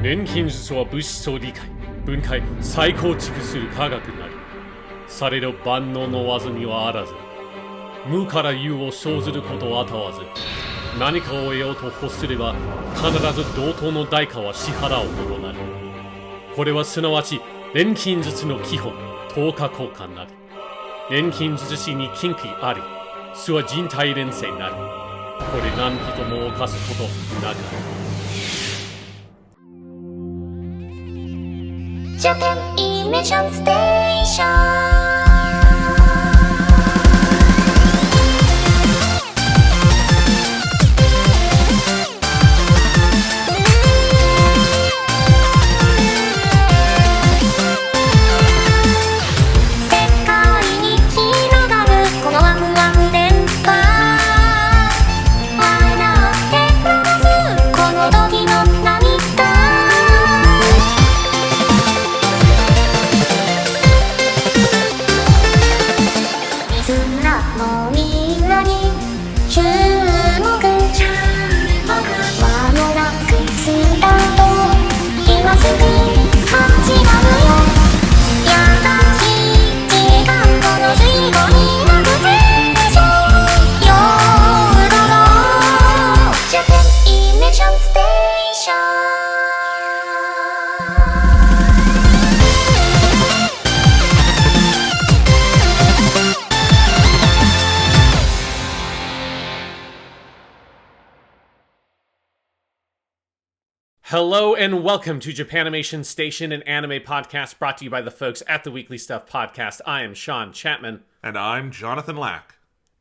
錬金術は物質を理解分解再構築する科学なり、されど万能の技にはあらず、無から有を生ずることあたわず、何かを得ようと欲すれば必ず同等の代価は支払うものなり。これはすなわち錬金術の基本、等価交換なり。錬金術師に禁忌あり、すは人体連成なり。これ何人も犯すことなかれ。Japanimation Station.Hello and welcome to Japanimation Station, an anime podcast brought to you by the folks at the Weekly Stuff Podcast. I am Sean Chapman. And I'm Jonathan Lack.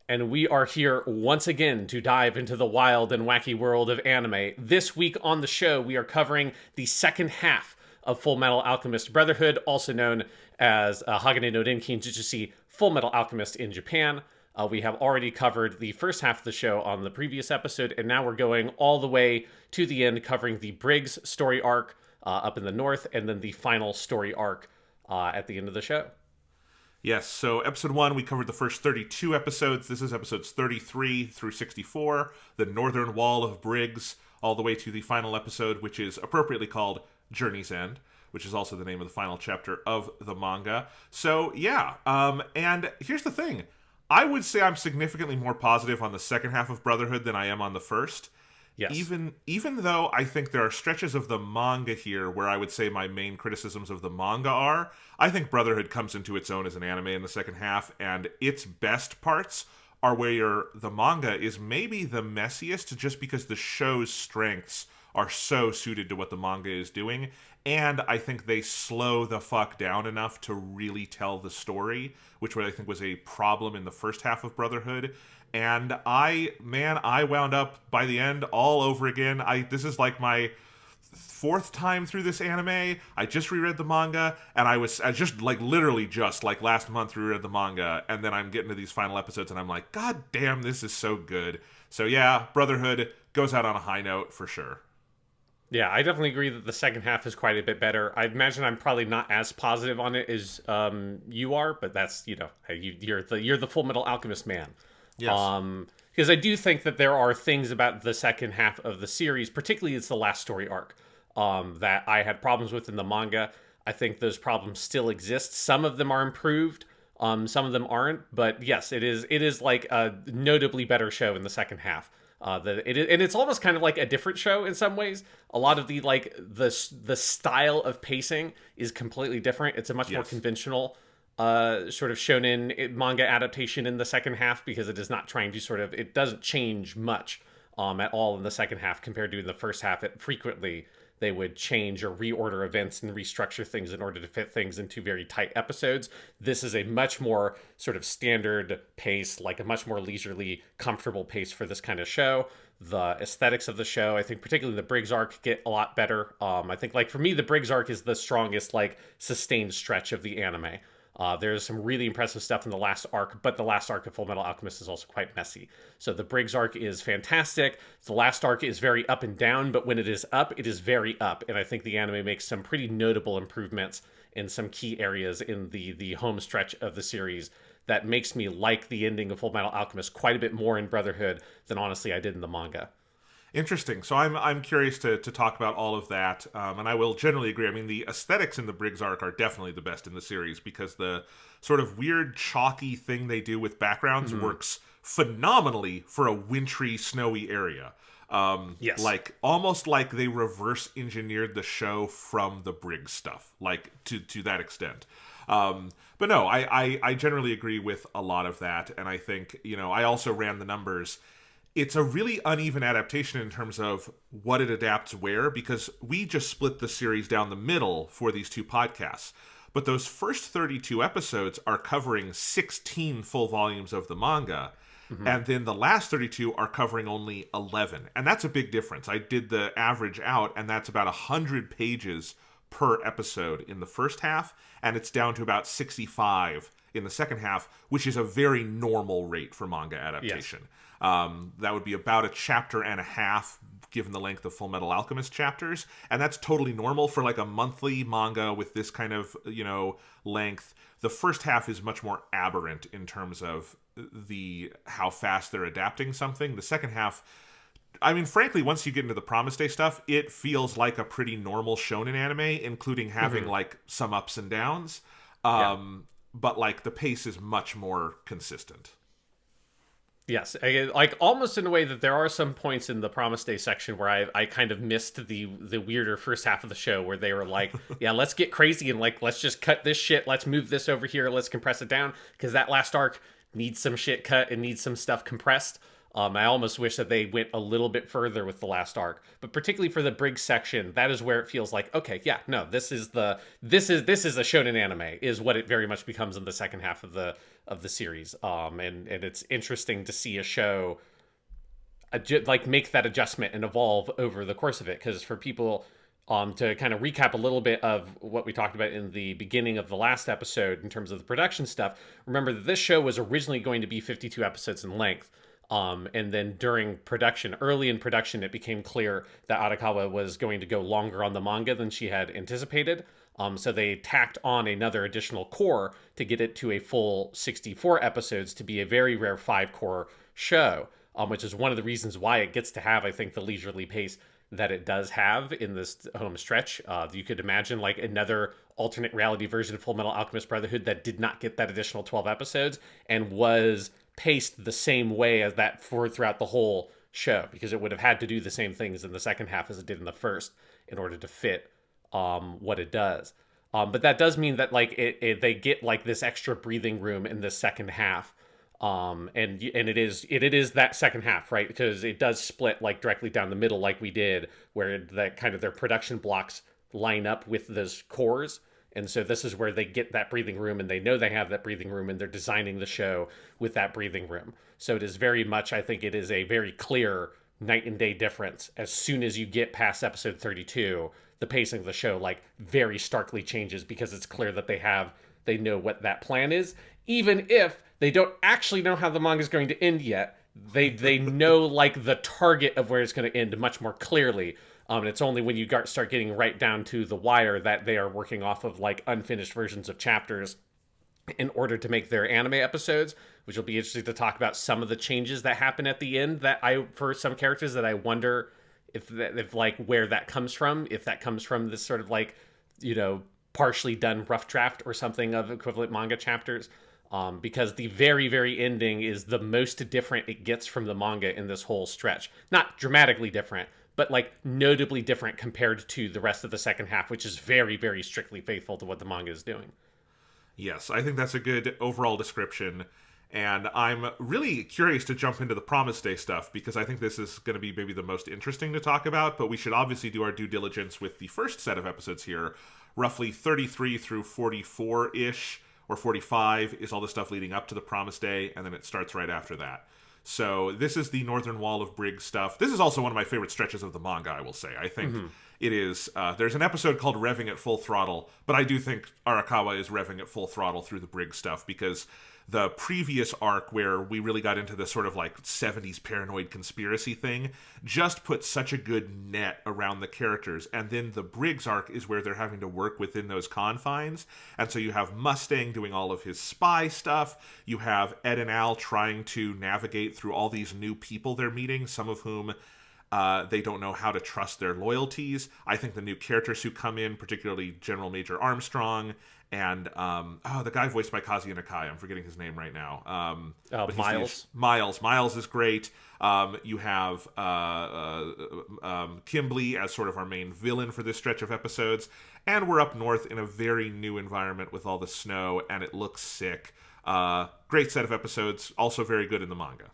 And we are here once again to dive into the wild and wacky world of anime. This week on the show, we are covering the second half of Fullmetal Alchemist Brotherhood, also known as Hagane no Renkin Jutsushi Fullmetal Alchemist in Japan. We have already covered the first half of the show on the previous episode, and now we're going all the way to the end, covering the Briggs story arc up in the north, and then the final story arc at the end of the show. Yes, so episode 1, we covered the first 32 episodes. This is episodes 33 through 64, the Northern Wall of Briggs, all the way to the final episode, which is appropriately called Journey's End, which is also the name of the final chapter of the manga. So, yeah, and here's the thing. I would say I'm significantly more positive on the second half of Brotherhood than I am on the first. Yes. Even though I think there are stretches of the manga here where I would say my main criticisms of the manga are, I think Brotherhood comes into its own as an anime in the second half, and its best parts are where the manga is maybe the messiest, just because the show's strengths are so suited to what the manga is doing, and I think they slow the fuck down enough to really tell the story, which I think was a problem in the first half of Brotherhood. And I wound up by the end all over again. This is like my fourth time through this anime. I just reread the manga, and I just literally last month reread the manga, and then I'm getting to these final episodes, and I'm like, God damn, this is so good. So yeah, Brotherhood goes out on a high note for sure. Yeah, I definitely agree that the second half is quite a bit better. I imagine I'm probably not as positive on it as you are, but that's, you're the Fullmetal Alchemist man. Yes. Because I do think that there are things about the second half of the series, particularly it's the last story arc, that I had problems with in the manga. I think those problems still exist. Some of them are improved, some of them aren't. But yes, it is like a notably better show in the second half. And it's almost kind of like a different show in some ways. A lot of the style of pacing is completely different. It's a much more conventional sort of shonen manga adaptation in the second half, because it is not trying to it doesn't change much at all in the second half compared to in the first half. Frequently they would change or reorder events and restructure things in order to fit things into very tight episodes. This is a much more sort of standard pace, like a much more leisurely, comfortable pace for this kind of show. The aesthetics of the show, I think particularly the Briggs arc, get a lot better. I think for me, the Briggs arc is the strongest sustained stretch of the anime. There's some really impressive stuff in the last arc, but the last arc of Fullmetal Alchemist is also quite messy. So the Briggs arc is fantastic. The last arc is very up and down, but when it is up, it is very up. And I think the anime makes some pretty notable improvements in some key areas in the home stretch of the series that makes me like the ending of Fullmetal Alchemist quite a bit more in Brotherhood than honestly I did in the manga. Interesting. So I'm curious to talk about all of that, and I will generally agree. I mean, the aesthetics in the Briggs arc are definitely the best in the series because the sort of weird chalky thing they do with backgrounds works phenomenally for a wintry, snowy area. Yes. Like almost like they reverse engineered the show from the Briggs stuff, like to that extent. But no, I generally agree with a lot of that, and I think I also ran the numbers. It's a really uneven adaptation in terms of what it adapts where, because we just split the series down the middle for these two podcasts. But those first 32 episodes are covering 16 full volumes of the manga. And then the last 32 are covering only 11. And that's a big difference. I did the average out, and that's about 100 pages per episode in the first half. And it's down to about 65 in the second half, which is a very normal rate for manga adaptation. Yes. That would be about a chapter and a half, given the length of Fullmetal Alchemist chapters, and that's totally normal for like a monthly manga with this kind of length. The first half is much more aberrant in terms of how fast they're adapting something. The second half, I mean, frankly, once you get into the Promised Day stuff, it feels like a pretty normal shonen anime, including having like some ups and downs. But like the pace is much more consistent. Yes, like almost in a way that there are some points in the Promised Day section where I kind of missed the weirder first half of the show where they were like, yeah, let's get crazy and like, let's just cut this shit. Let's move this over here. Let's compress it down because that last arc needs some shit cut and needs some stuff compressed. I almost wish that they went a little bit further with the last arc, but particularly for the Briggs section, that is where it feels like, okay, yeah, no, this is a shonen anime is what it very much becomes in the second half of the series. And it's interesting to see a show like make that adjustment and evolve over the course of it. Because for people, to kind of recap a little bit of what we talked about in the beginning of the last episode in terms of the production stuff, remember that this show was originally going to be 52 episodes in length. And then during production, early in production, it became clear that Arakawa was going to go longer on the manga than she had anticipated. So they tacked on another additional core to get it to a full 64 episodes to be a very rare 5-core show, which is one of the reasons why it gets to have, I think, the leisurely pace that it does have in this home stretch. You could imagine like another alternate reality version of Fullmetal Alchemist Brotherhood that did not get that additional 12 episodes and was paced the same way as that throughout the whole show, because it would have had to do the same things in the second half as it did in the first in order to fit what it does. But that does mean that like they get like this extra breathing room in the second half. And it is that second half, right? Because it does split like directly down the middle like we did, where that kind of their production blocks line up with those cores. And so this is where they get that breathing room, and they know they have that breathing room, and they're designing the show with that breathing room. So it is very much, I think it is a very clear night and day difference. As soon as you get past episode 32, the pacing of the show like very starkly changes because it's clear that they know what that plan is. Even if they don't actually know how the manga is going to end yet, they know like the target of where it's going to end much more clearly. And it's only when you start getting right down to the wire that they are working off of like unfinished versions of chapters in order to make their anime episodes, which will be interesting to talk about some of the changes that happen at the end for some characters that I wonder if like where that comes from, if that comes from this sort of like, partially done rough draft or something of equivalent manga chapters. Because the very, very ending is the most different it gets from the manga in this whole stretch. Not dramatically different, but like notably different compared to the rest of the second half, which is very, very strictly faithful to what the manga is doing. Yes, I think that's a good overall description. And I'm really curious to jump into the Promised Day stuff because I think this is going to be maybe the most interesting to talk about, but we should obviously do our due diligence with the first set of episodes here. Roughly 33 through 44-ish, or 45 is all the stuff leading up to the Promised Day, and then it starts right after that. So this is the Northern Wall of Briggs stuff. This is also one of my favorite stretches of the manga, I will say. I think it is. There's an episode called Revving at Full Throttle, but I do think Arakawa is revving at full throttle through the Briggs stuff because the previous arc where we really got into this sort of like 70s paranoid conspiracy thing just put such a good net around the characters. And then the Briggs arc is where they're having to work within those confines. And so you have Mustang doing all of his spy stuff. You have Ed and Al trying to navigate through all these new people they're meeting, some of whom They don't know how to trust their loyalties. I think the new characters who come in, particularly General Major Armstrong and the guy voiced by Kazuya Nakai, I'm forgetting his name right now. But Miles. Miles is great. You have Kimberly as sort of our main villain for this stretch of episodes. And we're up north in a very new environment with all the snow, and it looks sick. Great set of episodes, also very good in the manga.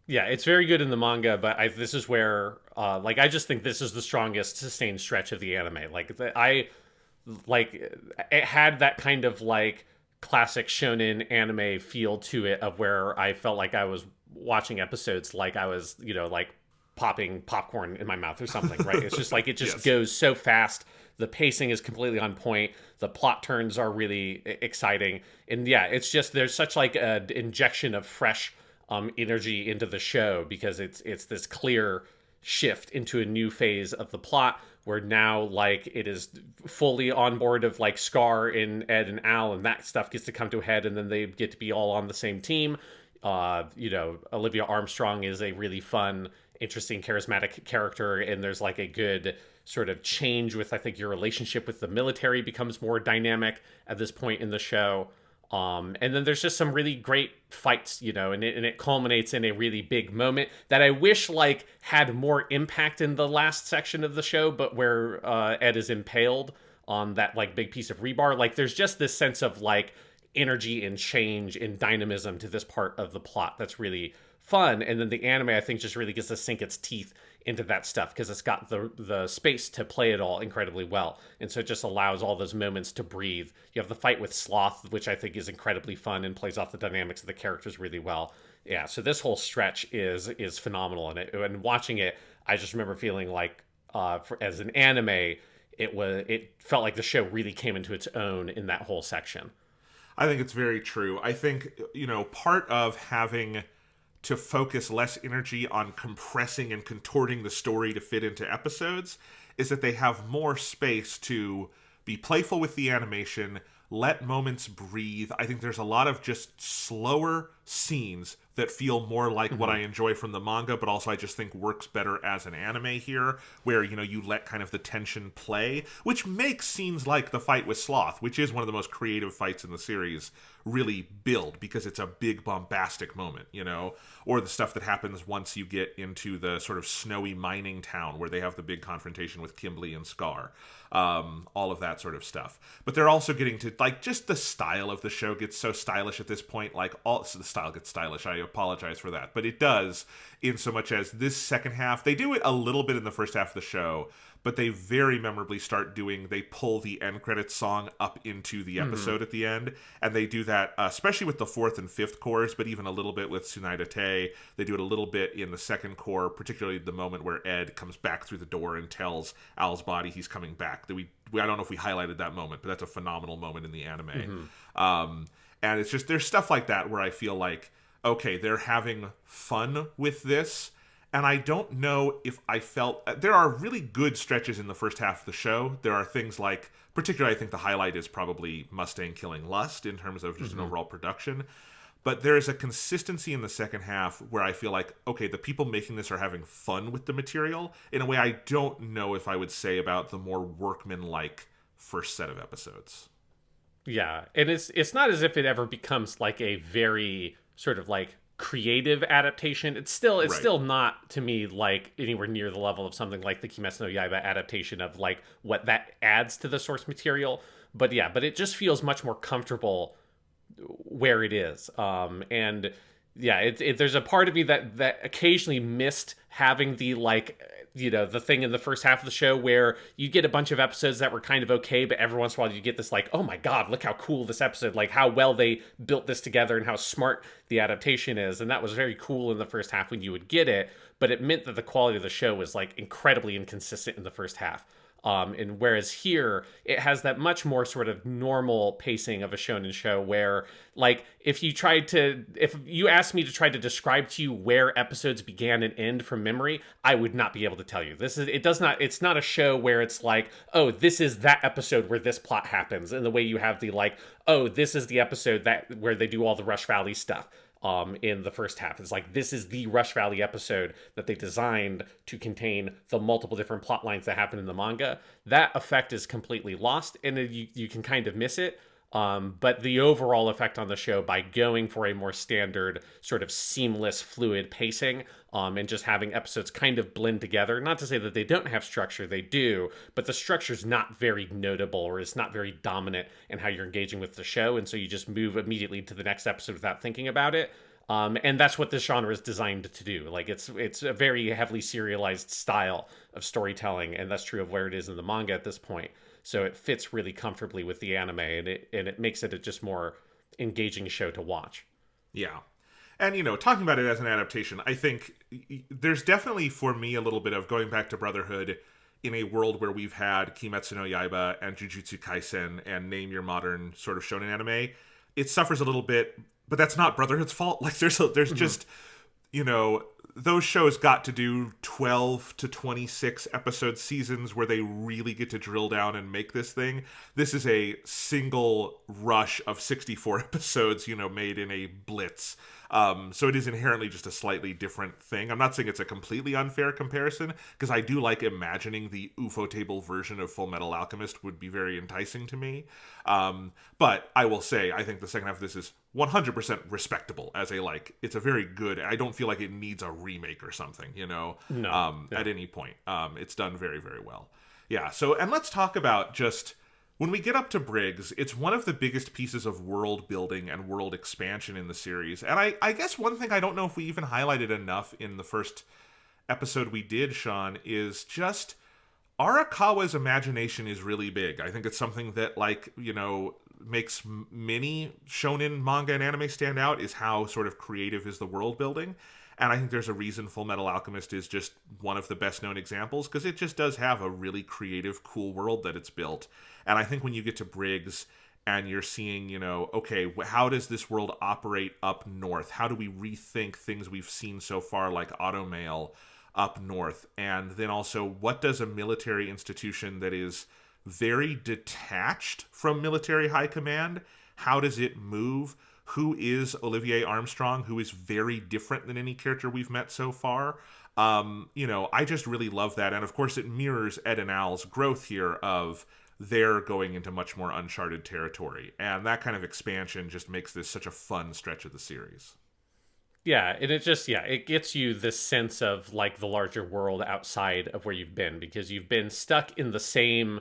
Yeah, it's very good in the manga, but this is where, I just think this is the strongest sustained stretch of the anime. It had that kind of, classic shonen anime feel to it of where I felt like I was watching episodes like I was, popping popcorn in my mouth or something, right? It's just it just Yes. goes so fast. The pacing is completely on point. The plot turns are really exciting. And yeah, it's just, there's such an injection of fresh energy into the show because it's this clear shift into a new phase of the plot where now it is fully on board of Scar and Ed and Al, and that stuff gets to come to a head, and then they get to be all on the same team. Olivia Armstrong is a really fun, interesting, charismatic character, and there's a good sort of change with, I think, your relationship with the military becomes more dynamic at this point in the show. And then there's just some really great fights, and it culminates in a really big moment that I wish had more impact in the last section of the show, but where Ed is impaled on that big piece of rebar. There's just this sense of energy and change and dynamism to this part of the plot that's really fun. And then the anime, I think, just really gets to sink its teeth into that stuff because it's got the space to play it all incredibly well, and so it just allows all those moments to breathe. You have the fight with Sloth, which I think is incredibly fun and plays off the dynamics of the characters really well. Yeah, so this whole stretch is phenomenal, and watching it, I just remember feeling as an anime, it felt like the show really came into its own in that whole section. I think it's very true. I think, part of having to focus less energy on compressing and contorting the story to fit into episodes is that they have more space to be playful with the animation, let moments breathe. I think there's a lot of just slower scenes that feel more like what I enjoy from the manga, but also I just think works better as an anime here, where, you let kind of the tension play, which makes scenes like the fight with Sloth, which is one of the most creative fights in the series, really build, because it's a big bombastic moment, or the stuff that happens once you get into the sort of snowy mining town where they have the big confrontation with Kimberly and Scar. All of that sort of stuff. But they're also getting to, just the style of the show gets so stylish at this point, so the style gets stylish, I apologize for that, but it does, in so much as this second half, they do it a little bit in the first half of the show, but they very memorably they pull the end credits song up into the episode at the end, and they do that, especially with the fourth and fifth cores, but even a little bit with Tsunaida Te. They do it a little bit in the second core, particularly the moment where Ed comes back through the door and tells Al's body he's coming back. I don't know if we highlighted that moment, but that's a phenomenal moment in the anime. And it's just, there's stuff like that where I feel okay, they're having fun with this. And I don't know if I felt... There are really good stretches in the first half of the show. There are things particularly I think the highlight is probably Mustang killing Lust in terms of just an overall production. But there is a consistency in the second half where I feel okay, the people making this are having fun with the material in a way I don't know if I would say about the more workman-like first set of episodes. Yeah, and it's not as if it ever becomes a very sort of creative adaptation. It's still not, to me, anywhere near the level of something like the Kimetsu no Yaiba adaptation of what that adds to the source material. But yeah, but it just feels much more comfortable where it is. And yeah, there's a part of me that occasionally missed having the the thing in the first half of the show where you get a bunch of episodes that were kind of okay, but every once in a while you get this oh my god, look how cool this episode, how well they built this together and how smart the adaptation is. And that was very cool in the first half when you would get it, but it meant that the quality of the show was incredibly inconsistent in the first half. And whereas here, it has that much more sort of normal pacing of a shonen show where, if you asked me to try to describe to you where episodes began and end from memory, I would not be able to tell you. It's not a show where it's oh, this is that episode where this plot happens, and the way you have the oh, this is the episode where they do all the Rush Valley stuff. in the first half. It's like, this is the Rush Valley episode that they designed to contain the multiple different plot lines that happen in the manga. That effect is completely lost, and you can kind of miss it. But the overall effect on the show, by going for a more standard, sort of seamless, fluid pacing, and just having episodes kind of blend together. Not to say that they don't have structure, they do, but the structure's not very notable, or it's not very dominant in how you're engaging with the show, and so you just move immediately to the next episode without thinking about it. And that's what this genre is designed to do. Like, it's a very heavily serialized style of storytelling, and that's true of where it is in the manga at this point. So it fits really comfortably with the anime, and it makes it a just more engaging show to watch. Yeah. And, talking about it as an adaptation, I think there's definitely, for me, a little bit of going back to Brotherhood in a world where we've had Kimetsu no Yaiba and Jujutsu Kaisen and name your modern sort of shonen anime. It suffers a little bit, but that's not Brotherhood's fault. Like, there's just, those shows got to do 12 to 26 episode seasons where they really get to drill down and make this thing. This is a single rush of 64 episodes, made in a blitz. So it is inherently just a slightly different thing. I'm not saying it's a completely unfair comparison, because I do like imagining the UFO table version of Fullmetal Alchemist would be very enticing to me. But I will say, I think the second half of this is 100% respectable as it's a very good, I don't feel like it needs a remake or something, No. At any point. It's done very, very well. Yeah, so, and let's talk about just, when we get up to Briggs, it's one of the biggest pieces of world building and world expansion in the series. And I guess one thing I don't know if we even highlighted enough in the first episode we did, Sean, is just Arakawa's imagination is really big. I think it's something that, makes many shonen manga and anime stand out, is how sort of creative is the world building. And I think there's a reason Fullmetal Alchemist is just one of the best known examples, because it just does have a really creative, cool world that it's built. And I think when you get to Briggs and you're seeing, okay, how does this world operate up north? How do we rethink things we've seen so far, like automail up north? And then also, what does a military institution that is very detached from military high command, how does it move? Who is Olivier Armstrong, who is very different than any character we've met so far? I just really love that. And of course, it mirrors Ed and Al's growth here of they're going into much more uncharted territory. And that kind of expansion just makes this such a fun stretch of the series. Yeah, and it gets you this sense of, the larger world outside of where you've been, because you've been stuck in the same,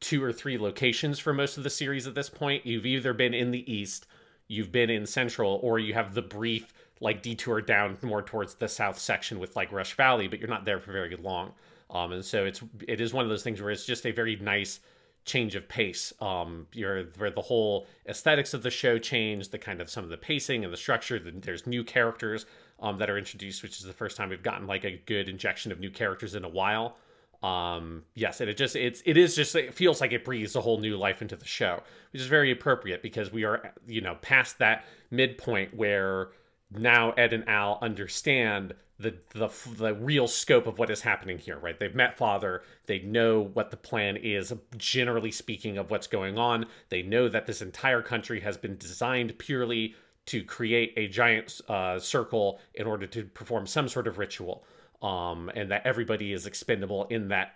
2 or 3 locations for most of the series at this point. You've either been in the East, you've been in Central, or you have the brief, detour down more towards the South section with, Rush Valley, but you're not there for very long. And so it is one of those things where it's just a very nice change of pace. Where the whole aesthetics of the show change, the kind of some of the pacing and the structure. There's new characters that are introduced, which is the first time we've gotten a good injection of new characters in a while. Yes, and it feels like it breathes a whole new life into the show, which is very appropriate, because we are, past that midpoint where now Ed and Al understand the real scope of what is happening here, right? They've met Father. They know what the plan is, generally speaking, of what's going on. They know that this entire country has been designed purely to create a giant circle in order to perform some sort of ritual. And that everybody is expendable in that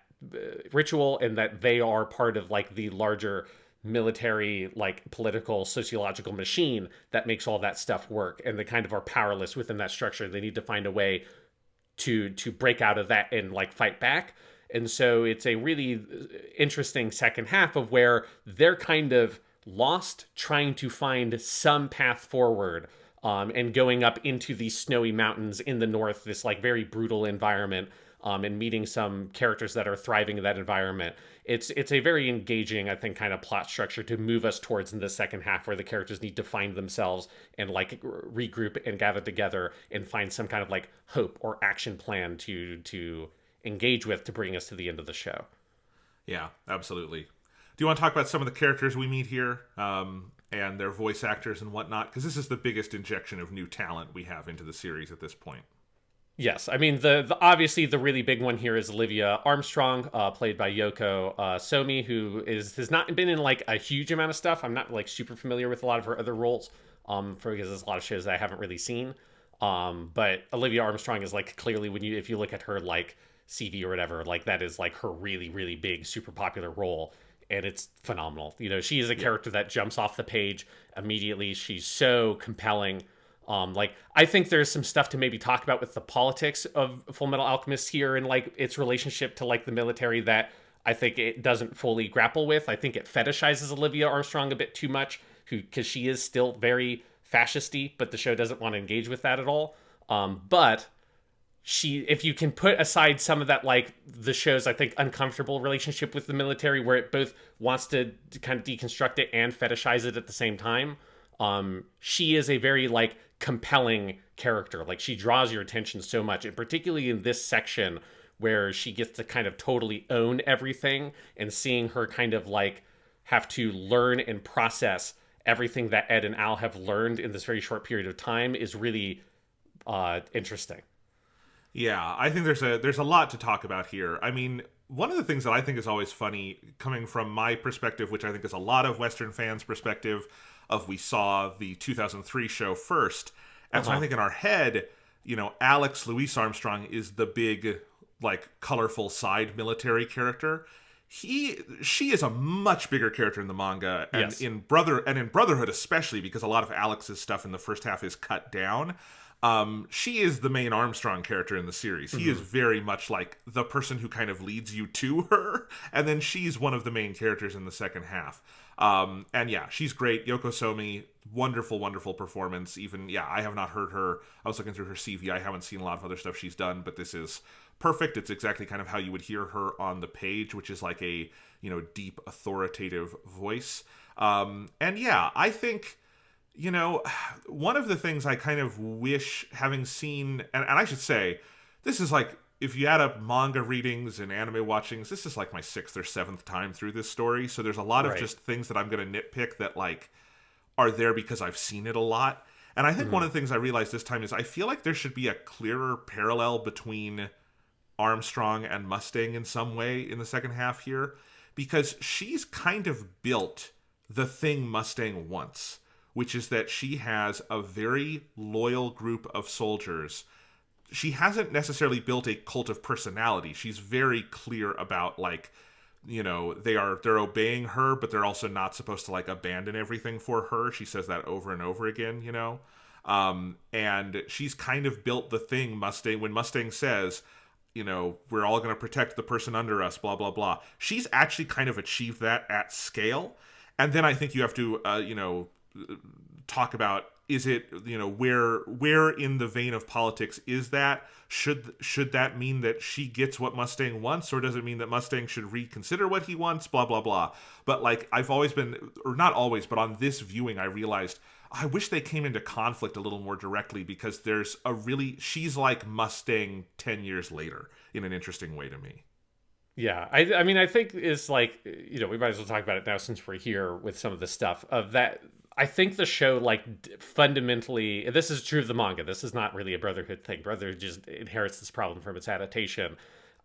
ritual, and that they are part of the larger military, political, sociological machine that makes all that stuff work, and they kind of are powerless within that structure. They need to find a way to break out of that and fight back. And so it's a really interesting second half of where they're kind of lost, trying to find some path forward. And going up into these snowy mountains in the north, this very brutal environment, and meeting some characters that are thriving in that environment. It's a very engaging, I think, kind of plot structure to move us towards in the second half, where the characters need to find themselves and regroup and gather together and find some kind of hope or action plan to engage with to bring us to the end of the show. Yeah, absolutely. Do you want to talk about some of the characters we meet here? And their voice actors and whatnot, because this is the biggest injection of new talent we have into the series at this point. Yes, I mean, the obviously the really big one here is Olivia Armstrong, played by Yoko Somi, who has not been in a huge amount of stuff. I'm not super familiar with a lot of her other roles, because there's a lot of shows that I haven't really seen. But Olivia Armstrong is like clearly if you look at her like CV or whatever, like that is like her really, really big, super popular role. And it's phenomenal. She is a character that jumps off the page immediately. She's so compelling. Like I think there's some stuff to maybe talk about with the politics of Fullmetal Alchemist here and like its relationship to like the military that I think it doesn't fully grapple with. I think it fetishizes Olivia Armstrong a bit too much, because she is still very fascisty, but the show doesn't want to engage with that at all. But if you can put aside some of that, like the show's, I think, uncomfortable relationship with the military, where it both wants to kind of deconstruct it and fetishize it at the same time, she is a very like compelling character. Like she draws your attention so much, and particularly in this section where she gets to kind of totally own everything, and seeing her kind of like have to learn and process everything that Ed and Al have learned in this very short period of time is really interesting. Yeah, I think there's a lot to talk about here. I mean, one of the things that I think is always funny, coming from my perspective, which I think is a lot of Western fans' perspective, of we saw the 2003 show first, and so I think in our head, Alex Louise Armstrong is the big, like, colorful side military character. She is a much bigger character in the manga, and Yes. in Brotherhood especially, because a lot of Alex's stuff in the first half is cut down. She is the main Armstrong character in the series. He is very much like the person who kind of leads you to her, and then she's one of the main characters in the second half. And yeah, she's great. Yoko Somi, wonderful, wonderful performance. Even, yeah, I have not heard her. I was looking through her CV. I haven't seen a lot of other stuff she's done, but this is perfect. It's exactly kind of how you would hear her on the page, which is like a, deep, authoritative voice. And yeah, I think, one of the things I kind of wish, having seen, and I should say, this is like, if you add up manga readings and anime watchings, this is like my 6th or 7th time through this story. So there's a lot of just things that I'm going to nitpick that like are there because I've seen it a lot. And I think one of the things I realized this time is I feel like there should be a clearer parallel between Armstrong and Mustang in some way in the second half here, because she's kind of built the thing Mustang wants, which is that she has a very loyal group of soldiers. She hasn't necessarily built a cult of personality. She's very clear about, like, they're obeying her, but they're also not supposed to like abandon everything for her. She says that over and over again, and she's kind of built the thing Mustang, when Mustang says, we're all going to protect the person under us, blah, blah, blah. She's actually kind of achieved that at scale. And then I think you have to, talk about, is it, where in the vein of politics is that? Should that mean that she gets what Mustang wants, or does it mean that Mustang should reconsider what he wants, blah, blah, blah. But like, I've always been, or not always, but on this viewing, I realized I wish they came into conflict a little more directly, because she's like Mustang 10 years later in an interesting way to me. Yeah, I mean, I think it's like, we might as well talk about it now since we're here with some of the stuff of that. I think the show, like, fundamentally, this is true of the manga. This is not really a Brotherhood thing. Brotherhood just inherits this problem from its adaptation.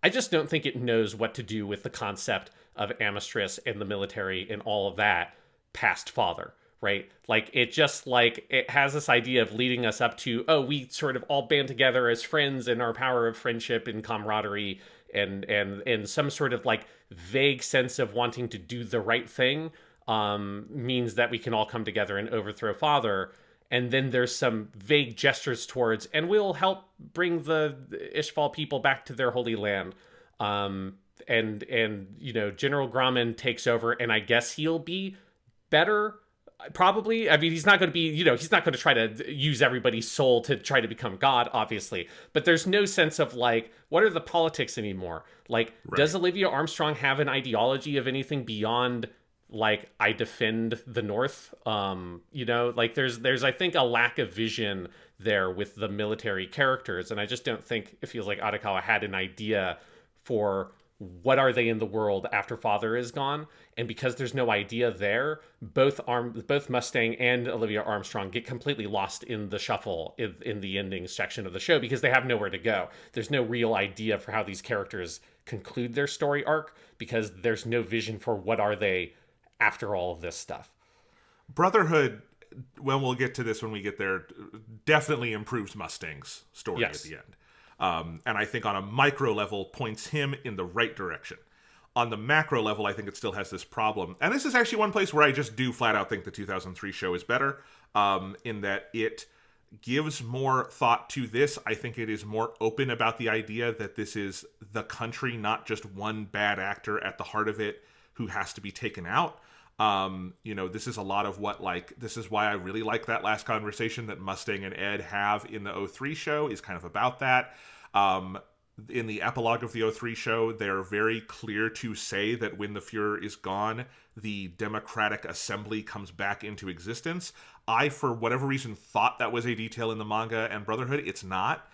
I just don't think it knows what to do with the concept of Amistris and the military and all of that past father, right? Like, it just, like, it has this idea of leading us up to, we sort of all band together as friends in our power of friendship and camaraderie and some sort of, like, vague sense of wanting to do the right thing. Means that we can all come together and overthrow father. And then there's some vague gestures towards, and we'll help bring the Ishval people back to their holy land. And General Grauman takes over, and I guess he'll be better, probably. I mean, he's not going to be, he's not going to try to use everybody's soul to try to become God, obviously. But there's no sense of, like, what are the politics anymore? Like, does Olivia Armstrong have an ideology of anything beyond, like, I defend the North? Like, there's I think a lack of vision there with the military characters, and I just don't think it feels like Arakawa had an idea for what are they in the world after father is gone. And because there's no idea there, both Mustang and Olivia Armstrong get completely lost in the shuffle in the ending section of the show, because they have nowhere to go. There's no real idea for how these characters conclude their story arc, because there's no vision for what are they after all of this stuff. Brotherhood when we'll get to this when we get there, definitely improves Mustang's story Yes. at the end. And I think on a micro level points him in the right direction. On the macro level, I think it still has this problem. And this is actually one place where I just do flat out think the 2003 show is better, in that it gives more thought to this. I think it is more open about the idea that this is the country, not just one bad actor at the heart of it who has to be taken out. This is a lot of what, this is why I really like that last conversation that Mustang and Ed have in the 03 show, is kind of about that. In the epilogue of the 03 show, they're very clear to say that when the Fuhrer is gone, the Democratic Assembly comes back into existence. I, for whatever reason, thought that was a detail in the manga and Brotherhood. It's not.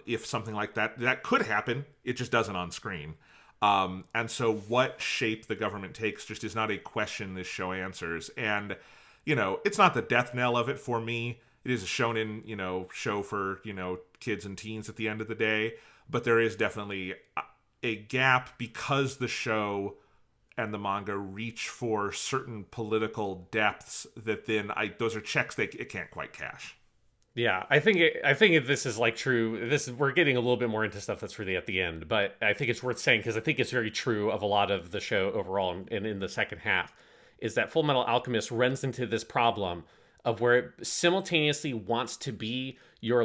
If something like that could happen, it just doesn't on screen. And so what shape the government takes just is not a question this show answers. And, it's not the death knell of it for me. It is a shonen, show for, kids and teens at the end of the day. But there is definitely a gap because the show and the manga reach for certain political depths that then those are checks it can't quite cash. Yeah, I think this is true. We're getting a little bit more into stuff that's really at the end, but I think it's worth saying because I think it's very true of a lot of the show overall, and in the second half, is that Fullmetal Alchemist runs into this problem of where it simultaneously wants to be your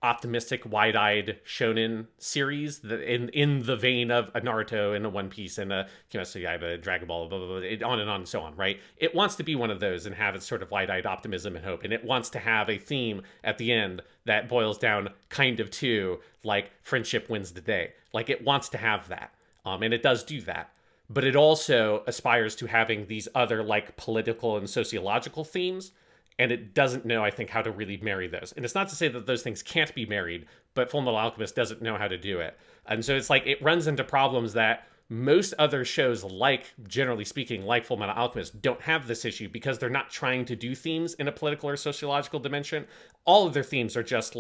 optimistic, wide-eyed shonen series that in the vein of a Naruto and a One Piece and a Kimetsu Yaiba, Dragon Ball, blah, blah, blah, on and so on, right? It wants to be one of those and have its sort of wide-eyed optimism and hope, and it wants to have a theme at the end that boils down kind of to, friendship wins the day. It wants to have that, and it does do that. But it also aspires to having these other, political and sociological themes, and it doesn't know, I think, how to really marry those. And it's not to say that those things can't be married, but Fullmetal Alchemist doesn't know how to do it. And so it's it runs into problems that most other shows, generally speaking, like Fullmetal Alchemist, don't have this issue because they're not trying to do themes in a political or sociological dimension. All of their themes are just,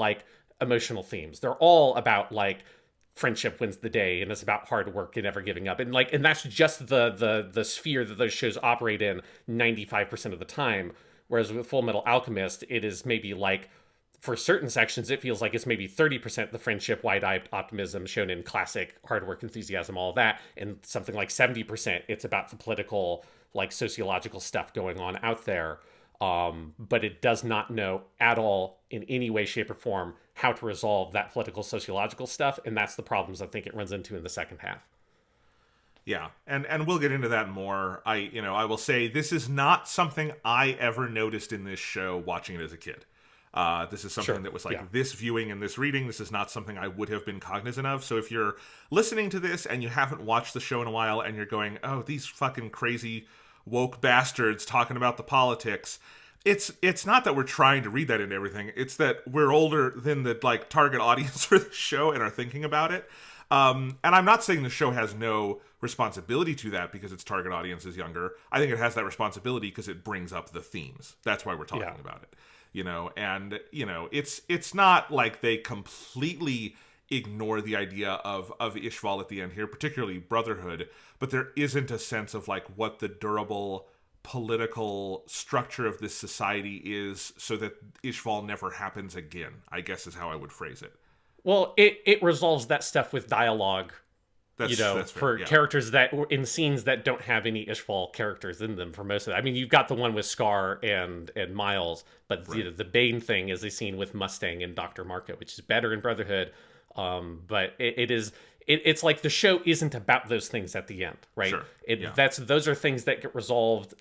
emotional themes. They're all about, friendship wins the day, and it's about hard work and never giving up. And, and that's just the sphere that those shows operate in 95% of the time. Whereas with Fullmetal Alchemist, it is maybe for certain sections, it feels like it's maybe 30% the friendship, wide-eyed optimism shown in classic hard work, enthusiasm, all of that. And something like 70%, it's about the political, sociological stuff going on out there. But it does not know at all in any way, shape, or form how to resolve that political, sociological stuff. And that's the problems I think it runs into in the second half. Yeah, and we'll get into that more. I will say this is not something I ever noticed in this show watching it as a kid. This is something that was this viewing and this reading. This is not something I would have been cognizant of. So if you're listening to this and you haven't watched the show in a while and you're going, oh, these fucking crazy woke bastards talking about the politics, it's not that we're trying to read that into everything. It's that we're older than the target audience for the show and are thinking about it. And I'm not saying the show has no responsibility to that because its target audience is younger. I think it has that responsibility because it brings up the themes. That's why we're talking about it. It's not like they completely ignore the idea of Ishval at the end here, particularly Brotherhood, but there isn't a sense of what the durable political structure of this society is so that Ishval never happens again, I guess is how I would phrase it. Well, it resolves that stuff with dialogue, that's for fair, yeah. characters that in scenes that don't have any Ishval characters in them for most of it. I mean, you've got the one with Scar and Miles, but Right. The Bane thing is a scene with Mustang and Dr. Marco, which is better in Brotherhood. But it's like the show isn't about those things at the end, right? Sure. Those are things that get resolved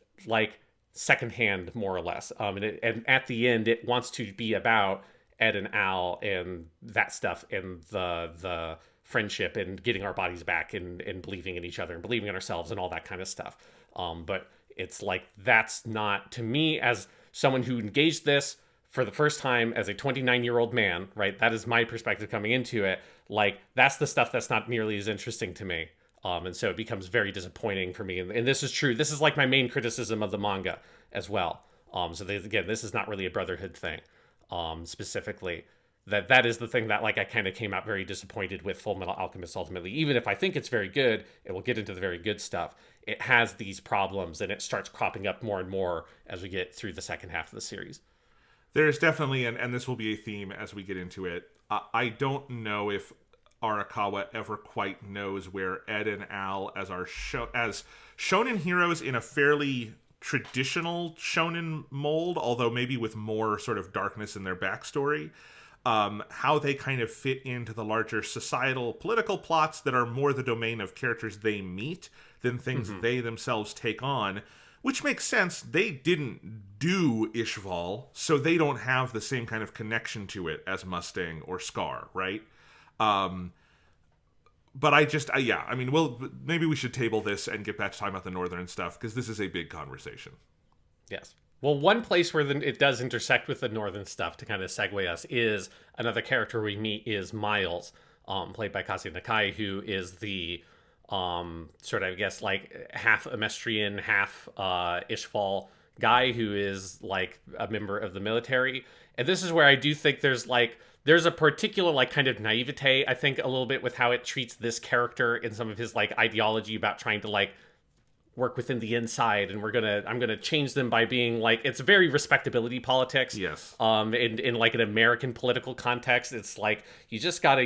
secondhand, more or less. And at the end, it wants to be about Ed and Al and that stuff and the friendship and getting our bodies back and believing in each other and believing in ourselves and all that kind of stuff. But it's that's not, to me, as someone who engaged this for the first time as a 29-year-old man, right? That is my perspective coming into it. That's the stuff that's not nearly as interesting to me. And so it becomes very disappointing for me. And this is true. This is my main criticism of the manga as well. Again, this is not really a Brotherhood thing. Specifically, that is the thing that I kind of came out very disappointed with Fullmetal Alchemist ultimately. Even if I think it's very good, and we'll get into the very good stuff, it has these problems, and it starts cropping up more and more as we get through the second half of the series. There's definitely, and this will be a theme as we get into it, I don't know if Arakawa ever quite knows where Ed and Al as shonen heroes in a fairly traditional shonen mold, although maybe with more sort of darkness in their backstory, how they kind of fit into the larger societal political plots that are more the domain of characters they meet than things they themselves take on, which makes sense. They didn't do Ishval, so they don't have the same kind of connection to it as Mustang or Scar, right? But I mean, maybe we should table this and get back to talking about the Northern stuff, because this is a big conversation. Yes. Well, one place where it does intersect with the Northern stuff, to kind of segue us, is another character we meet is Miles, played by Kazuya Nakai, who is the sort of, I guess, like half Emestrian, half Ishval guy who is like a member of the military. And this is where I do think there's a particular like kind of naivete, I think, a little bit with how it treats this character in some of his like ideology about trying to like work within the inside, and I'm gonna change them by being like, it's very respectability politics. Yes. In like an American political context, it's like you just gotta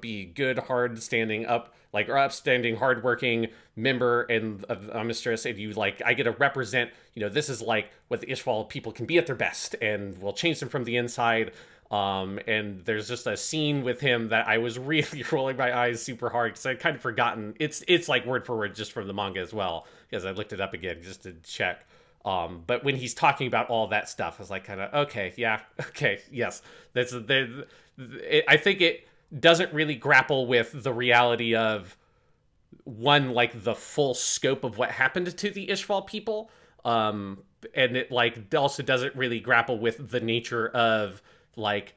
be good, hard standing up, like, or upstanding, hardworking member and of a mistress, and you like, I get to represent, this is like what the Ishval people can be at their best, and we'll change them from the inside. And there's just a scene with him that I was really rolling my eyes super hard because I'd kind of forgotten. It's like word for word just from the manga as well, because I looked it up again just to check. But when he's talking about all that stuff, I was like, kind of, okay, yeah, okay, yes. I think it doesn't really grapple with the reality of, one, like the full scope of what happened to the Ishval people. And it like also doesn't really grapple with the nature of like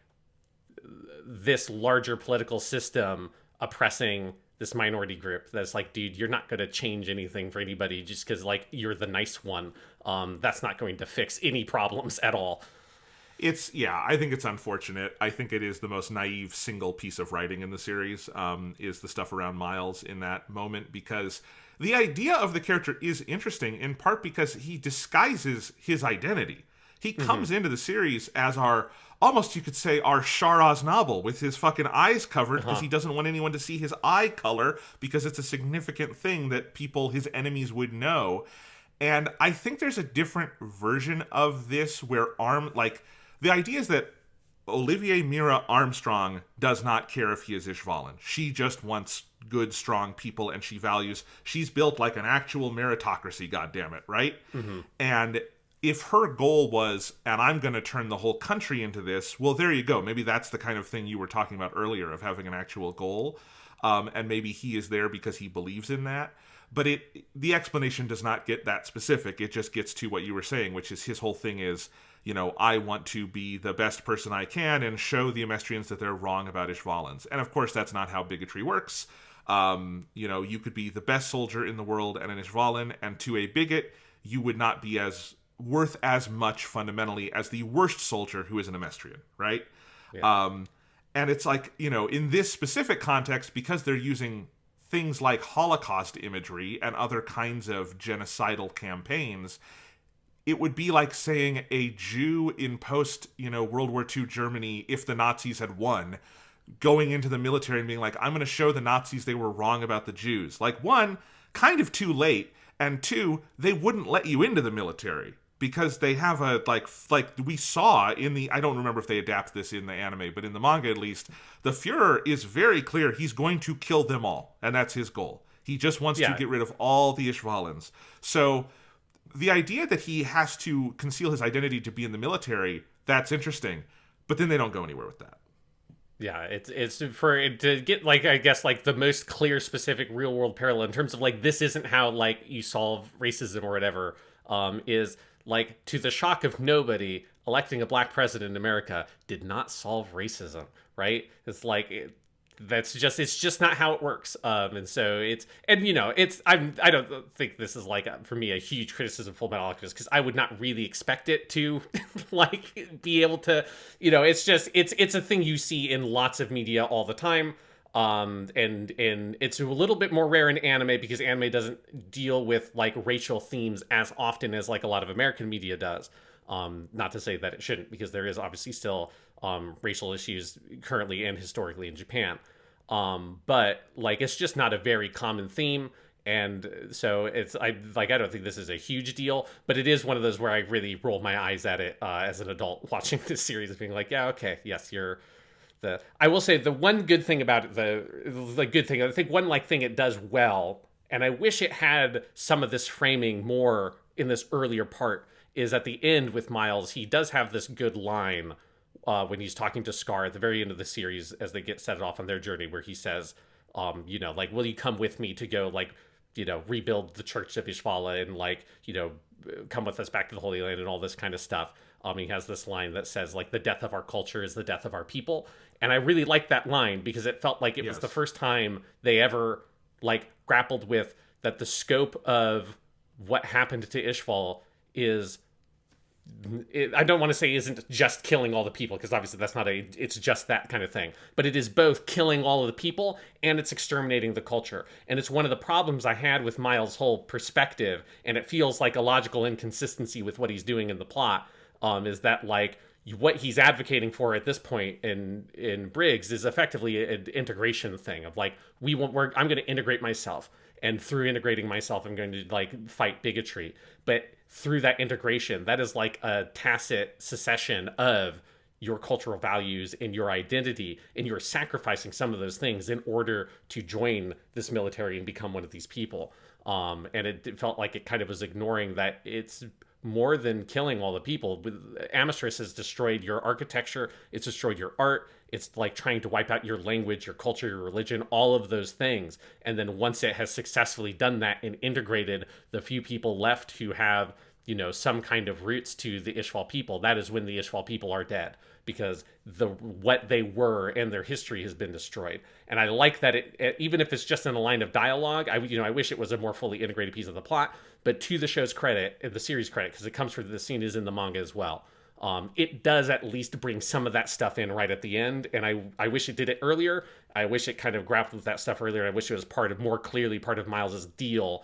this larger political system oppressing this minority group. That's like, dude, you're not going to change anything for anybody just because like you're the nice one. That's not going to fix any problems at all. I think it's unfortunate. I think it is the most naive single piece of writing in the series, is the stuff around Miles in that moment, because the idea of the character is interesting, in part because he disguises his identity. He comes into the series as almost you could say our Shar Aznable, with his fucking eyes covered because he doesn't want anyone to see his eye color, because it's a significant thing that his enemies would know. And I think there's a different version of this where the idea is that Olivier Mira Armstrong does not care if he is Ishvalan. She just wants good, strong people, and she's built like an actual meritocracy, goddammit, right? And if her goal was, and I'm going to turn the whole country into this, well, there you go. Maybe that's the kind of thing you were talking about earlier, of having an actual goal. And maybe he is there because he believes in that. But the explanation does not get that specific. It just gets to what you were saying, which is his whole thing is, I want to be the best person I can and show the Emestrians that they're wrong about Ishvalans. And of course, that's not how bigotry works. You could be the best soldier in the world and an Ishvalan, and to a bigot, you would not be worth as much fundamentally as the worst soldier who is an Emestrian, right? Yeah. And it's like, in this specific context, because they're using things like Holocaust imagery and other kinds of genocidal campaigns, it would be like saying a Jew in post, World War II Germany, if the Nazis had won, going into the military and being like, I'm going to show the Nazis they were wrong about the Jews. Like, one, kind of too late, and two, they wouldn't let you into the military. Because they have like we saw in I don't remember if they adapt this in the anime, but in the manga at least, the Fuhrer is very clear he's going to kill them all, and that's his goal. He just wants to get rid of all the Ishvalans. So the idea that he has to conceal his identity to be in the military, that's interesting, but then they don't go anywhere with that. Yeah, it's for it to get like, I guess, like the most clear, specific real world parallel in terms of like, this isn't how like you solve racism or whatever, is like, to the shock of nobody, electing a black president in America did not solve racism, right? It's like, it's just not how it works. And so I don't think this is like, for me, a huge criticism of Fullmetal Alchemist, because I would not really expect it to like be able to, it's a thing you see in lots of media all the time. And it's a little bit more rare in anime because anime doesn't deal with like racial themes as often as like a lot of American media does. Not to say that it shouldn't, because there is obviously still racial issues currently and historically in Japan. But like it's just not a very common theme. And so I don't think this is a huge deal, but it is one of those where I really rolled my eyes at it as an adult watching this series, being like, yeah, okay, yes, you're the. I will say the one good thing about it, the good thing, I think one like thing it does well, and I wish it had some of this framing more in this earlier part, is at the end with Miles, he does have this good line when he's talking to Scar at the very end of the series as they get set off on their journey, where he says, like, will you come with me to go, like, rebuild the Church of Ishvala and, like, come with us back to the Holy Land and all this kind of stuff. He has this line that says, like, the death of our culture is the death of our people. And I really liked that line because it felt like it was the first time they ever, like, grappled with that the scope of what happened to Ishval is... I don't want to say isn't just killing all the people, because obviously that's not it's just that kind of thing, but it is both killing all of the people and it's exterminating the culture. And it's one of the problems I had with Miles' whole perspective, and it feels like a logical inconsistency with what he's doing in the plot, is that, like, what he's advocating for at this point in Briggs is effectively an integration thing of, like, I'm going to integrate myself, and through integrating myself I'm going to, like, fight bigotry. But through that integration, that is like a tacit secession of your cultural values and your identity, and you're sacrificing some of those things in order to join this military and become one of these people. And it felt like it kind of was ignoring that it's more than killing all the people. Amistris has destroyed your architecture, it's destroyed your art, it's like trying to wipe out your language, your culture, your religion, all of those things. And then once it has successfully done that and integrated the few people left who have, some kind of roots to the Ishval people, that is when the Ishval people are dead, because what they were and their history has been destroyed. And I like that it even if it's just in a line of dialogue, I wish it was a more fully integrated piece of the plot. But to the show's credit, the series credit, because it comes from the scene is in the manga as well. It does at least bring some of that stuff in right at the end, and I wish it did it earlier. I wish it kind of grappled with that stuff earlier. I wish it was more clearly part of Miles's deal,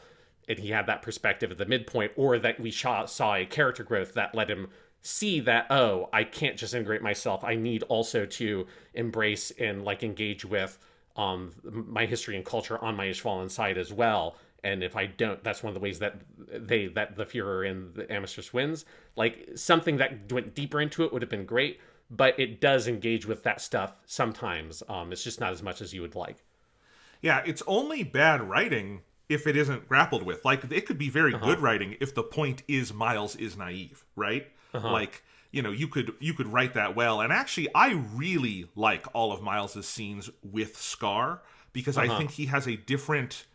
and he had that perspective at the midpoint, or that we saw a character growth that let him see that, oh, I can't just integrate myself. I need also to embrace and, like, engage with my history and culture on my Ishvalan side as well. And if I don't, that's one of the ways that the Führer and the Amistris wins. Like, something that went deeper into it would have been great, but it does engage with that stuff sometimes. It's just not as much as you would like. Yeah, it's only bad writing if it isn't grappled with. Like, it could be very good writing if the point is Miles is naive, right? Like, you could write that well. And actually, I really like all of Miles's scenes with Scar, because I think he has a different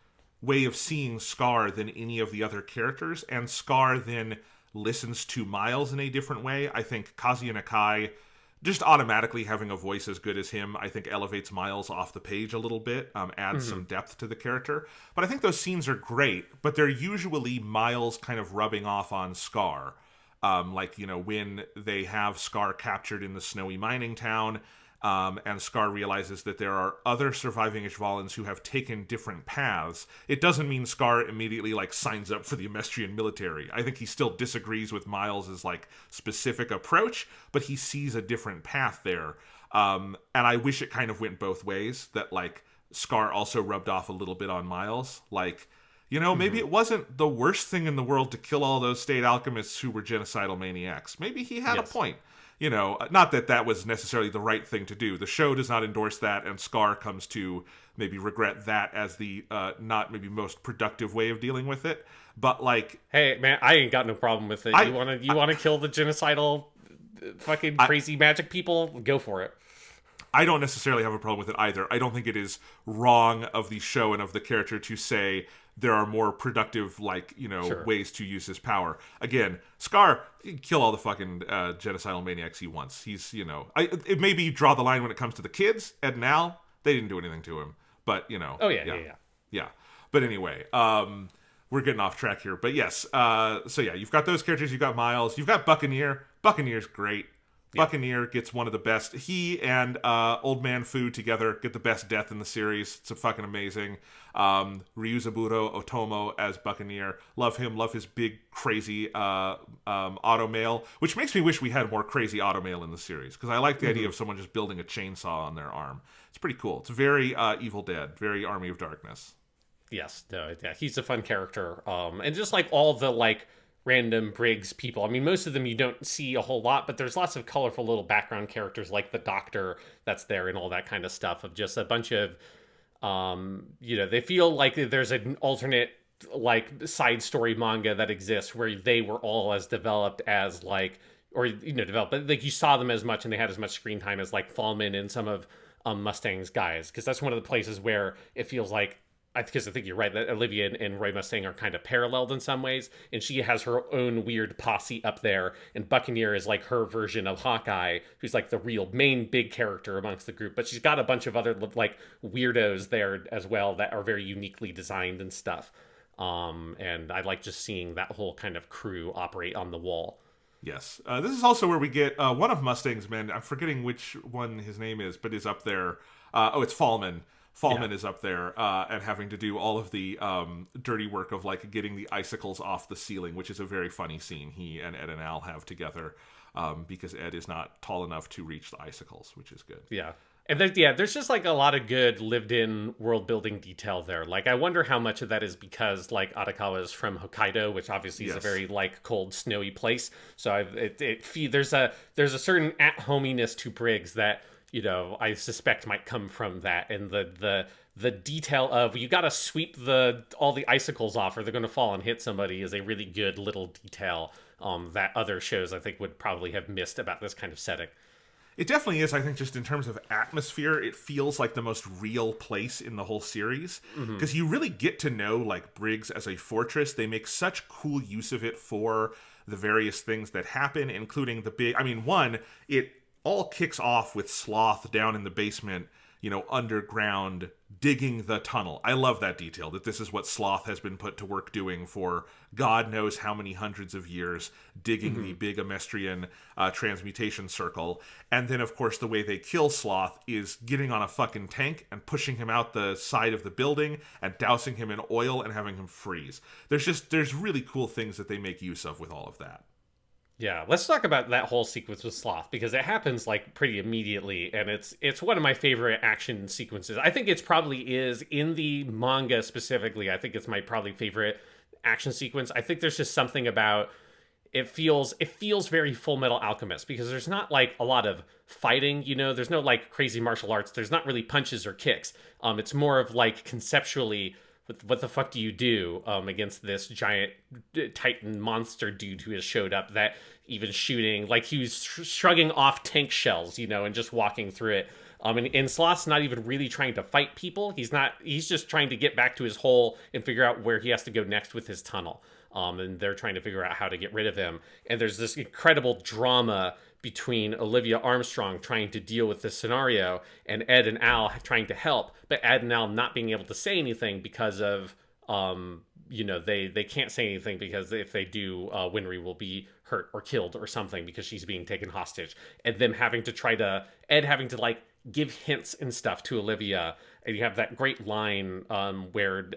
way of seeing Scar than any of the other characters, and Scar then listens to Miles in a different way. I think Kazuya Nakai, just automatically having a voice as good as him, I think elevates Miles off the page a little bit, adds some depth to the character. But I think those scenes are great, but they're usually Miles kind of rubbing off on Scar. When they have Scar captured in the snowy mining town, and Scar realizes that there are other surviving Ishvalans who have taken different paths. It doesn't mean Scar immediately, like, signs up for the Amestrian military. I think he still disagrees with Miles's, like, specific approach, but he sees a different path there. And I wish it kind of went both ways, that, like, Scar also rubbed off a little bit on Miles. Like, maybe it wasn't the worst thing in the world to kill all those state alchemists who were genocidal maniacs. Maybe he had a point. Not that that was necessarily the right thing to do. The show does not endorse that, and Scar comes to maybe regret that as the not maybe most productive way of dealing with it. But, like, hey man, I ain't got no problem with it. You wanna kill the genocidal fucking crazy magic people? Go for it. I don't necessarily have a problem with it either. I don't think it is wrong of the show and of the character to say there are more productive, ways to use his power. Again, Scar, he can kill all the fucking genocidal maniacs he wants. He's, it maybe draw the line when it comes to the kids. Ed and Al, they didn't do anything to him. But, Oh, yeah. But anyway, we're getting off track here. But yes, you've got those characters. You've got Miles. You've got Buccaneer. Buccaneer's great. Yeah. Buccaneer gets one of the best. He and Old Man Fu together get the best death in the series. It's a fucking amazing. Ryuzaburo Otomo as Buccaneer. Love him. Love his big, crazy automail, which makes me wish we had more crazy automail in the series, because I like the idea of someone just building a chainsaw on their arm. It's pretty cool. It's very Evil Dead, very Army of Darkness. Yes, no, yeah, he's a fun character. And just like all the like random Briggs people. I mean, most of them you don't see a whole lot, but there's lots of colorful little background characters like the doctor that's there and all that kind of stuff, of just a bunch of, they feel like there's an alternate like side story manga that exists where they were all as developed as like, or, developed, but like you saw them as much and they had as much screen time as like Fallman and some of Mustang's guys. Because that's one of the places where it feels like, because I think you're right, that Olivia and Roy Mustang are kind of paralleled in some ways, and she has her own weird posse up there, and Buccaneer is like her version of Hawkeye, who's like the real main big character amongst the group, but she's got a bunch of other like weirdos there as well that are very uniquely designed and stuff. And I like just seeing that whole kind of crew operate on the wall. Yes. This is also where we get one of Mustang's men. I'm forgetting which one his name is, but is up there. It's Fallman. Fallman is up there and having to do all of the dirty work of like getting the icicles off the ceiling, which is a very funny scene he and Ed and Al have together, because Ed is not tall enough to reach the icicles, which is good. Yeah. And there's just like a lot of good lived-in world-building detail there. Like, I wonder how much of that is because like Arakawa is from Hokkaido, which obviously is a very like cold, snowy place. So there's a certain at-hominess to Briggs that, I suspect might come from that, and the detail of you got to sweep all the icicles off or they're going to fall and hit somebody is a really good little detail that other shows I think would probably have missed about this kind of setting. It definitely is. I think just in terms of atmosphere, it feels like the most real place in the whole series, because you really get to know like Briggs as a fortress. They make such cool use of it for the various things that happen, including it all kicks off with Sloth down in the basement, underground, digging the tunnel. I love that detail, that this is what Sloth has been put to work doing for God knows how many hundreds of years, digging the big Amestrian transmutation circle. And then, of course, the way they kill Sloth is getting on a fucking tank and pushing him out the side of the building and dousing him in oil and having him freeze. There's really cool things that they make use of with all of that. Yeah, let's talk about that whole sequence with Sloth, because it happens like pretty immediately, and it's one of my favorite action sequences. I think it's probably is in the manga specifically. I think it's my probably favorite action sequence. I think there's just something about it feels very Fullmetal Alchemist, because there's not like a lot of fighting, there's no like crazy martial arts. There's not really punches or kicks. It's more of like conceptually, what the fuck do you do against this giant Titan monster dude who has showed up, that even shooting, like he was shrugging off tank shells, and just walking through it. And Sloth's not even really trying to fight people. He's just trying to get back to his hole and figure out where he has to go next with his tunnel. And they're trying to figure out how to get rid of him. And there's this incredible drama between Olivia Armstrong trying to deal with this scenario and Ed and Al trying to help, but Ed and Al not being able to say anything because of, they can't say anything, because if they do, Winry will be hurt or killed or something because she's being taken hostage. And them having to Ed having to like give hints and stuff to Olivia. And you have that great line where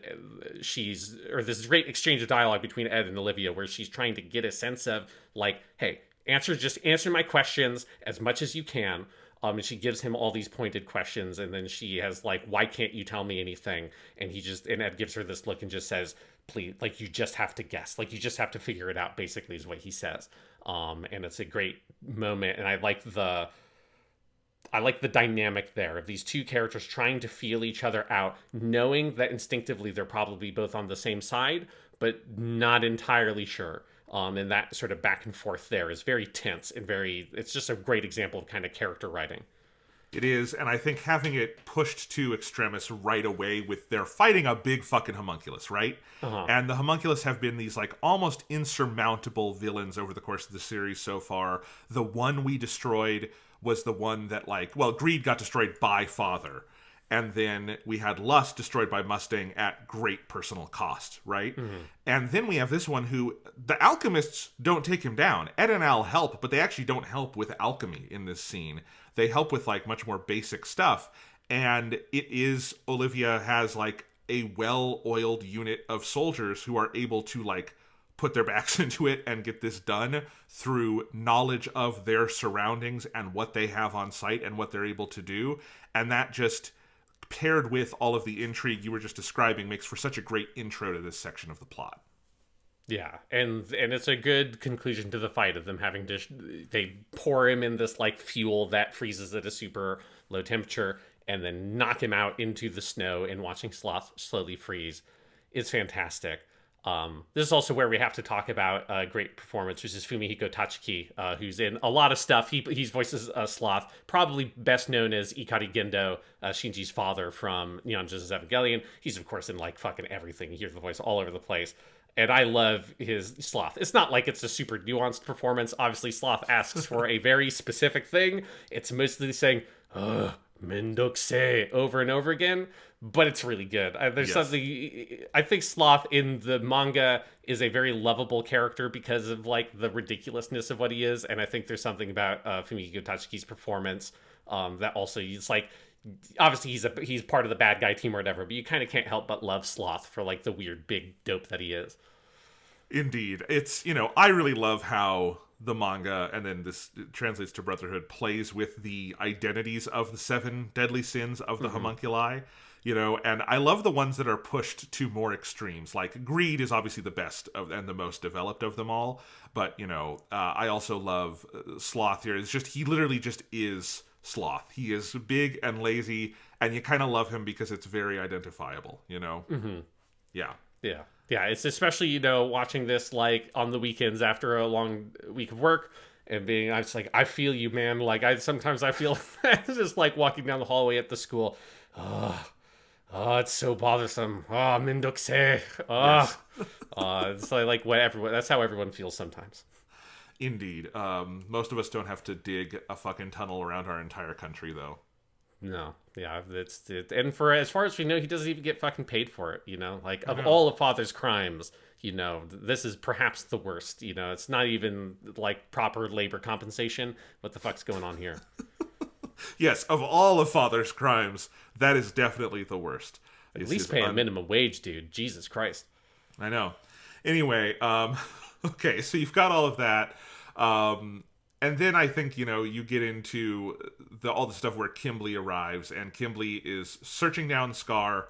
this great exchange of dialogue between Ed and Olivia where she's trying to get a sense of like, hey, answer my questions as much as you can. And she gives him all these pointed questions, and then she has like, why can't you tell me anything? And Ed gives her this look and just says, please, like, you just have to guess, like, you just have to figure it out, basically is what he says. And it's a great moment, and I like the dynamic there of these two characters trying to feel each other out, knowing that instinctively they're probably both on the same side, but not entirely sure. And that sort of back and forth there is very tense and it's just a great example of kind of character writing. It is, and I think having it pushed to extremis right away with they're fighting a big fucking homunculus, right? And the homunculus have been these like almost insurmountable villains over the course of the series so far. The one we destroyed was the one that Greed got destroyed by Father. and then we had Lust destroyed by Mustang at great personal cost, right? And then we have this one who, the alchemists don't take him down. Ed and Al help, but they actually don't help with alchemy in this scene. They help with like much more basic stuff. And it is, Olivia has like a well-oiled unit of soldiers who are able to like put their backs into it and get this done through knowledge of their surroundings and what they have on site and what they're able to do. And that just, paired with all of the intrigue you were just describing, makes for such a great intro to this section of the plot. Yeah, and it's a good conclusion to the fight of them having to... They pour him in this, like, fuel that freezes at a super low temperature and then knock him out into the snow, and watching Sloth slowly freeze is fantastic. This is also where we have to talk about a great performance, which is Fumihiko Tachiki, who's in a lot of stuff. He voices Sloth, probably best known as Ikari Gendo, Shinji's father from Neon Genesis Evangelion. He's, of course, in, like, fucking everything. You hear the voice all over the place. And I love his Sloth. It's not like it's a super nuanced performance. Obviously, Sloth asks for a very specific thing. It's mostly saying, Mendokse, over and over again. But it's really good. There's something... I think Sloth in the manga is a very lovable character because of, like, the ridiculousness of what he is. And I think there's something about Fumihiko Tachiki's performance that also... It's like... Obviously, he's part of the bad guy team or whatever, but you kind of can't help but love Sloth for, like, the weird big dope that he is. Indeed. It's, I really love how the manga, and then this translates to Brotherhood, plays with the identities of the 7 deadly sins of the homunculi. And I love the ones that are pushed to more extremes. Like, greed is obviously the best and the most developed of them all. But, I also love Sloth here. It's just, he literally just is Sloth. He is big and lazy, and you kind of love him because it's very identifiable, Yeah. Yeah. Yeah, it's especially, watching this, like, on the weekends after a long week of work. And I'm just like, I feel you, man. Like, sometimes I feel just like walking down the hallway at the school. Oh, it's so bothersome. Oh, Mendokse. Oh. Yes. It's like what everyone, that's how everyone feels sometimes. Indeed. Most of us don't have to dig a fucking tunnel around our entire country, though. No. Yeah, and for as far as we know, he doesn't even get fucking paid for it, Like, of all of Father's crimes, this is perhaps the worst, It's not even, like, proper labor compensation. What the fuck's going on here? Yes, of all of Father's crimes, that is definitely the worst. At least pay a minimum wage, dude. Jesus Christ. I know. Anyway, okay, so you've got all of that. And then I think, you get into all the stuff where Kimberly arrives, and Kimberly is searching down Scar,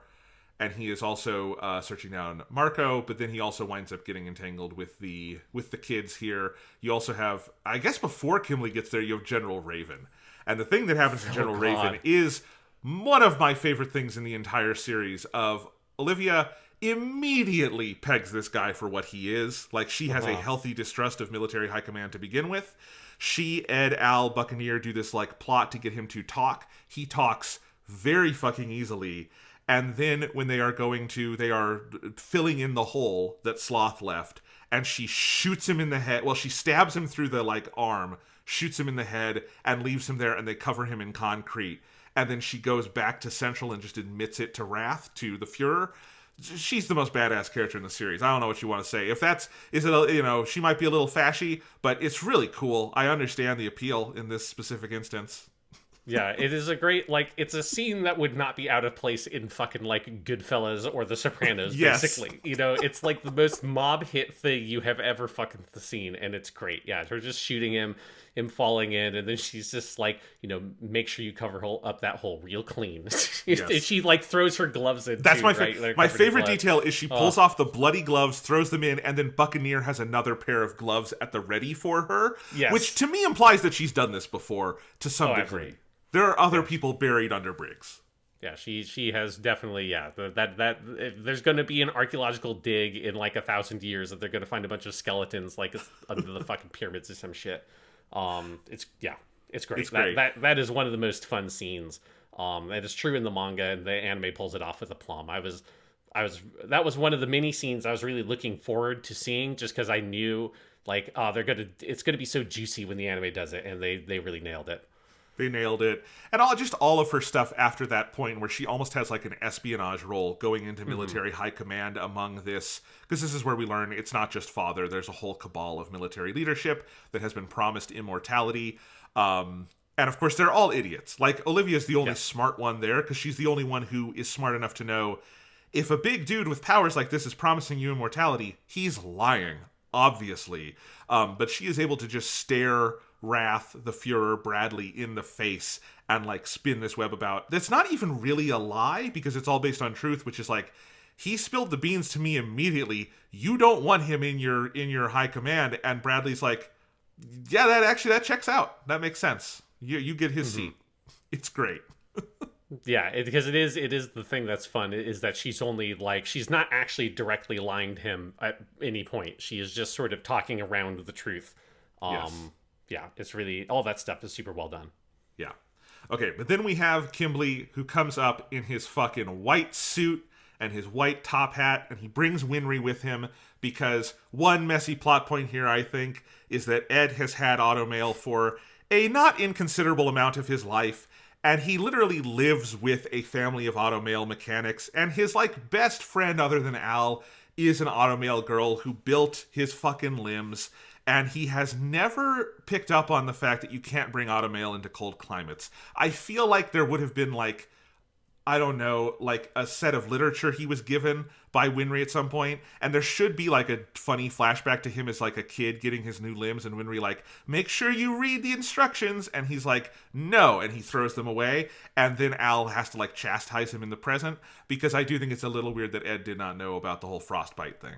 and he is also searching down Marco, but then he also winds up getting entangled with the kids here. You also have, I guess before Kimberly gets there, you have General Raven. And the thing that happens to General Raven is one of my favorite things in the entire series of Olivia immediately pegs this guy for what he is. Like, she has a healthy distrust of military high command to begin with. She, Ed, Al, Buccaneer do this, like, plot to get him to talk. He talks very fucking easily. And then when they are filling in the hole that Sloth left, and she shoots him in the head. Well, she stabs him through the, like, arm, shoots him in the head, and leaves him there, and they cover him in concrete. And then she goes back to Central and just admits it to Wrath, to the Fuhrer. She's the most badass character in the series. I don't know what you want to say. If she might be a little fashy, but it's really cool. I understand the appeal in this specific instance. Yeah, it is a great, like, it's a scene that would not be out of place in fucking, like, Goodfellas or The Sopranos, basically. It's like the most mob hit thing you have ever fucking seen, and it's great. Yeah, her just shooting him falling in, and then she's just like, make sure you cover up that hole real clean. Yes. She, like, throws her gloves in. That's too, my favorite detail is she pulls off the bloody gloves, throws them in, and then Buccaneer has another pair of gloves at the ready for her. Yes. Which to me implies that she's done this before to some degree. Absolutely. There are other people buried under Briggs. Yeah, she has definitely, that there's going to be an archaeological dig in like 1,000 years that they're going to find a bunch of skeletons like it's under the fucking pyramids or some shit. It's great. It's great. That is one of the most fun scenes. That is true in the manga, and the anime pulls it off with aplomb. That was one of the mini scenes I was really looking forward to seeing, just because I knew, like, it's gonna be so juicy when the anime does it, and they really nailed it. They nailed it. And all of her stuff after that point where she almost has like an espionage role going into military high command among this, because this is where we learn it's not just father. There's a whole cabal of military leadership that has been promised immortality. And of course, they're all idiots. Like, Olivia's the only smart one there, because she's the only one who is smart enough to know if a big dude with powers like this is promising you immortality, he's lying, obviously. But she is able to just stare Wrath, the Fuhrer, Bradley in the face and like spin this web about that's not even really a lie, because it's all based on truth, which is like, he spilled the beans to me immediately. You don't want him in your high command. And Bradley's like, yeah, that checks out. That makes sense. You get his seat. It's great. Yeah, because it is the thing that's fun is that she's only like, she's not actually directly lying to him at any point. She is just sort of talking around the truth. Yes. Yeah, it's really, all that stuff is super well done. Yeah. Okay, but then we have Kimberly, who comes up in his fucking white suit and his white top hat, and he brings Winry with him because one messy plot point here, I think, is that Ed has had automail for a not inconsiderable amount of his life, and he literally lives with a family of automail mechanics, and his, like, best friend other than Al is an automail girl who built his fucking limbs, and he has never picked up on the fact that you can't bring automail into cold climates. I feel like there would have been, like, I don't know, like a set of literature he was given by Winry at some point, and there should be like a funny flashback to him as like a kid getting his new limbs, and Winry like, make sure you read the instructions, and he's like, no, and he throws them away, and then Al has to like chastise him in the present, because I do think it's a little weird that Ed did not know about the whole frostbite thing.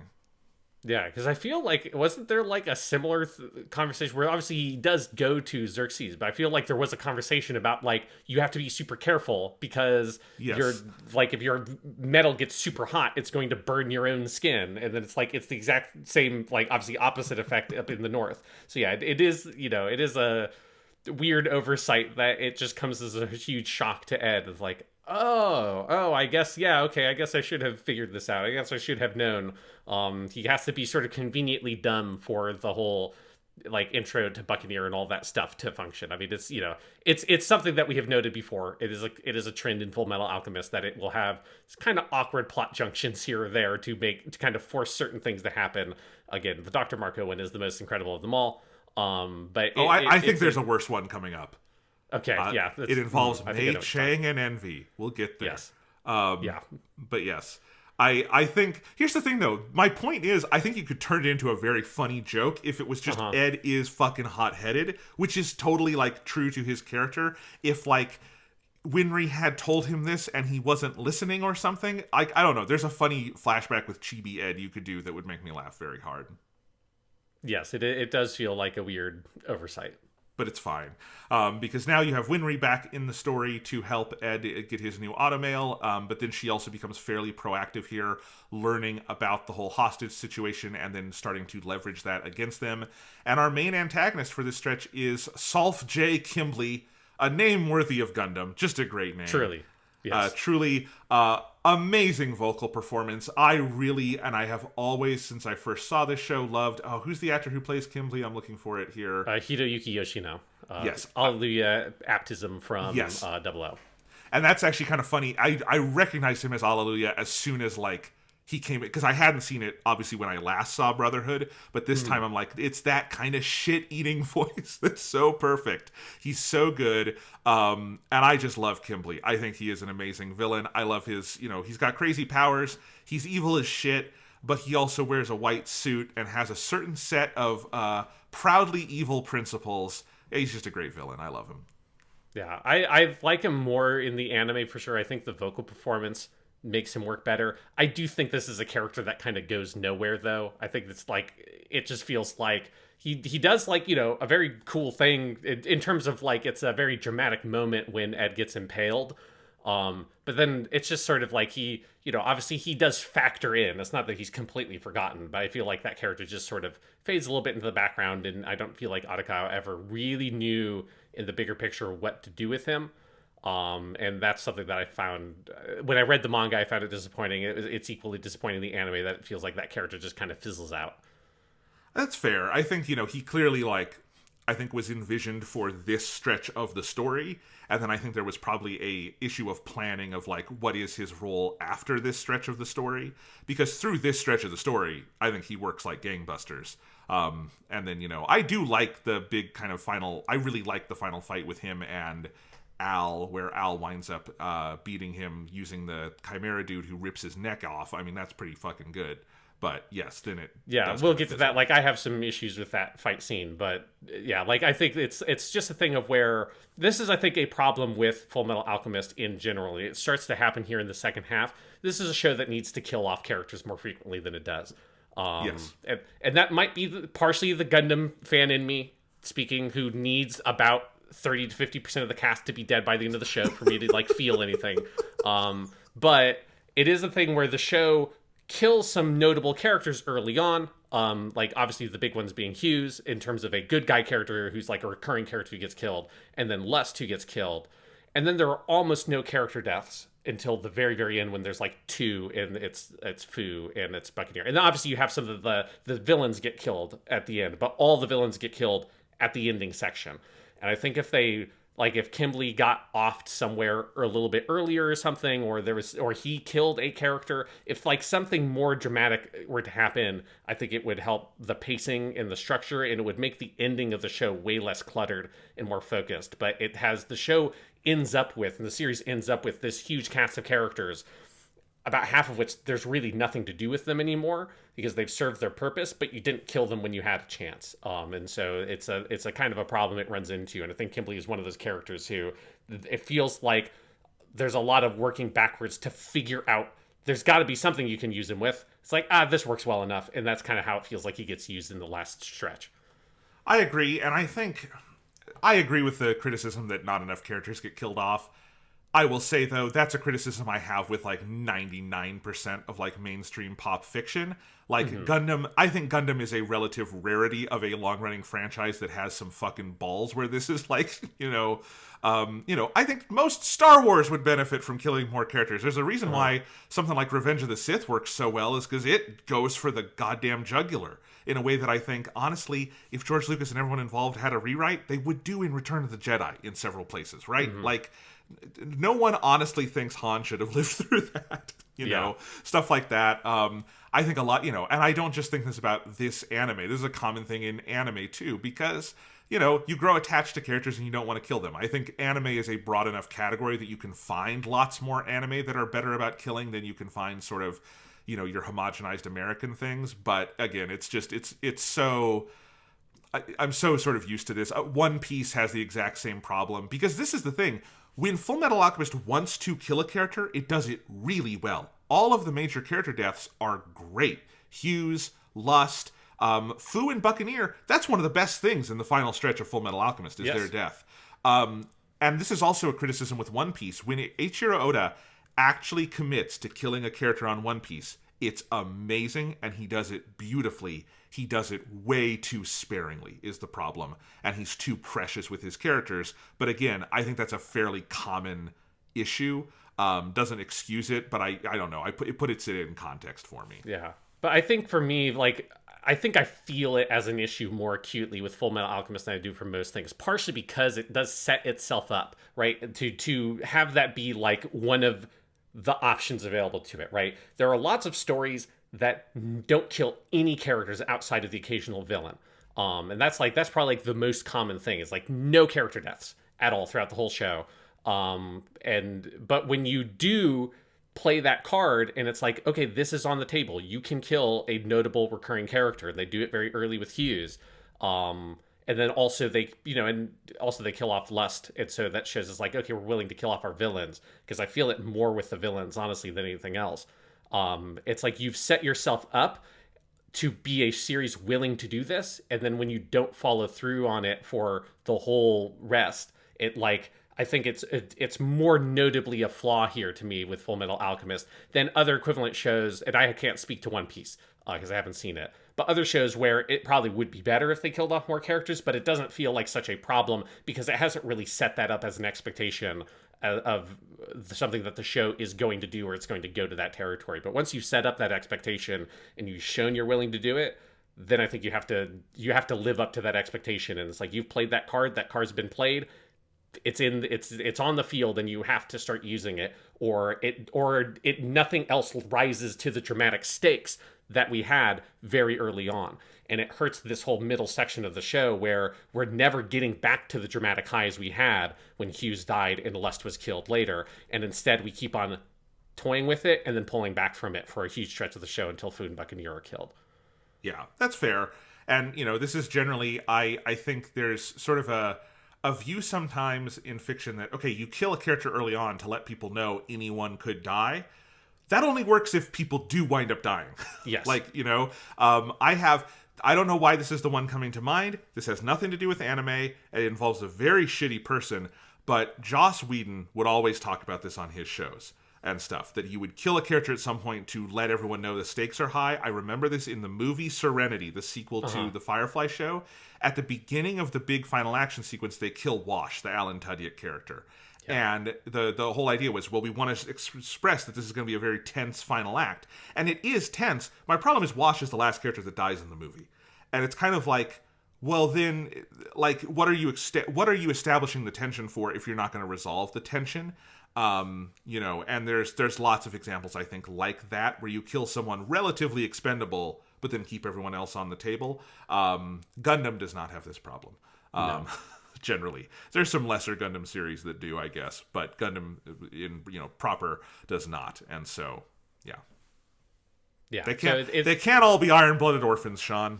Yeah, because I feel like, wasn't there like a similar conversation where obviously he does go to Xerxes, but I feel like there was a conversation about like, you have to be super careful because you're like, if your metal gets super hot, it's going to burn your own skin. And then it's like, it's the exact same, like obviously opposite effect up in the north. So yeah, it is, you know, it is a weird oversight that it just comes as a huge shock to Ed. It's like, oh, I guess, yeah, okay, I guess I should have figured this out. I guess I should have known. He has to be sort of conveniently dumb for the whole, like, intro to Buccaneer and all that stuff to function. I mean, it's, you know, it's something that we have noted before. It is a trend in Fullmetal Alchemist that it will have kind of awkward plot junctions here or there to kind of force certain things to happen. Again, the Dr. Marco one is the most incredible of them all. But I think there's a worse one coming up. Okay, yeah. It involves Mei Chang and Envy. We'll get there. Yes. Yeah. But yes. I think, here's the thing though, my point is, I think you could turn it into a very funny joke if it was just Ed is fucking hot-headed, which is totally, like, true to his character. If, like, Winry had told him this and he wasn't listening or something, I don't know, there's a funny flashback with Chibi Ed you could do that would make me laugh very hard. Yes, it does feel like a weird oversight. But it's fine, because now you have Winry back in the story to help Ed get his new automail, but then she also becomes fairly proactive here, learning about the whole hostage situation and then starting to leverage that against them. And our main antagonist for this stretch is Solf J. Kimbley, a name worthy of Gundam. Just a great name. Truly. Yes. Truly amazing vocal performance. I really, and I have always, since I first saw this show, loved, who's the actor who plays Kimbley? I'm looking for it here. Hiroyuki Yoshino. Yes. Alleluia Aptism from Double O. And that's actually kind of funny. I recognized him as Alleluia as soon as, like, he came in, because I hadn't seen it, obviously, when I last saw Brotherhood, but this time I'm like, it's that kind of shit-eating voice that's so perfect. He's so good, and I just love Kimbley. I think he is an amazing villain. I love his, you know, he's got crazy powers, he's evil as shit, but he also wears a white suit and has a certain set of proudly evil principles. He's just a great villain. I love him. Yeah, I like him more in the anime for sure. I think the vocal performance makes him work better. I do think this is a character that kind of goes nowhere, though. I think it's like, it just feels like he does, like, you know, a very cool thing in terms of, like, it's a very dramatic moment when Ed gets impaled. But then it's just sort of like he, you know, obviously he does factor in. It's not that he's completely forgotten, but I feel like that character just sort of fades a little bit into the background, and I don't feel like Arakawa ever really knew in the bigger picture what to do with him. And that's something that I found when I read the manga, I found it disappointing. It's equally disappointing in the anime that it feels like that character just kind of fizzles out. That's fair. I think, you know, he clearly, like, I think was envisioned for this stretch of the story, and then I think there was probably a issue of planning of like what is his role after this stretch of the story, because through this stretch of the story I think he works like gangbusters. And then, you know, I do like the big kind of final, I really like the final fight with him and Al, where Al winds up beating him using the Chimera dude who rips his neck off. I mean, that's pretty fucking good. But yes, then it we'll get to that. Like, I have some issues with that fight scene, but yeah, like, I think it's just a thing of where this is, I think, a problem with Fullmetal Alchemist in general. It starts to happen here in the second half. This is a show that needs to kill off characters more frequently than it does. Yes. And that might be partially the Gundam fan in me speaking, who needs about 30 to 50% of the cast to be dead by the end of the show for me to like feel anything. But it is a thing where the show kills some notable characters early on. Like, obviously the big ones being Hughes in terms of a good guy character who's like a recurring character who gets killed, and then Lust who gets killed. And then there are almost no character deaths until the very, very end, when there's like two, and it's Fu and it's Buccaneer. And then obviously you have some of the villains get killed at the end, but all the villains get killed at the ending section. And I think if they, like, if Kimberly got offed somewhere or a little bit earlier or something, or he killed a character, if like something more dramatic were to happen, I think it would help the pacing and the structure, and it would make the ending of the show way less cluttered and more focused. But it has, the show ends up with, and the series ends up with, this huge cast of characters, about half of which there's really nothing to do with them anymore because they've served their purpose, but you didn't kill them when you had a chance. And so it's a kind of a problem it runs into. And I think Kimberly is one of those characters who, it feels like there's a lot of working backwards to figure out, there's got to be something you can use him with. It's like, this works well enough. And that's kind of how it feels like he gets used in the last stretch. I agree. And I think I agree with the criticism that not enough characters get killed off. I will say, though, that's a criticism I have with, like, 99% of, like, mainstream pop fiction. Like, Gundam, I think Gundam is a relative rarity of a long-running franchise that has some fucking balls, where this is, like, I think most Star Wars would benefit from killing more characters. There's a reason why something like Revenge of the Sith works so well, is because it goes for the goddamn jugular in a way that I think, honestly, if George Lucas and everyone involved had a rewrite, they would do in Return of the Jedi in several places, right? Like, no one honestly thinks Han should have lived through that, you know, stuff like that. I think a lot, and I don't just think this about this anime. This is a common thing in anime too, because, you grow attached to characters and you don't want to kill them. I think anime is a broad enough category that you can find lots more anime that are better about killing than you can find sort of, your homogenized American things. But again, it's just, it's so... I'm so sort of used to this. One Piece has the exact same problem, because this is the thing. When Fullmetal Alchemist wants to kill a character, it does it really well. All of the major character deaths are great. Hughes, Lust, Fu and Buccaneer, that's one of the best things in the final stretch of Fullmetal Alchemist, is their death. And this is also a criticism with One Piece. When Eiichiro Oda actually commits to killing a character on One Piece, it's amazing, and he does it beautifully. He does it way too sparingly, is the problem. And he's too precious with his characters. But again, I think that's a fairly common issue. Doesn't excuse it, but I don't know. It put it in context for me. Yeah. But I think for me, like, I think I feel it as an issue more acutely with Fullmetal Alchemist than I do for most things. Partially because it does set itself up, right? To have that be like one of the options available to it, right? There are lots of stories that don't kill any characters outside of the occasional villain. And that's probably like the most common thing, is like no character deaths at all throughout the whole show. But when you do play that card and it's like, okay, this is on the table, you can kill a notable recurring character. They do it very early with Hughes. And then also they kill off Lust. And so that shows us like, okay, we're willing to kill off our villains, because I feel it more with the villains, honestly, than anything else. It's like you've set yourself up to be a series willing to do this, and then when you don't follow through on it for the whole rest, it like, I think it's more notably a flaw here to me with Fullmetal Alchemist than other equivalent shows, and I can't speak to One Piece because I haven't seen it, but other shows where it probably would be better if they killed off more characters, but it doesn't feel like such a problem because it hasn't really set that up as an expectation of something that the show is going to do, or it's going to go to that territory. But once you've set up that expectation and you've shown you're willing to do it, then I think you have to live up to that expectation. And it's like, you've played that card's been played, it's on the field, and you have to start using it, or it nothing else rises to the dramatic stakes that we had very early on. And it hurts this whole middle section of the show where we're never getting back to the dramatic highs we had when Hughes died and Lust was killed later. And instead we keep on toying with it and then pulling back from it for a huge stretch of the show until Food and Buccaneer are killed. Yeah, that's fair. And, this is generally, I think there's sort of a view sometimes in fiction that, okay, you kill a character early on to let people know anyone could die. That only works if people do wind up dying. Yes. I don't know why this is the one coming to mind. This has nothing to do with anime. It involves a very shitty person, but Joss Whedon would always talk about this on his shows and stuff, that you would kill a character at some point to let everyone know the stakes are high. I remember this in the movie Serenity, the sequel to the Firefly show. At the beginning of the big final action sequence, they kill Wash, the Alan Tudyk character. Yeah. And the whole idea was, well, we want to express that this is going to be a very tense final act. And it is tense. My problem is Wash is the last character that dies in the movie. And it's kind of like, well, then, like, what are you establishing the tension for if you're not going to resolve the tension? And there's lots of examples, I think, like that, where you kill someone relatively expendable, but then keep everyone else on the table. Gundam does not have this problem. No. Generally, there's some lesser Gundam series that do, I guess, but Gundam in proper does not, and so they can't all be iron-blooded orphans, Sean.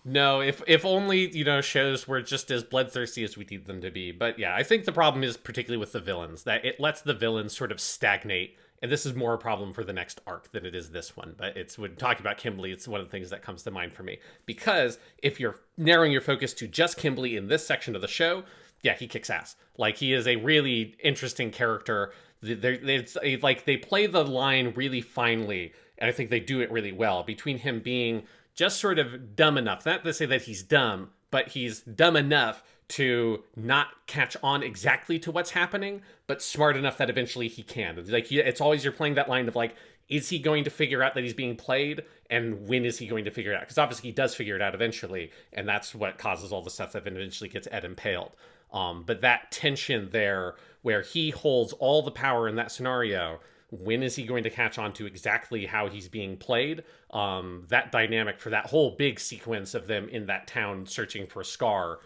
No, if only, shows were just as bloodthirsty as we need them to be. But yeah, I think the problem is particularly with the villains, that it lets the villains sort of stagnate. And this is more a problem for the next arc than it is this one. But when talking about Kimberly, it's one of the things that comes to mind for me. Because if you're narrowing your focus to just Kimberly in this section of the show, yeah, he kicks ass. Like, he is a really interesting character. They play the line really finely, and I think they do it really well, between him being just sort of dumb enough, not to say that he's dumb, but he's dumb enough to not catch on exactly to what's happening, but smart enough that eventually he can. Like, it's always, you're playing that line of like, is he going to figure out that he's being played, and when is he going to figure it out? Because obviously he does figure it out eventually, and that's what causes all the stuff that eventually gets Ed impaled. But that tension there, where he holds all the power in that scenario, when is he going to catch on to exactly how he's being played? That dynamic for that whole big sequence of them in that town searching for Scar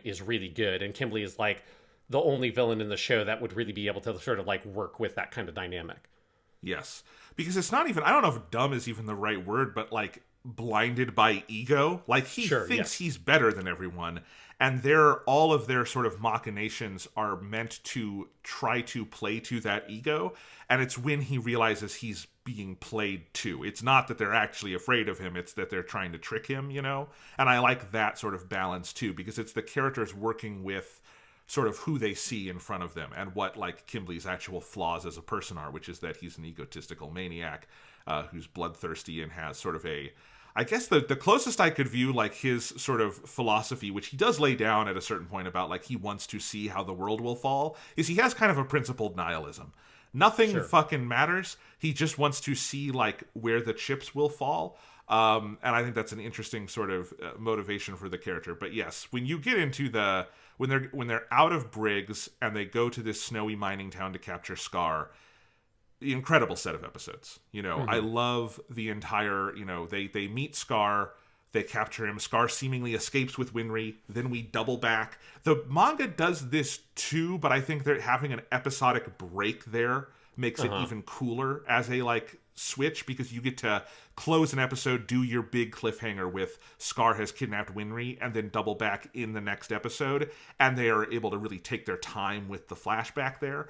is really good. And Kimberly is like the only villain in the show that would really be able to sort of like work with that kind of dynamic. Yes. Because it's not even, I don't know if dumb is even the right word, but like blinded by ego. Like, he thinks he's better than everyone. And all of their sort of machinations are meant to try to play to that ego. And it's when he realizes he's being played to. It's not that they're actually afraid of him. It's that they're trying to trick him, And I like that sort of balance too, because it's the characters working with sort of who they see in front of them and what, like, Kimberly's actual flaws as a person are, which is that he's an egotistical maniac who's bloodthirsty and has sort of I guess the closest I could view, like, his sort of philosophy, which he does lay down at a certain point about, like, he wants to see how the world will fall, is he has kind of a principled nihilism. Nothing fucking matters. He just wants to see, like, where the chips will fall. And I think that's an interesting sort of motivation for the character. But yes, when you get into when they're out of Briggs and they go to this snowy mining town to capture Scar, the incredible set of episodes. I love the entire, they meet Scar, they capture him, Scar seemingly escapes with Winry, then we double back. The manga does this too, but I think they're having an episodic break there makes it even cooler as a, like, switch, because you get to close an episode, do your big cliffhanger with Scar has kidnapped Winry, and then double back in the next episode, and they are able to really take their time with the flashback there.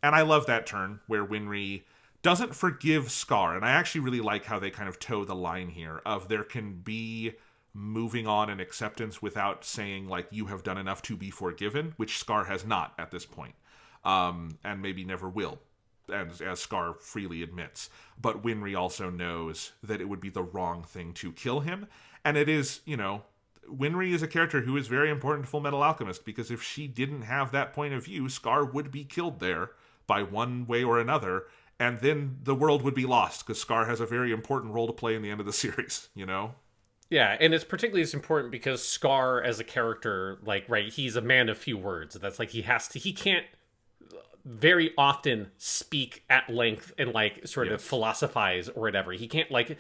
And I love that turn where Winry doesn't forgive Scar. And I actually really like how they kind of toe the line here of there can be moving on and acceptance without saying, like, you have done enough to be forgiven, which Scar has not at this point. And maybe never will, as Scar freely admits. But Winry also knows that it would be the wrong thing to kill him. And it is, Winry is a character who is very important to Fullmetal Alchemist, because if she didn't have that point of view, Scar would be killed there by one way or another, and then the world would be lost, because Scar has a very important role to play in the end of the series, Yeah, and it's particularly as important because Scar as a character, like, right, he's a man of few words. That's like he can't very often speak at length and like sort of Yes. philosophize or whatever. He can't like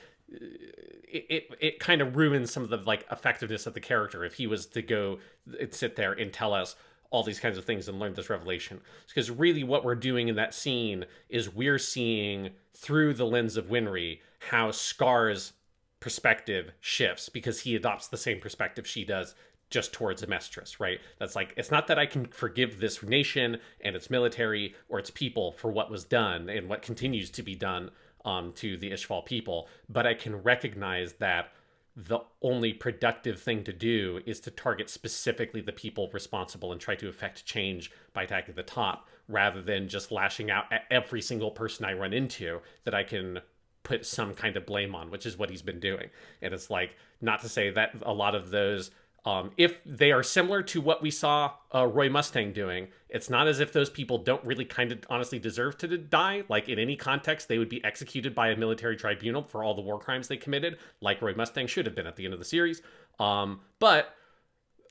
it kind of ruins some of the like effectiveness of the character if he was to go and sit there and tell us all these kinds of things and learn this revelation. Because really what we're doing in that scene is we're seeing through the lens of Winry how Scar's perspective shifts because he adopts the same perspective she does just towards Amestris, right? That's like, it's not that I can forgive this nation and its military or its people for what was done and what continues to be done to the Ishval people, but I can recognize that the only productive thing to do is to target specifically the people responsible and try to affect change by attacking the top, rather than just lashing out at every single person I run into that I can put some kind of blame on, which is what he's been doing. And it's like, not to say that a lot of those, if they are similar to what we saw Roy Mustang doing, it's not as if those people don't really kind of honestly deserve to die. Like, in any context, they would be executed by a military tribunal for all the war crimes they committed, like Roy Mustang should have been at the end of the series. But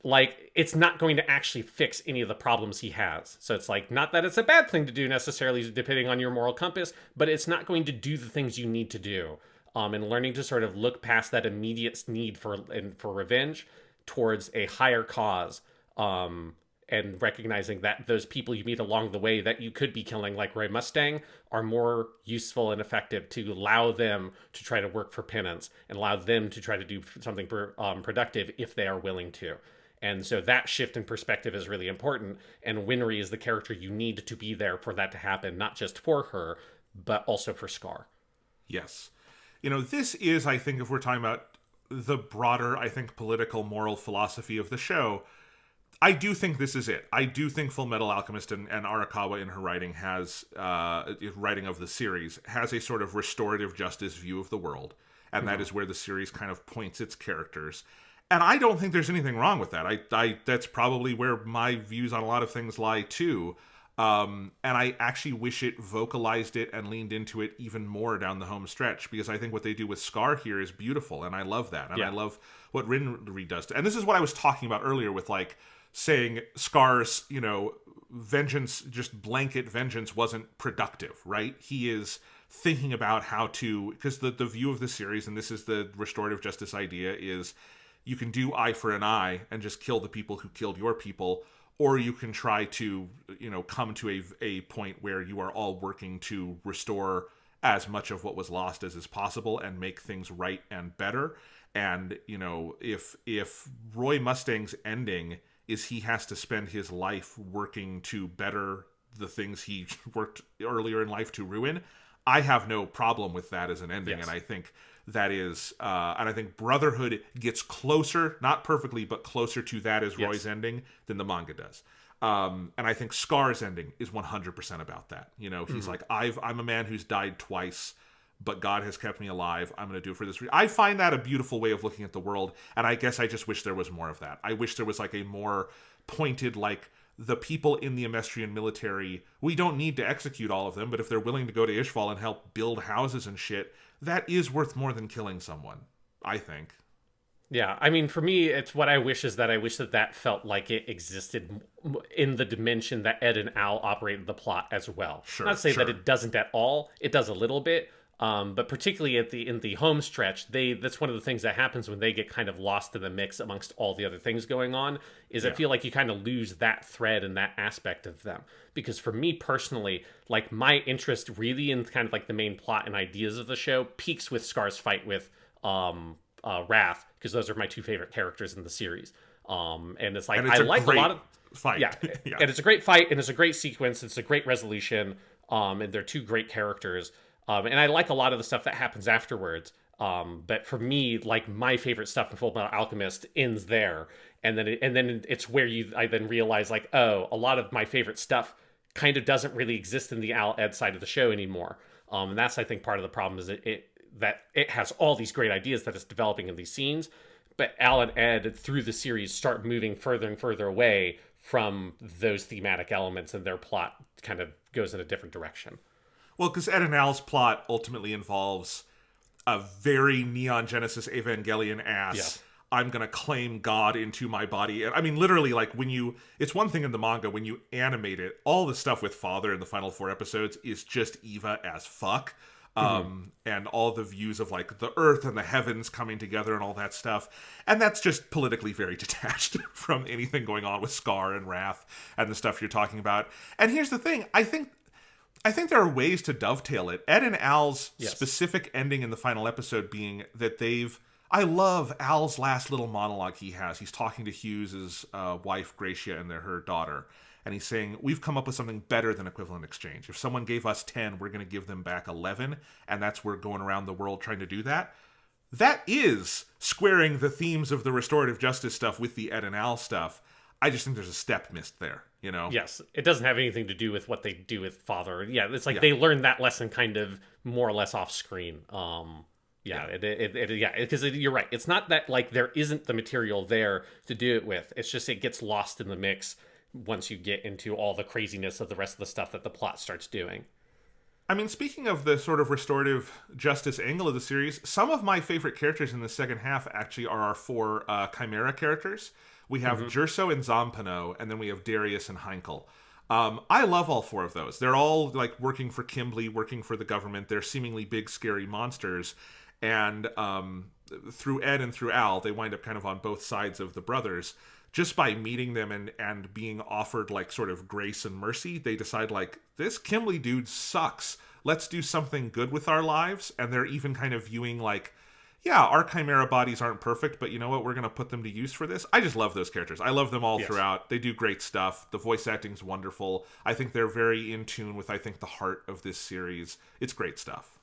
like, it's not going to actually fix any of the problems he has. So it's like, not that it's a bad thing to do necessarily, depending on your moral compass, but it's not going to do the things you need to do. And learning to sort of look past that immediate need for revenge towards a higher cause, and recognizing that those people you meet along the way that you could be killing, like Roy Mustang, are more useful and effective to allow them to try to work for penance and allow them to try to do something productive if they are willing to. And so that shift in perspective is really important. And Winry is the character you need to be there for that to happen, not just for her, but also for Scar. Yes. You know, this is, I think, if we're talking about the broader, I think, political, moral philosophy of the show, I do think this is it. I do think Fullmetal Alchemist and Arakawa in her writing has, writing of the series, has a sort of restorative justice view of the world. And that is where the series kind of points its characters. And I don't think there's anything wrong with that. I that's probably where my views on a lot of things lie too. And I actually wish it vocalized it and leaned into it even more down the home stretch, because I think what they do with Scar here is beautiful, and I love that. And I love what Rinri does. And this is what I was talking about earlier with, like, saying Scar's, you know, vengeance, just blanket vengeance, wasn't productive, right? He is thinking about how to, because the view of the series, and this is the restorative justice idea, is you can do eye for an eye and just kill the people who killed your people, or you can try to, you know, come to a point where you are all working to restore as much of what was lost as is possible and make things right and better. And, you know, if Roy Mustang's ending is he has to spend his life working to better the things he worked earlier in life to ruin, I have no problem with that as an ending. Yes. And I think that is, and I think Brotherhood gets closer, not perfectly, but closer to that as Roy's ending than the manga does. And I think Scar's ending is 100% about that. You know, he's like, I'm a man who's died twice, but God has kept me alive. I'm going to do it for this reason. I find that a beautiful way of looking at the world, and I guess I just wish there was more of that. I wish there was like a more pointed, like, the people in the Amestrian military, we don't need to execute all of them, but if they're willing to go to Ishval and help build houses and shit, that is worth more than killing someone, I think. Yeah, I mean, for me, it's what I wish is that I wish that that felt like it existed in the dimension that Ed and Al operated the plot as well. Sure, Not to say sure. that it doesn't at all. It does a little bit. But particularly in the home stretch, that's one of the things that happens when they get kind of lost in the mix amongst all the other things going on, is I feel like you kind of lose that thread and that aspect of them. Because for me personally, like, my interest really in kind of like the main plot and ideas of the show peaks with Scar's fight with Wrath, because those are my two favorite characters in the series. And it's like, And it's I like a lot of fight. Yeah, and it's a great fight, and it's a great sequence, it's a great resolution, and they're two great characters. And I like a lot of the stuff that happens afterwards. But for me, like, my favorite stuff in Fullmetal Alchemist ends there. And then it's where I then realize, like, oh, a lot of my favorite stuff kind of doesn't really exist in the Al Ed side of the show anymore. And that's, I think, part of the problem, is that it has all these great ideas that it's developing in these scenes, but Al and Ed through the series start moving further and further away from those thematic elements, and their plot kind of goes in a different direction. Well, because Ed and Al's plot ultimately involves a very Neon Genesis Evangelion ass. Yes. I'm gonna claim God into my body. And I mean, literally, like it's one thing in the manga when you animate it, all the stuff with Father in the final 4 episodes is just Eva as fuck. And all the views of like the earth and the heavens coming together and all that stuff. And that's just politically very detached from anything going on with Scar and Wrath and the stuff you're talking about. And here's the thing. I think there are ways to dovetail it. Ed and Al's specific ending in the final episode being that I love Al's last little monologue he has. He's talking to Hughes' wife, Gracia, and her daughter. And he's saying, we've come up with something better than equivalent exchange. If someone gave us 10, we're going to give them back 11. And that's we're going around the world trying to do that. That is squaring the themes of the restorative justice stuff with the Ed and Al stuff. I just think there's a step missed there, you know? Yes, it doesn't have anything to do with what they do with Father. Yeah, it's like they learned that lesson kind of more or less off screen. Because you're right. It's not that like there isn't the material there to do it with. It's just it gets lost in the mix once you get into all the craziness of the rest of the stuff that the plot starts doing. I mean, speaking of the sort of restorative justice angle of the series, some of my favorite characters in the second half actually are our 4 Chimera characters. We have Jerso and Zampano, and then we have Darius and Heinkel. I love all 4 of those. They're all like working for Kimberly, working for the government. They're seemingly big, scary monsters. And through Ed and through Al, they wind up kind of on both sides of the brothers. Just by meeting them and being offered like sort of grace and mercy, they decide like, this Kimberly dude sucks. Let's do something good with our lives. And they're even kind of viewing like, yeah, our Chimera bodies aren't perfect, but you know what? We're going to put them to use for this. I just love those characters. I love them all throughout. They do great stuff. The voice acting's wonderful. I think they're very in tune with, I think, the heart of this series. It's great stuff.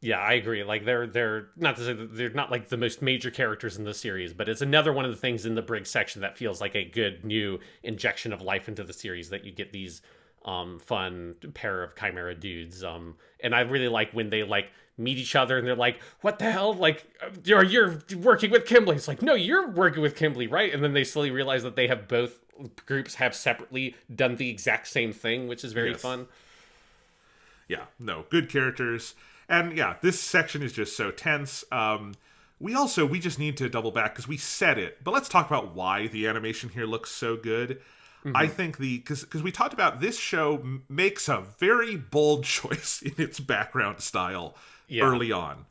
Yeah, I agree. Like they're not to say that they're not like the most major characters in the series, but it's another one of the things in the Briggs section that feels like a good new injection of life into the series, that you get these fun pair of Chimera dudes. And I really like when they like meet each other and they're like, what the hell? Like, you're working with Kimberly. It's like, no, you're working with Kimberly, right? And then they slowly realize that they have both groups have separately done the exact same thing, which is very fun. Yeah, no, good characters. And yeah, this section is just so tense. We just need to double back because we said it, but let's talk about why the animation here looks so good. I think because we talked about this show makes a very bold choice in its background style early on.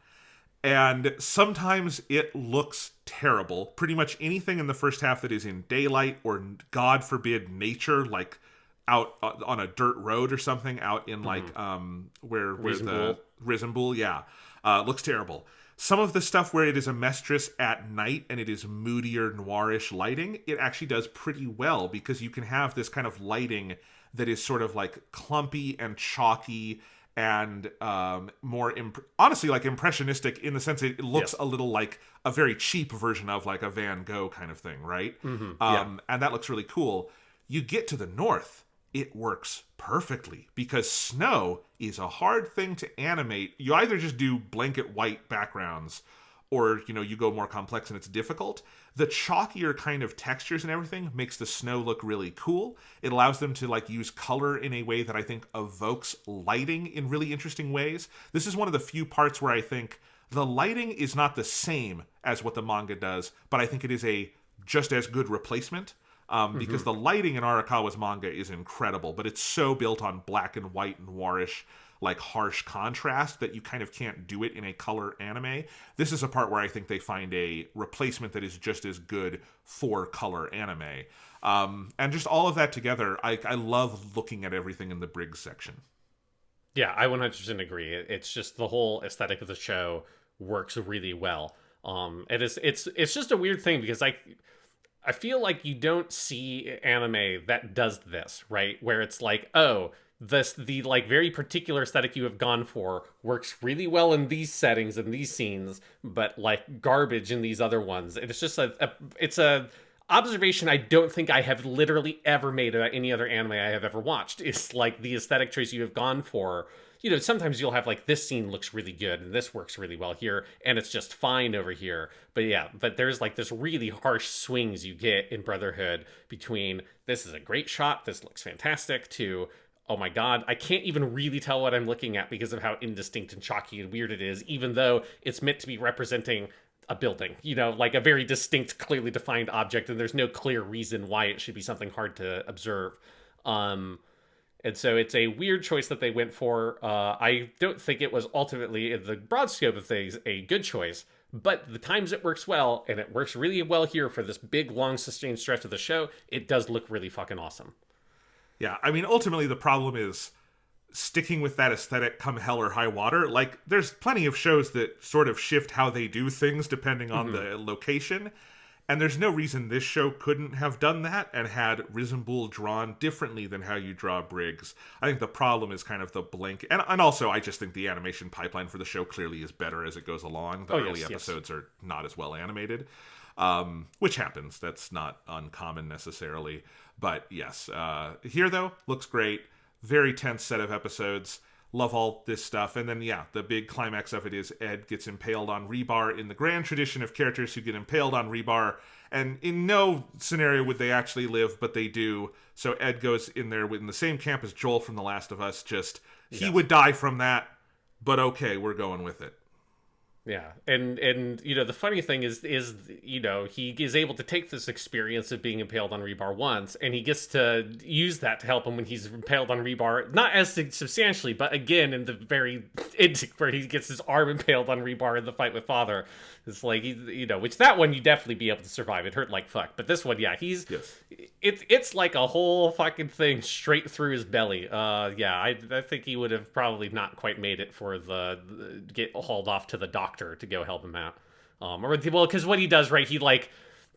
And sometimes it looks terrible. Pretty much anything in the first half that is in daylight or, God forbid, nature, like out on a dirt road or something, out in like where the Risenbull, looks terrible. Some of the stuff where it is a mistress at night and it is moodier, noirish lighting, it actually does pretty well because you can have this kind of lighting that is sort of like clumpy and chalky and more honestly like impressionistic in the sense it looks a little like a very cheap version of like a Van Gogh kind of thing, right? And that looks really cool. You get to the north, it works perfectly because snow is a hard thing to animate. You either just do blanket white backgrounds or, you go more complex and it's difficult. The chalkier kind of textures and everything makes the snow look really cool. It allows them to like use color in a way that I think evokes lighting in really interesting ways. This is one of the few parts where I think the lighting is not the same as what the manga does, but I think it is a just as good replacement. Because the lighting in Arakawa's manga is incredible, but it's so built on black and white and noirish, like harsh contrast that you kind of can't do it in a color anime. This is a part where I think they find a replacement that is just as good for color anime. And just all of that together, I love looking at everything in the Briggs section. Yeah, I 100% agree. It's just the whole aesthetic of the show works really well. It's just a weird thing because I feel like you don't see anime that does this, right? Where it's like, oh, the like very particular aesthetic you have gone for works really well in these settings and these scenes, but like garbage in these other ones. And it's just it's a observation I don't think I have literally ever made about any other anime I have ever watched. It's like the aesthetic choice you have gone for. Sometimes you'll have like this scene looks really good and this works really well here and it's just fine over here. But there's like this really harsh swings you get in Brotherhood between this is a great shot, this looks fantastic, to oh my god, I can't even really tell what I'm looking at because of how indistinct and chalky and weird it is, even though it's meant to be representing a building, like a very distinct, clearly defined object, and there's no clear reason why it should be something hard to observe. And so it's a weird choice that they went for. I don't think it was ultimately, in the broad scope of things, a good choice. But the times it works well, and it works really well here for this big, long, sustained stretch of the show, it does look really fucking awesome. Yeah, I mean, ultimately the problem is sticking with that aesthetic come hell or high water. Like, there's plenty of shows that sort of shift how they do things depending on the location. And there's no reason this show couldn't have done that and had Risenbull drawn differently than how you draw Briggs. I think the problem is kind of the blank. And also, I just think the animation pipeline for the show clearly is better as it goes along. The early episodes are not as well animated, which happens. That's not uncommon necessarily. But yes, here, though, looks great. Very tense set of episodes. Love all this stuff. And then, yeah, the big climax of it is Ed gets impaled on rebar in the grand tradition of characters who get impaled on rebar. And in no scenario would they actually live, but they do. So Ed goes in there in the same camp as Joel from The Last of Us. Just, he would die from that, but okay, we're going with it. Yeah, and the funny thing is he is able to take this experience of being impaled on rebar once, and he gets to use that to help him when he's impaled on rebar, not as substantially, but again in the very end where he gets his arm impaled on rebar in the fight with Father. It's like, which that one you definitely be able to survive. It hurt like fuck, but this one, yeah, it's like a whole fucking thing straight through his belly. I think he would have probably not quite made it for the get hauled off to the doctor to go help him out. Because what he does, right,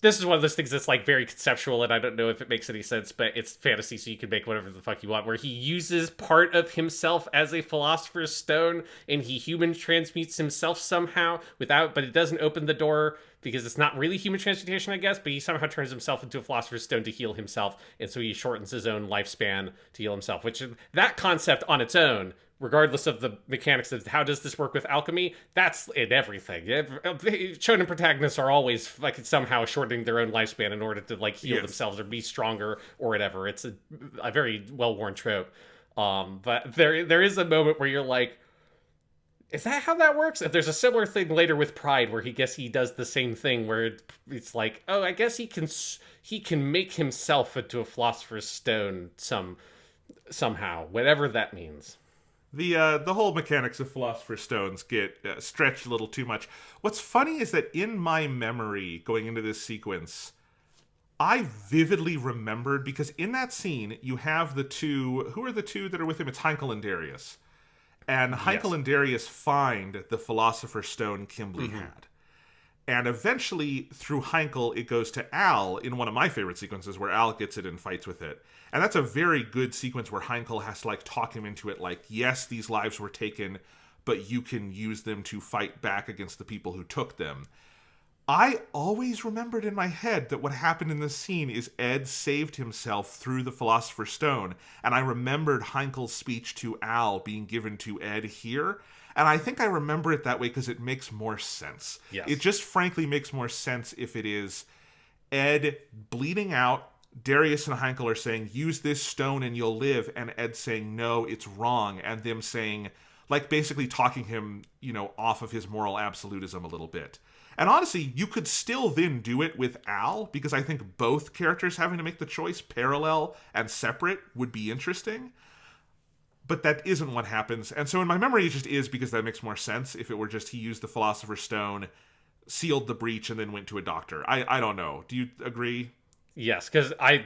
this is one of those things that's like very conceptual, and I don't know if it makes any sense, but it's fantasy, so you can make whatever the fuck you want, where he uses part of himself as a philosopher's stone, and he human transmutes himself somehow but it doesn't open the door, because it's not really human transmutation, I guess, but he somehow turns himself into a philosopher's stone to heal himself, and so he shortens his own lifespan to heal himself, which that concept on its own, regardless of the mechanics of how does this work with alchemy, that's in everything. Shonen protagonists are always like somehow shortening their own lifespan in order to like heal themselves or be stronger or whatever. It's a very well-worn trope. But there is a moment where you're like, is that how that works? If there's a similar thing later with Pride where he does the same thing where it's like, oh, I guess he can make himself into a philosopher's stone somehow, whatever that means. The whole mechanics of Philosopher's Stones get stretched a little too much. What's funny is that in my memory going into this sequence, I vividly remembered, because in that scene, you have the two... Who are the two that are with him? It's Heinkel and Darius. And Heinkel and Darius find the Philosopher's Stone Kimberly had. And eventually, through Heinkel, it goes to Al in one of my favorite sequences where Al gets it and fights with it. And that's a very good sequence where Heinkel has to, talk him into it, yes, these lives were taken, but you can use them to fight back against the people who took them. I always remembered in my head that what happened in this scene is Ed saved himself through the Philosopher's Stone. And I remembered Heinkel's speech to Al being given to Ed here. And I think I remember it that way because it makes more sense. Yes. It just frankly makes more sense if it is Ed bleeding out, Darius and Heinkel are saying, use this stone and you'll live, and Ed saying, no, it's wrong, and them saying, basically talking him, off of his moral absolutism a little bit. And honestly, you could still then do it with Al, because I think both characters having to make the choice parallel and separate would be interesting. But that isn't what happens. And so in my memory, it just is because that makes more sense if it were just he used the Philosopher's Stone, sealed the breach, and then went to a doctor. I don't know. Do you agree? Yes, because I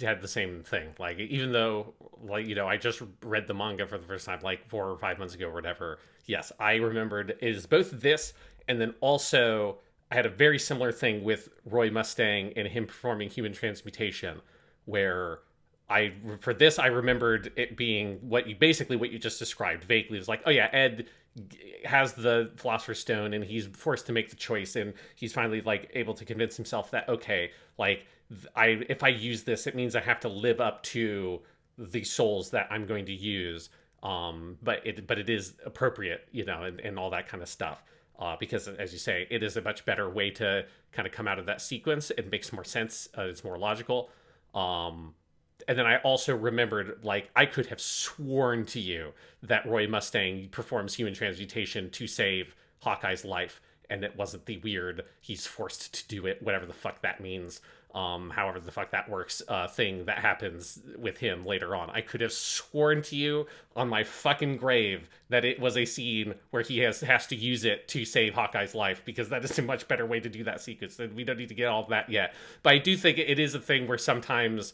had the same thing. Even though, I just read the manga for the first time, 4 or 5 months ago or whatever. Yes, I remembered it is both this, and then also I had a very similar thing with Roy Mustang and him performing human transmutation, where for this, I remembered it being what you just described vaguely. It was like, oh yeah, Ed has the Philosopher's Stone and he's forced to make the choice, and he's finally able to convince himself that, okay, if I use this, it means I have to live up to the souls that I'm going to use. But it is appropriate, and all that kind of stuff. Because as you say, it is a much better way to kind of come out of that sequence. It makes more sense. It's more logical. And then I also remembered, like, I could have sworn to you that Roy Mustang performs human transmutation to save Hawkeye's life, and it wasn't the weird, he's forced to do it, whatever the fuck that means, however the fuck that works, thing that happens with him later on. I could have sworn to you on my fucking grave that it was a scene where he has to use it to save Hawkeye's life, because that is a much better way to do that sequence, and we don't need to get all of that yet. But I do think it is a thing where sometimes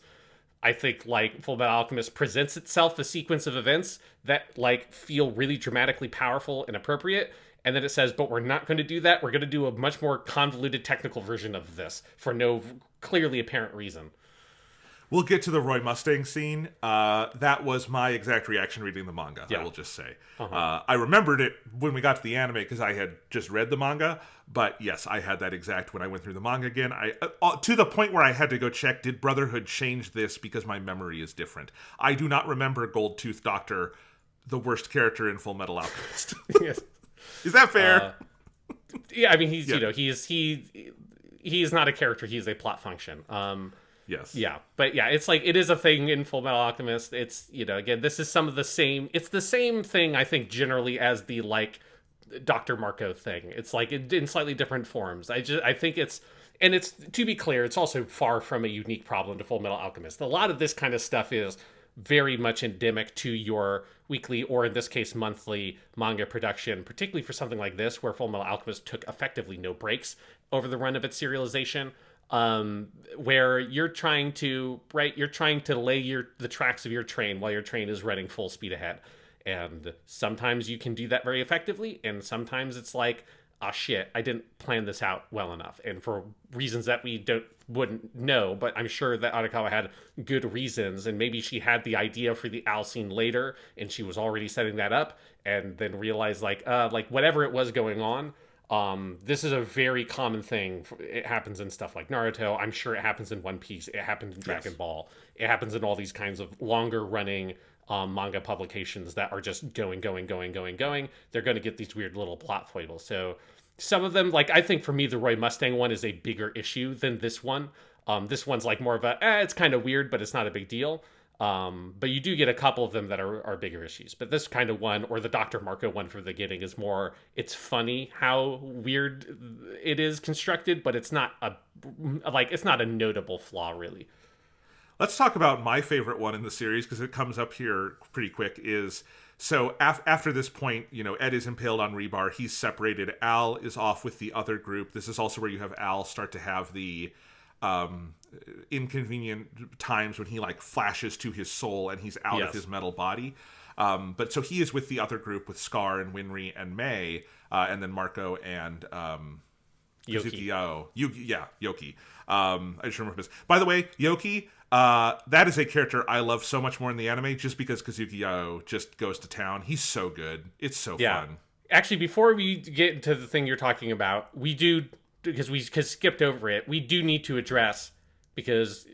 I think, like, Fullmetal Alchemist presents itself a sequence of events that, like, feel really dramatically powerful and appropriate, and then it says, but we're not going to do that. We're going to do a much more convoluted technical version of this for no clearly apparent reason. We'll get to the Roy Mustang scene. That was my exact reaction reading the manga, Yeah. I will just say. I remembered it when we got to the anime because I had just read the manga, but yes, I had that exact when I went through the manga again. To the point where I had to go check, did Brotherhood change this because my memory is different? I do not remember Gold Tooth Doctor, the worst character in Fullmetal Alchemist. Yes. Is that fair? Yeah, I mean, he's, Yeah. you know, he is not a character, he is a plot function. Yes. Yeah, but yeah, it's like, it is a thing in Fullmetal Alchemist. It's, you know, again, this is some of the same, it's the same thing, I think, generally as the, like, Dr. Marco thing. It's like in slightly different forms. I think it's, and it's, to be clear, it's also far from a unique problem to Fullmetal Alchemist. A lot of this kind of stuff is very much endemic to your weekly, or in this case monthly, manga production, particularly for something like this where Fullmetal Alchemist took effectively no breaks over the run of its serialization, where you're trying to lay the tracks of your train while your train is running full speed ahead. And sometimes you can do that very effectively, and sometimes it's like, ah, shit, I didn't plan this out well enough, and for reasons that we wouldn't know, but I'm sure that Arakawa had good reasons, and maybe she had the idea for the Al scene later, and she was already setting that up, and then realized, like whatever it was going on, this is a very common thing. It happens in stuff like Naruto. I'm sure it happens in One Piece. It happens in Dragon Ball. It happens in all these kinds of longer running manga publications that are just going. They're going to get these weird little plot foibles. So some of them, like, I think for me, the Roy Mustang one is a bigger issue than this one. This one's like more of a, it's kind of weird, but it's not a big deal. But you do get a couple of them that are bigger issues. But this kind of one, or the Dr. Marco one from the beginning, is more, it's funny how weird it is constructed, but it's not a notable flaw, really. Let's talk about my favorite one in the series, because it comes up here pretty quick, is... So after this point, you know, Ed is impaled on rebar. He's separated. Al is off with the other group. This is also where you have Al start to have the inconvenient times when he, like, flashes to his soul and he's out of his metal body. But so he is with the other group with Scar and Winry and May, and then Marco and Yoki. Yoki. I just remember this. By the way, Yoki, that is a character I love so much more in the anime, just because Kazuki Yao just goes to town. He's so good. It's so fun. Actually, before we get into the thing you're talking about, we do, because we skipped over it, we do need to address, because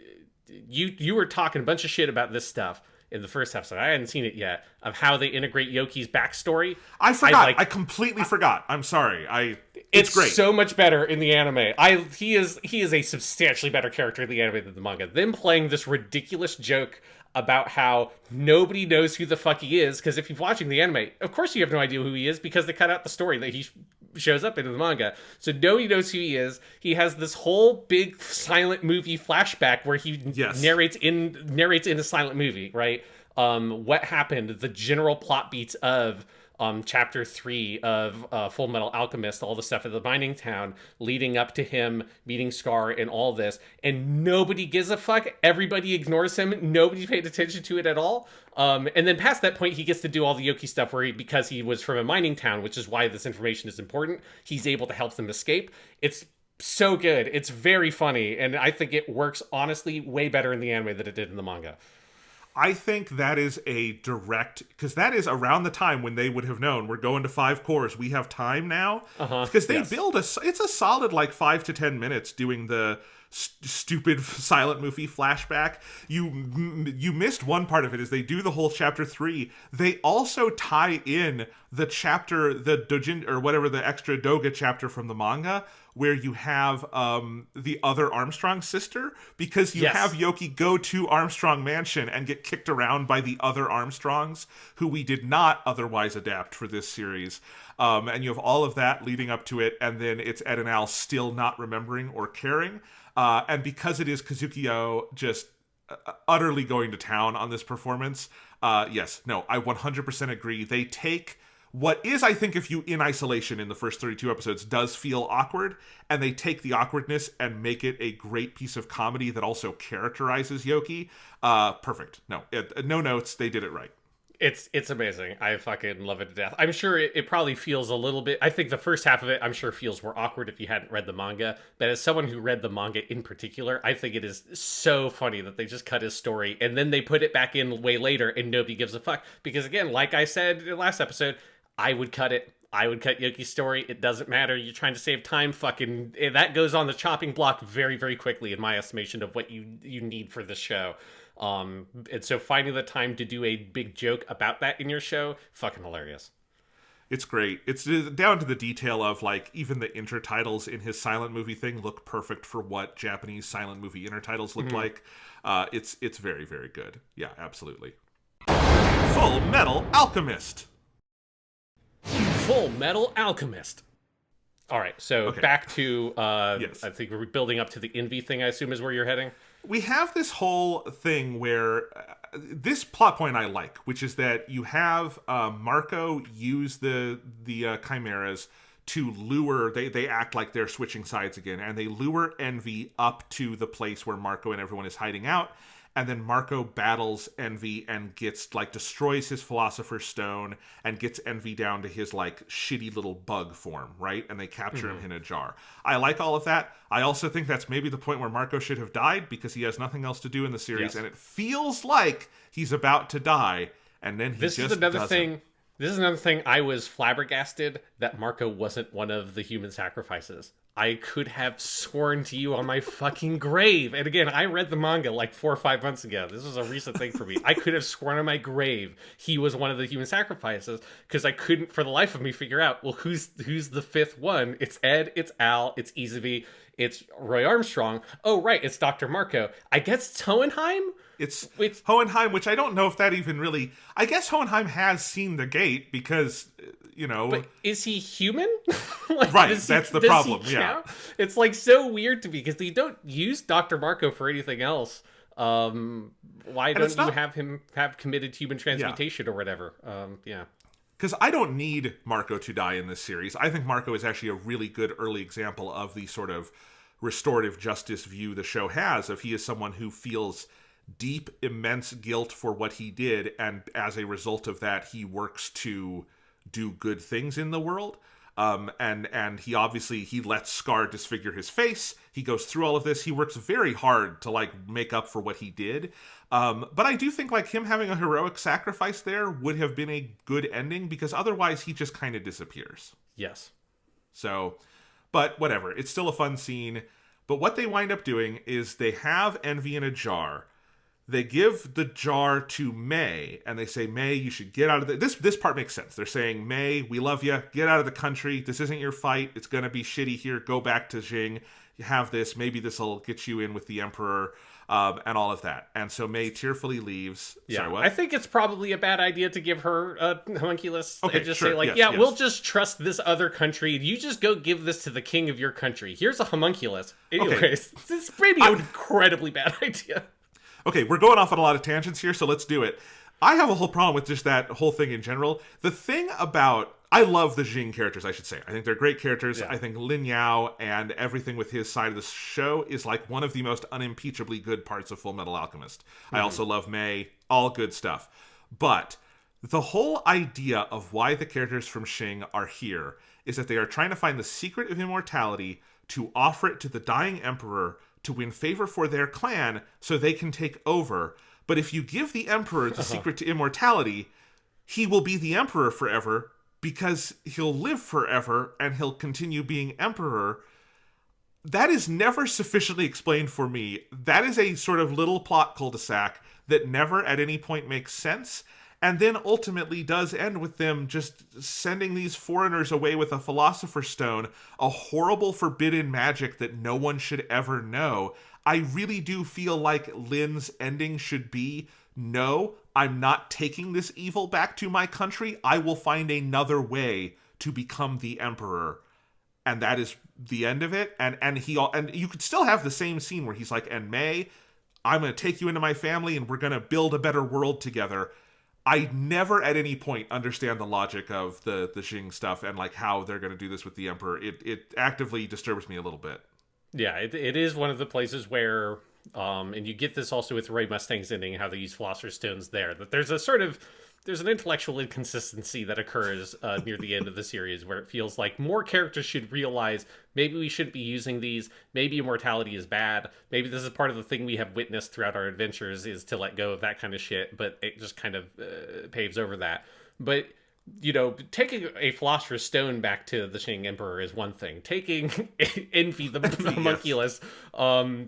you were talking a bunch of shit about this stuff in the first episode. I hadn't seen it yet, of how they integrate Yoki's backstory. I forgot. I completely forgot. I'm sorry. It's great. So much better in the anime. He is a substantially better character in the anime than the manga. Them playing this ridiculous joke about how nobody knows who the fuck he is, because if you're watching the anime, of course you have no idea who he is, because they cut out the story that he shows up in the manga. So nobody knows who he is. He has this whole big silent movie flashback where he narrates in a silent movie, right? What happened, the general plot beats of chapter 3 of Fullmetal Alchemist, all the stuff at the mining town leading up to him meeting Scar and all this, and nobody gives a fuck. Everybody ignores him. Nobody paid attention to it at all. And then past that point, he gets to do all the Yoki stuff where because he was from a mining town, which is why this information is important, he's able to help them escape. It's so good. It's very funny, and I think it works, honestly, way better in the anime than it did in the manga. I think that is a direct, because that is around the time when they would have known we're going to 5 cores. We have time now, because they build it's a solid like 5 to 10 minutes doing the stupid silent movie flashback. You missed one part of it, is they do the whole chapter 3. They also tie in the chapter, the dojin or whatever, the extra doga chapter from the manga, where you have the other Armstrong sister, because you Yes. have Yoki go to Armstrong Mansion and get kicked around by the other Armstrongs, who we did not otherwise adapt for this series. And you have all of that leading up to it, and then it's Ed and Al still not remembering or caring. And because it is Kazukiyo just utterly going to town on this performance, yes, no, I 100% agree. They take what is, I think, if you in isolation in the first 32 episodes does feel awkward, and they take the awkwardness and make it a great piece of comedy that also characterizes Yoki. Perfect. No notes. They did it right. It's amazing. I fucking love it to death. I'm sure it probably feels a little bit... I think the first half of it, I'm sure, feels more awkward if you hadn't read the manga. But as someone who read the manga in particular, I think it is so funny that they just cut his story and then they put it back in way later and nobody gives a fuck. Because again, like I said in the last episode, I would cut it. I would cut Yoki's story. It doesn't matter. You're trying to save time. Fucking... That goes on the chopping block very, very quickly in my estimation of what you need for this show. And so finding the time to do a big joke about that in your show, fucking hilarious. It's great. It's down to the detail of, like, even the intertitles in his silent movie thing look perfect for what Japanese silent movie intertitles look like. It's very, very good. Yeah, absolutely. Fullmetal Alchemist. Fullmetal Alchemist. All right, so back to, yes. I think we're building up to the envy thing, I assume is where you're heading. We have this whole thing where this plot point I like, which is that you have Marco use the chimeras to lure... They act like they're switching sides again, and they lure Envy up to the place where Marco and everyone is hiding out. And then Marco battles Envy and destroys his Philosopher's Stone and gets Envy down to his, shitty little bug form, right? And they capture him in a jar. I like all of that. I also think that's maybe the point where Marco should have died, because he has nothing else to do in the series, and it feels like he's about to die, and then he just doesn't. This is another thing I was flabbergasted that Marco wasn't one of the human sacrifices. I could have sworn to you on my fucking grave. And again, I read the manga 4 or 5 months ago. This was a recent thing for me. I could have sworn on my grave he was one of the human sacrifices, because I couldn't for the life of me figure out, well, who's the fifth one? It's Ed, it's Al, it's Izubi, it's Roy Armstrong. Oh, right, it's Dr. Marco. I guess it's Hohenheim? It's Hohenheim, which I don't know if that even really... I guess Hohenheim has seen the gate because, But is he human? Right, that's the problem, yeah. It's, so weird to me, because they don't use Dr. Marco for anything else. Why don't you have him have committed human transmutation or whatever? Yeah. Because I don't need Marco to die in this series. I think Marco is actually a really good early example of the sort of restorative justice view the show has, of he is someone who feels deep, immense guilt for what he did, and as a result of that, he works to do good things in the world. And he obviously, he lets Scar disfigure his face. He goes through all of this. He works very hard to make up for what he did. But I do think him having a heroic sacrifice there would have been a good ending, because otherwise he just kind of disappears. Yes. So, but whatever. It's still a fun scene. But what they wind up doing is they have Envy in a jar. They give the jar to May, and they say, May, you should get out of this part makes sense. They're saying, May, we love you. Get out of the country. This isn't your fight. It's going to be shitty here. Go back to Jing. You have this. Maybe this will get you in with the Emperor, and all of that. And so May tearfully leaves. Yeah, Sorry, what? I think it's probably a bad idea to give her a homunculus and just say, yes. We'll just trust this other country. You just go give this to the king of your country. Here's a homunculus. Anyways, It's maybe an incredibly bad idea. Okay, we're going off on a lot of tangents here, so let's do it. I have a whole problem with just that whole thing in general. The thing about... I love the Jing characters, I should say. I think they're great characters. Yeah. I think Lin Yao and everything with his side of the show is one of the most unimpeachably good parts of Fullmetal Alchemist. Mm-hmm. I also love May. All good stuff. But the whole idea of why the characters from Xing are here is that they are trying to find the secret of immortality to offer it to the dying emperor to win favor for their clan so they can take over. But if you give the emperor the secret to immortality, he will be the emperor forever, because he'll live forever and he'll continue being emperor. That is never sufficiently explained for me. That is a sort of little plot cul-de-sac that never at any point makes sense. and then ultimately does end with them just sending these foreigners away with a philosopher's stone, a horrible forbidden magic that no one should ever know. I really do feel like Lin's ending should be, no, I'm not taking this evil back to my country. I will find another way to become the emperor. And that is the end of it. And you could still have the same scene where he's like, and May, I'm going to take you into my family and we're going to build a better world together. I never at any point understand the logic of the Xing stuff and like how they're going to do this with the emperor. It actively disturbs me a little bit. Yeah, it is one of the places where, and you get this also with Ray Mustang's ending, how they use Philosopher's Stones there, that there's an intellectual inconsistency that occurs near the end of the series where it feels like more characters should realize maybe we shouldn't be using these, maybe immortality is bad, maybe this is part of the thing we have witnessed throughout our adventures is to let go of that kind of shit, but it just kind of paves over that. But taking a Philosopher's Stone back to the Qing Emperor is one thing. Taking Envy, the homunculus,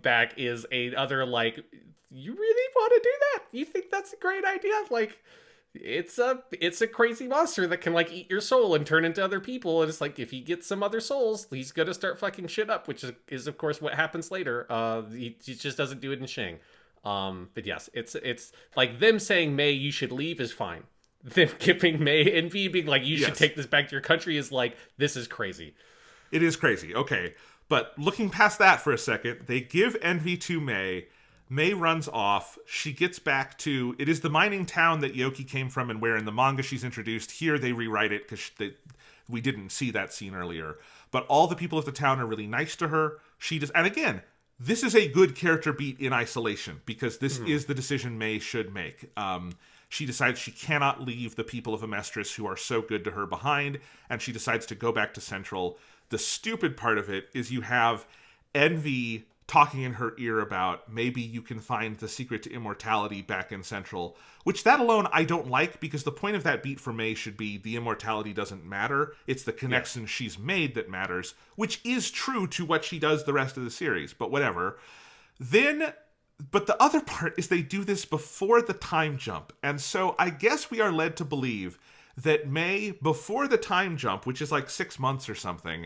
back is a other, like, you really want to do that? You think that's a great idea? Like, it's a crazy monster that can, like, eat your soul and turn into other people, and it's like, if he gets some other souls, he's gonna start fucking shit up, which is of course what happens later. He just doesn't do it in Qing. But yes, it's like them saying, May, you should leave is fine. Them giving May Envy being like, you should take this back to your country is like, this is crazy. It is crazy, okay. But looking past that for a second, they give Envy to May. May runs off. She gets back to, it is the mining town that Yoki came from and where in the manga she's introduced. Here they rewrite it because we didn't see that scene earlier. But all the people of the town are really nice to her. And again, this is a good character beat in isolation because this is the decision May should make. She decides she cannot leave the people of Amestris who are so good to her behind, and she decides to go back to Central. The stupid part of it is you have Envy talking in her ear about maybe you can find the secret to immortality back in Central, which that alone I don't like because the point of that beat for May should be the immortality doesn't matter. It's the connection she's made that matters, which is true to what she does the rest of the series, but whatever. But the other part is they do this before the time jump. And so I guess we are led to believe that May, before the time jump, which is like 6 months or something,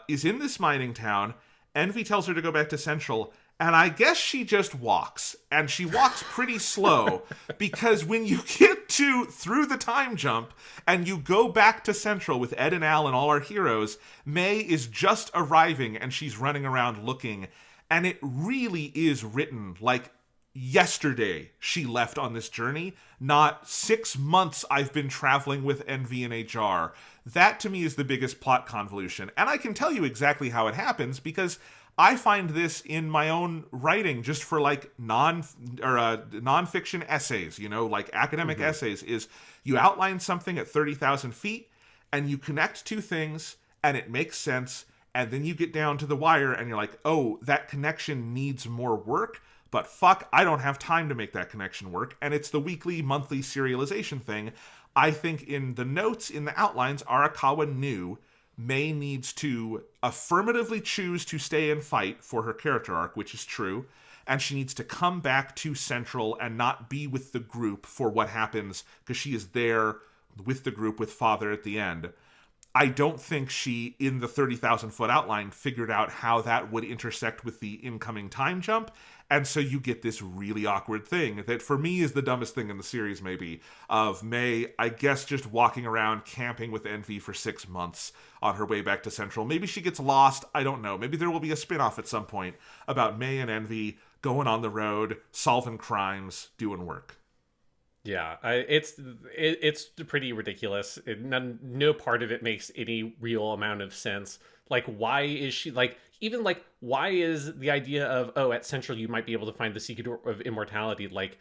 is in this mining town. Envy tells her to go back to Central. And I guess she just walks. And she walks pretty slow. Because when you get through the time jump and you go back to Central with Ed and Al and all our heroes, May is just arriving and she's running around looking. And it really is written like yesterday she left on this journey, not 6 months I've been traveling with Envy in a jar. That to me is the biggest plot convolution. And I can tell you exactly how it happens because I find this in my own writing just for like nonfiction essays, like academic essays, is you outline something at 30,000 feet and you connect two things and it makes sense. And then you get down to the wire and you're like, oh, that connection needs more work, but fuck, I don't have time to make that connection work. And it's the weekly, monthly serialization thing. I think in the notes, in the outlines, Arakawa knew May needs to affirmatively choose to stay and fight for her character arc, which is true. And she needs to come back to Central and not be with the group for what happens because she is there with the group with Father at the end. I don't think she, in the 30,000 foot outline, figured out how that would intersect with the incoming time jump. And so you get this really awkward thing that for me is the dumbest thing in the series, maybe, of May, I guess, just walking around camping with Envy for 6 months on her way back to Central. Maybe she gets lost. I don't know. Maybe there will be a spinoff at some point about May and Envy going on the road, solving crimes, doing work. Yeah, it's pretty ridiculous. No part of it makes any real amount of sense. Like, why is she, like, even, like, why is the idea of, oh, at Central you might be able to find the secret of immortality, like,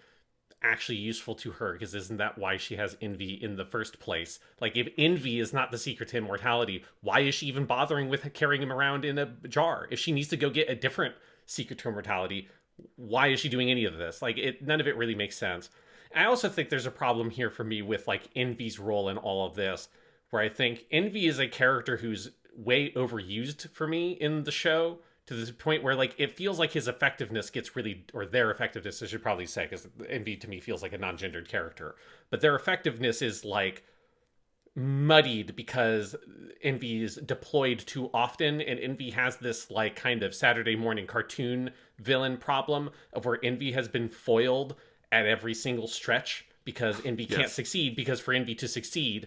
actually useful to her? Because isn't that why she has Envy in the first place? Like, if Envy is not the secret to immortality, why is she even bothering with carrying him around in a jar? If she needs to go get a different secret to immortality, why is she doing any of this? Like, none of it really makes sense. I also think there's a problem here for me with, like, Envy's role in all of this, where I think Envy is a character who's way overused for me in the show to this point where like it feels like his effectiveness gets really, or their effectiveness I should probably say, because Envy to me feels like a non-gendered character, but their effectiveness is like muddied because Envy is deployed too often, and Envy has this like kind of Saturday morning cartoon villain problem of where Envy has been foiled at every single stretch because Envy can't succeed, because for Envy to succeed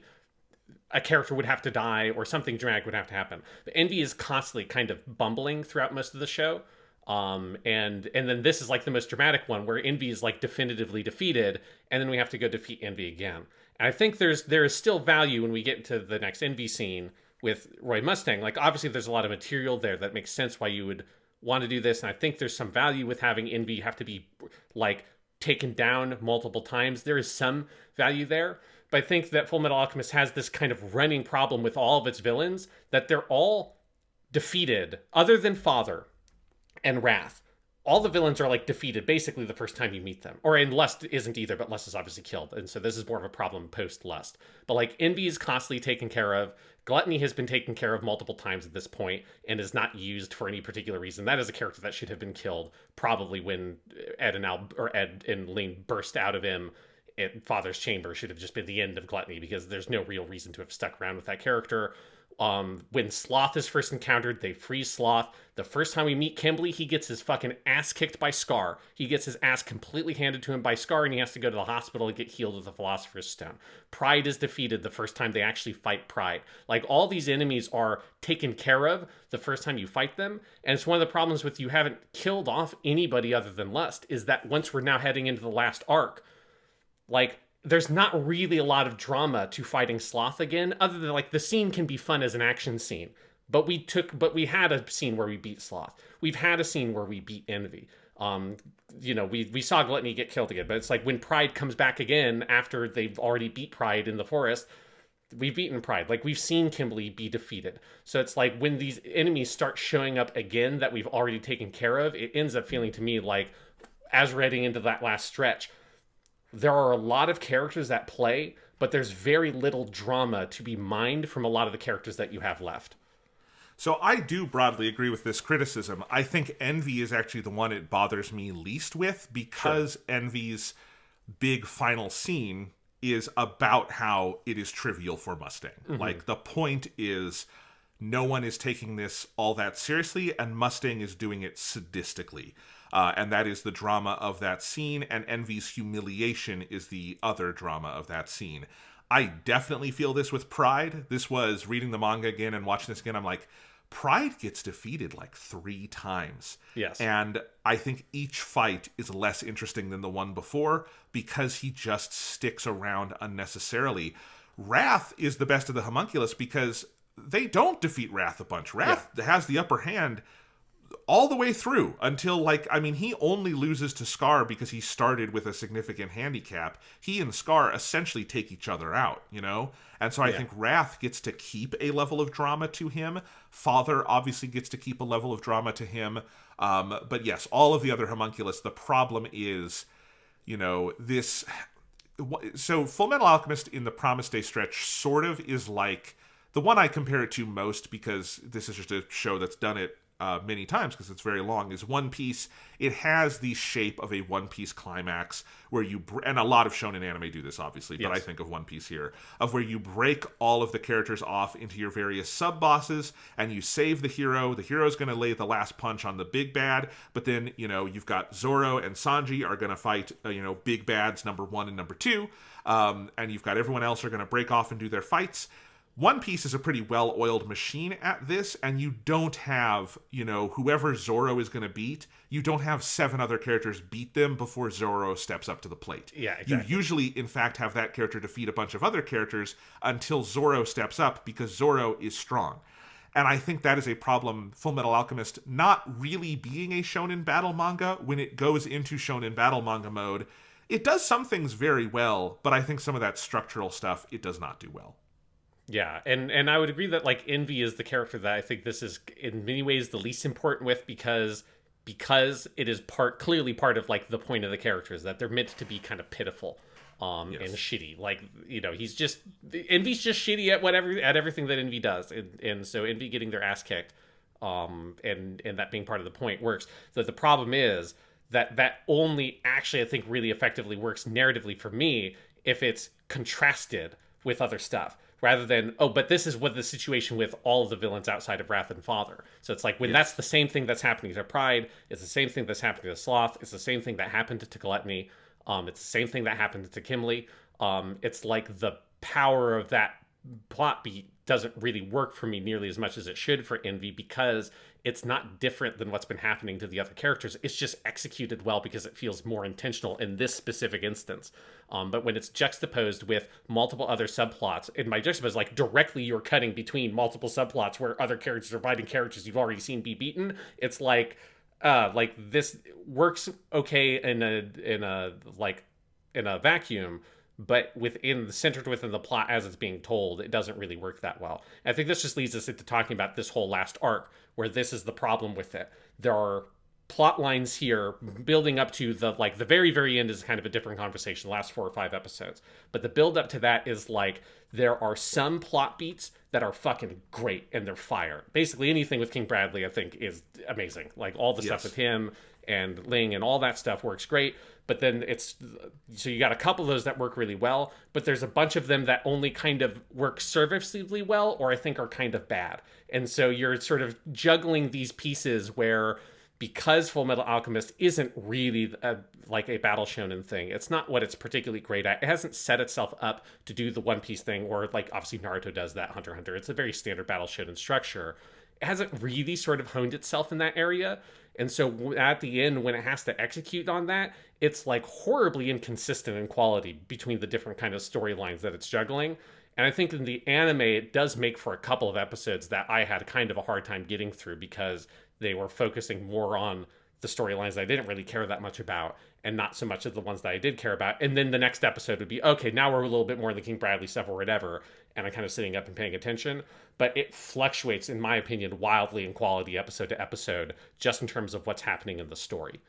a character would have to die or something dramatic would have to happen. But Envy is constantly kind of bumbling throughout most of the show. And then this is like the most dramatic one where Envy is like definitively defeated, and then we have to go defeat Envy again. And I think there is still value when we get into the next Envy scene with Roy Mustang. Like obviously there's a lot of material there that makes sense why you would want to do this, and I think there's some value with having Envy have to be like taken down multiple times. There is some value there. But I think that Fullmetal Alchemist has this kind of running problem with all of its villains, that they're all defeated, other than Father and Wrath. All the villains are like defeated basically the first time you meet them. Or in Lust isn't either, but Lust is obviously killed. And so this is more of a problem post Lust. But like Envy is constantly taken care of. Gluttony has been taken care of multiple times at this point and is not used for any particular reason. That is a character that should have been killed probably when Ed and Ling burst out of him. Father's chamber should have just been the end of Gluttony, because there's no real reason to have stuck around with that character. When Sloth is first encountered, they freeze Sloth. The first time we meet Kimberly, he gets his fucking ass kicked by Scar. He gets his ass completely handed to him by Scar, and he has to go to the hospital and get healed with the Philosopher's Stone. Pride is defeated the first time they actually fight Pride. Like, all these enemies are taken care of the first time you fight them, and it's one of the problems with you haven't killed off anybody other than Lust, is that once we're now heading into the last arc, like, there's not really a lot of drama to fighting Sloth again, other than like the scene can be fun as an action scene. But we had a scene where we beat Sloth. We've had a scene where we beat Envy. We saw Gluttony get killed again, but it's like when Pride comes back again after they've already beat Pride in the forest, we've beaten Pride. Like, we've seen Kimberly be defeated. So it's like when these enemies start showing up again that we've already taken care of, it ends up feeling to me like, as we're heading into that last stretch, there are a lot of characters that play, but there's very little drama to be mined from a lot of the characters that you have left. So I do broadly agree with this criticism. I think Envy is actually the one it bothers me least with, because Envy's big final scene is about how it is trivial for Mustang. Mm-hmm. Like, the point is no one is taking this all that seriously, and Mustang is doing it sadistically. And that is the drama of that scene, and Envy's humiliation is the other drama of that scene. I definitely feel this with Pride. This was reading the manga again and watching this again. I'm like, Pride gets defeated like 3 times. Yes. And I think each fight is less interesting than the one before because he just sticks around unnecessarily. Wrath is the best of the homunculus because they don't defeat Wrath a bunch. Wrath has the upper hand all the way through until, he only loses to Scar because he started with a significant handicap. He and Scar essentially take each other out, And so I think Wrath gets to keep a level of drama to him. Father obviously gets to keep a level of drama to him. But yes, all of the other homunculus, the problem is, this... So Fullmetal Alchemist in the Promised Day stretch sort of is like... The one I compare it to most, because this is just a show that's done it many times because it's very long, is One Piece. It has the shape of a One Piece climax where and a lot of shonen anime do this, obviously, but I think of One Piece here, of where you break all of the characters off into your various sub-bosses and you save the hero. The hero's going to lay the last punch on the big bad, but then, you've got Zoro and Sanji are going to fight, big bads number 1 and number 2, and you've got everyone else are going to break off and do their fights. One Piece is a pretty well-oiled machine at this, and you don't have, whoever Zoro is going to beat, you don't have 7 other characters beat them before Zoro steps up to the plate. Yeah, exactly. You usually, in fact, have that character defeat a bunch of other characters until Zoro steps up, because Zoro is strong. And I think that is a problem, Fullmetal Alchemist not really being a shonen battle manga. When it goes into shonen battle manga mode, it does some things very well, but I think some of that structural stuff it does not do well. Yeah, and I would agree that Envy is the character that I think this is in many ways the least important with, because it is clearly part of the point of the characters, that they're meant to be kind of pitiful and shitty. Envy's just shitty at everything that Envy does, and so Envy getting their ass kicked and that being part of the point works. So the problem is that only actually I think really effectively works narratively for me if it's contrasted with other stuff rather than, oh, but this is what the situation with all of the villains outside of Wrath and Father. So it's like when that's the same thing that's happening to Pride, it's the same thing that's happening to Sloth, it's the same thing that happened to Gluttony, it's the same thing that happened to Kimley. It's like the power of that plot beat doesn't really work for me nearly as much as it should for Envy because it's not different than what's been happening to the other characters. It's just executed well because it feels more intentional in this specific instance. But when it's juxtaposed with multiple other subplots, and by juxtapose, like directly you're cutting between multiple subplots where other characters are fighting characters you've already seen be beaten, it's like this works okay in a vacuum, but centered within the plot as it's being told, it doesn't really work that well. And I think this just leads us into talking about this whole last arc, where this is the problem with it. There are plot lines here building up to the very, very end is kind of a different conversation, the last 4 or 5 episodes. But the build up to that is like, there are some plot beats that are fucking great and they're fire. Basically anything with King Bradley, I think, is amazing. Like all the stuff with him and Ling and all that stuff works great. But then so you got a couple of those that work really well, but there's a bunch of them that only kind of work serviceably well, or I think are kind of bad. And so you're sort of juggling these pieces where, because Fullmetal Alchemist isn't really like a battle shonen thing, it's not what it's particularly great at. It hasn't set itself up to do the One Piece thing, or like obviously Naruto does that, Hunter x Hunter. It's a very standard battle shonen structure. It hasn't really sort of honed itself in that area. And so at the end, when it has to execute on that, it's like horribly inconsistent in quality between the different kind of storylines that it's juggling. And I think in the anime, it does make for a couple of episodes that I had kind of a hard time getting through because they were focusing more on the storylines that I didn't really care that much about and not so much of the ones that I did care about. And then the next episode would be, okay, now we're a little bit more in the King Bradley stuff or whatever. And I'm kind of sitting up and paying attention. But it fluctuates, in my opinion, wildly in quality episode to episode, just in terms of what's happening in the story.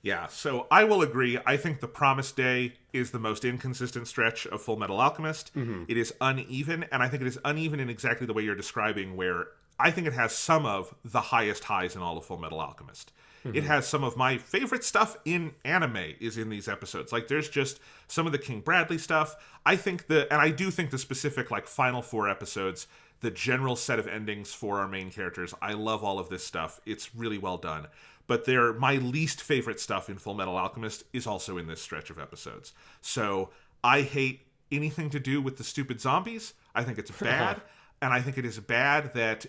Yeah, so I will agree. I think The Promised Day is the most inconsistent stretch of Fullmetal Alchemist. Mm-hmm. It is uneven, and I think it is uneven in exactly the way you're describing, where I think it has some of the highest highs in all of Fullmetal Alchemist. Mm-hmm. It has some of my favorite stuff in anime is in these episodes. Like, there's just some of the King Bradley stuff. I do think the specific, like, final 4 episodes, the general set of endings for our main characters, I love all of this stuff. It's really well done. But my least favorite stuff in Fullmetal Alchemist is also in this stretch of episodes. So I hate anything to do with the stupid zombies. I think it's bad. And I think it is bad that...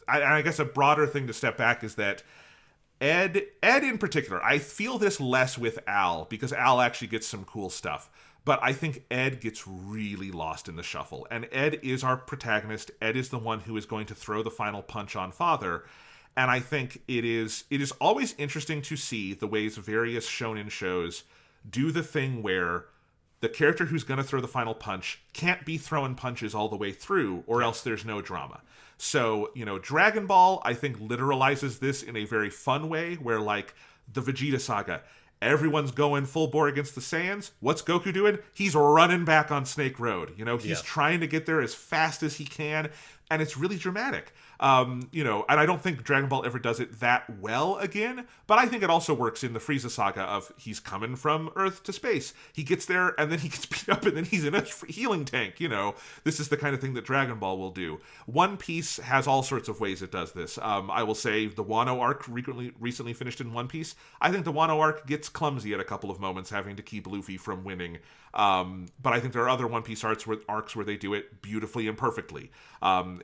I guess a broader thing to step back is that Ed in particular, I feel this less with Al, because Al actually gets some cool stuff. But I think Ed gets really lost in the shuffle. And Ed is our protagonist. Ed is the one who is going to throw the final punch on Father. And I think it is always interesting to see the ways various shonen shows do the thing where the character who's going to throw the final punch can't be throwing punches all the way through, or else there's no drama. So, Dragon Ball, I think, literalizes this in a very fun way, where, like, the Vegeta saga, everyone's going full bore against the Saiyans. What's Goku doing? He's running back on Snake Road. He's trying to get there as fast as he can, and it's really dramatic. And I don't think Dragon Ball ever does it that well again, but I think it also works in the Frieza saga of he's coming from Earth to space. He gets there, and then he gets beat up, and then he's in a healing tank. This is the kind of thing that Dragon Ball will do. One Piece has all sorts of ways it does this. I will say the Wano arc recently finished in One Piece. I think the Wano arc gets clumsy at a couple of moments, having to keep Luffy from winning. But I think there are other One Piece arcs where they do it beautifully and perfectly.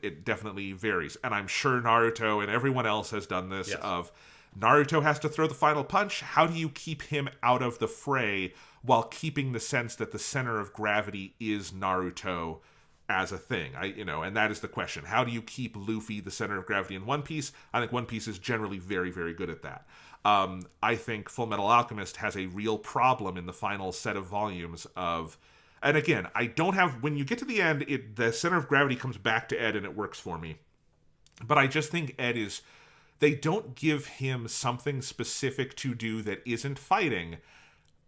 It definitely varies. And I'm sure Naruto and everyone else has done this. Yes. Of Naruto has to throw the final punch. How do you keep him out of the fray while keeping the sense that the center of gravity is Naruto as a thing? And that is the question. How do you keep Luffy the center of gravity in One Piece? I think One Piece is generally very, very good at that. I think Fullmetal Alchemist has a real problem in the final set of volumes of... And again, when you get to the end, the center of gravity comes back to Ed and it works for me. But I just think Ed they don't give him something specific to do that isn't fighting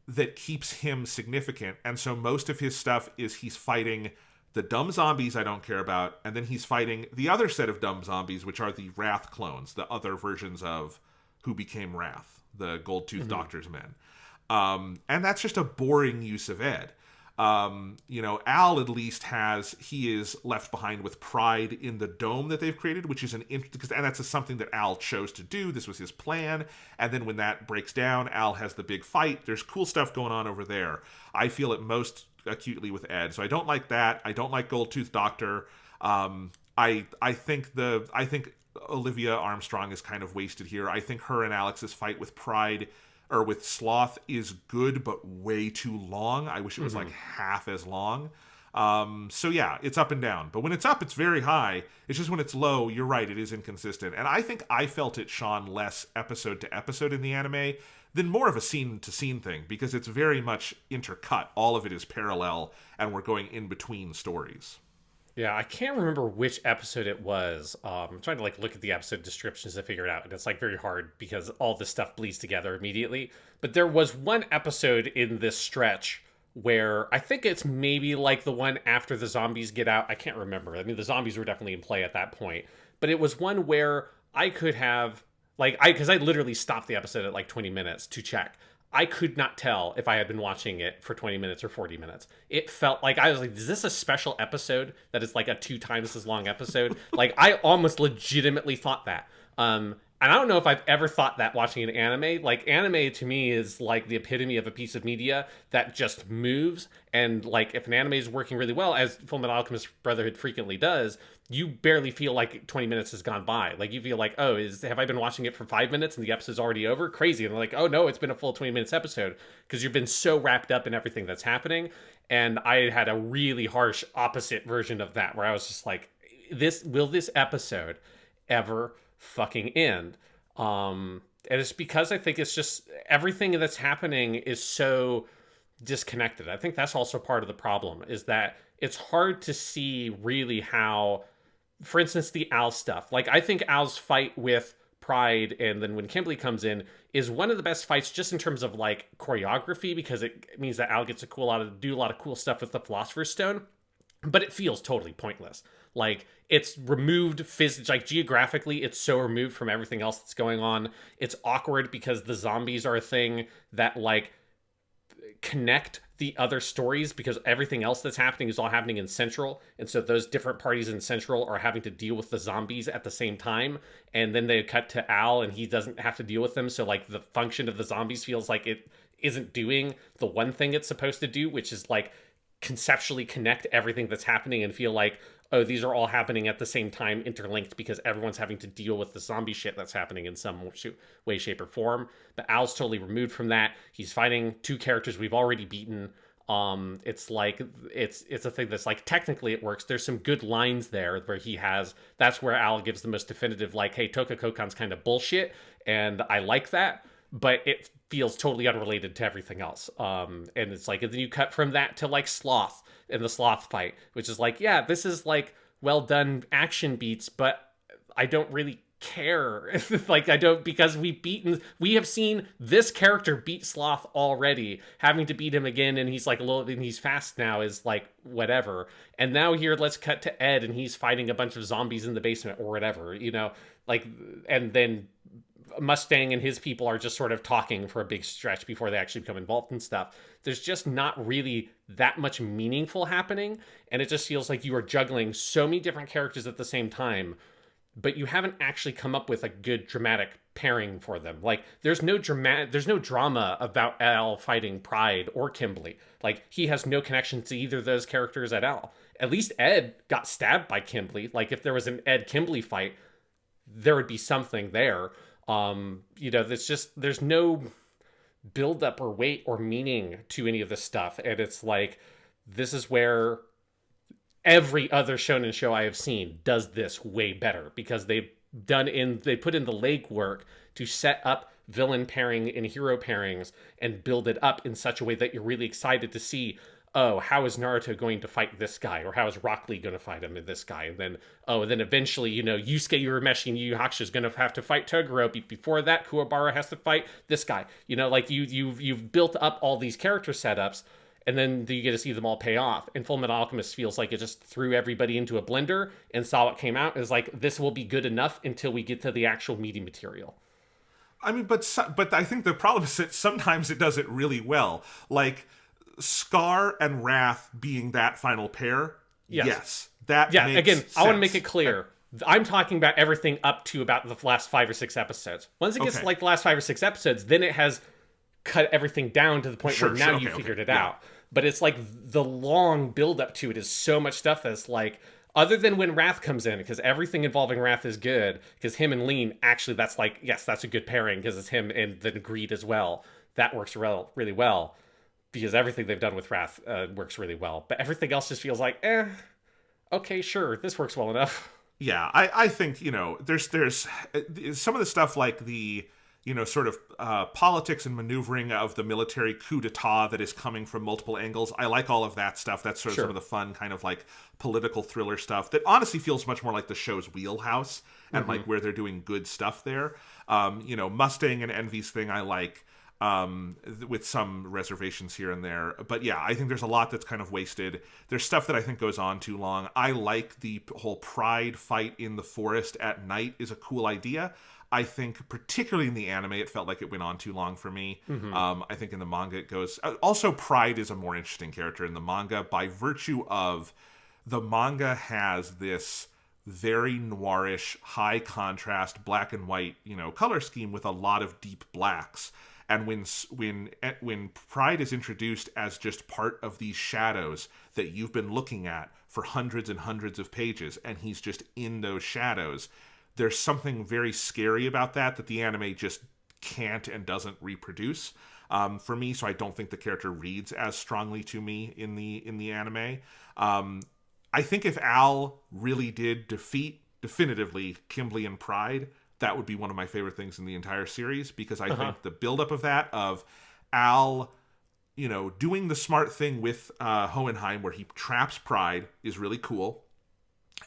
that keeps him significant. And so most of his stuff is he's fighting The dumb zombies I don't care about, and then he's fighting the other set of dumb zombies, which are the Wrath clones, the other versions of who became Wrath, the Gold Tooth Doctor's men. And that's just a boring use of Ed. Al at least he is left behind with pride in the dome that they've created, which is and that's something that Al chose to do. This was his plan. And then when that breaks down, Al has the big fight. There's cool stuff going on over there. I feel it most acutely with Ed. So I don't like that. I don't like Gold Tooth Doctor. I think Olivia Armstrong is kind of wasted here. I think her and Alex's fight with Pride or with Sloth is good, but way too long. I wish it was like half as long. So yeah, it's up and down. But when it's up, it's very high. It's just when it's low, you're right, it is inconsistent. And I think I felt it shone less episode to episode in the anime than more of a scene to scene thing, because it's very much intercut. All of it is parallel, and we're going in between stories. Yeah, I can't remember which episode it was. I'm trying to look at the episode descriptions to figure it out, and it's very hard because all this stuff bleeds together immediately. But there was one episode in this stretch where I think it's maybe the one after the zombies get out. I can't remember. I mean, the zombies were definitely in play at that point. But it was one where I could have, because I literally stopped the episode at 20 minutes to check. I could not tell if I had been watching it for 20 minutes or 40 minutes. It felt like I was is this a special episode that is a 2 times as long episode? I almost legitimately thought that. And I don't know if I've ever thought that watching an anime. Anime to me is the epitome of a piece of media that just moves. And if an anime is working really well, as Fullmetal Alchemist Brotherhood frequently does, you barely feel 20 minutes has gone by. You feel have I been watching it for 5 minutes and the episode's already over? Crazy. And oh no, it's been a full 20 minutes episode, because you've been so wrapped up in everything that's happening. And I had a really harsh opposite version of that, where I was just will this episode ever fucking end? And it's because I think it's just everything that's happening is so disconnected. I think that's also part of the problem, is that it's hard to see really how, for instance, the Al stuff. I think Al's fight with Pride, and then when Kimberly comes in, is one of the best fights just in terms of choreography, because it means that Al gets to do a lot of cool stuff with the Philosopher's Stone. But it feels totally pointless. It's removed geographically, it's so removed from everything else that's going on. It's awkward because the zombies are a thing that connect the other stories, because everything else that's happening is all happening in Central, and so those different parties in Central are having to deal with the zombies at the same time, and then they cut to Al and he doesn't have to deal with them, so the function of the zombies feels like it isn't doing the one thing it's supposed to do, which is conceptually connect everything that's happening and feel oh, these are all happening at the same time, interlinked, because everyone's having to deal with the zombie shit that's happening in some way, shape, or form. But Al's totally removed from that. He's fighting 2 characters we've already beaten. It's it's a thing that's technically it works. There's some good lines there where that's where Al gives the most definitive hey, Toka Kokan's kind of bullshit, and I like that. But it feels totally unrelated to everything else. And it's and then you cut from that to Sloth and the Sloth fight, which is yeah, this is well done action beats, but I don't really care. I don't, because we have seen this character beat Sloth already. Having to beat him again, and he's and he's fast now, is whatever. And now here, let's cut to Ed, and he's fighting a bunch of zombies in the basement or whatever, and then Mustang and his people are just sort of talking for a big stretch before they actually become involved in stuff. There's just not really that much meaningful happening, and it just feels like you are juggling so many different characters at the same time, but you haven't actually come up with a good dramatic pairing for them. There's no drama about Al fighting Pride or Kimberly. He has no connection to either of those characters at all. At least Ed got stabbed by Kimberly. If there was an Ed Kimberly fight, there would be something there. There's no build up or weight or meaning to any of this stuff. And it's this is where every other shonen show I have seen does this way better, because they put in the legwork to set up villain pairing and hero pairings and build it up in such a way that you're really excited to see, oh, how is Naruto going to fight this guy? Or how is Rock Lee going to fight him in this guy? And then, eventually, Yusuke Urameshi and Yu Yu Hakusho is going to have to fight Toguro. Before that, Kuwabara has to fight this guy. You've built up all these character setups, and then you get to see them all pay off. And Fullmetal Alchemist feels like it just threw everybody into a blender and saw what came out. It was like, this will be good enough until we get to the actual meaty material. I mean, but I think the problem is that sometimes it does it really well. Like, Scar and Wrath being that final pair, yes that yeah, makes again, sense. I want to make it clear. I'm talking about everything up to about the last 5 or 6 episodes. Once it gets to like the last 5 or 6 episodes, then it has cut everything down to the point where now you figured it out. But it's like the long build up to it is so much stuff that's like, other than when Wrath comes in, because everything involving Wrath is good, because him and Lean, actually, that's like, yes, that's a good pairing, because it's him and then Greed as well. That works really well, because everything they've done with Wrath works really well. But everything else just feels like, okay, sure, this works well enough. Yeah, I think, there's some of the stuff like the, sort of politics and maneuvering of the military coup d'etat that is coming from multiple angles. I like all of that stuff. That's sort of some of the fun kind of like political thriller stuff that honestly feels much more like the show's wheelhouse and like where they're doing good stuff there. Mustang and Envy's thing I like, with some reservations here and there. But yeah, I think there's a lot that's kind of wasted. There's stuff that I think goes on too long. I like the whole Pride fight in the forest at night is a cool idea. I think particularly in the anime, it felt like it went on too long for me. I think in the manga it goes... Also, Pride is a more interesting character in the manga by virtue of the manga has this very noirish, high contrast, black and white, color scheme with a lot of deep blacks. And when Pride is introduced as just part of these shadows that you've been looking at for hundreds and hundreds of pages, and he's just in those shadows, there's something very scary about that the anime just can't and doesn't reproduce for me. So I don't think the character reads as strongly to me in the anime. I think if Al really did defeat definitively Kimblee and Pride, that would be one of my favorite things in the entire series, because I think the buildup of that, of Al, doing the smart thing with Hohenheim where he traps Pride, is really cool.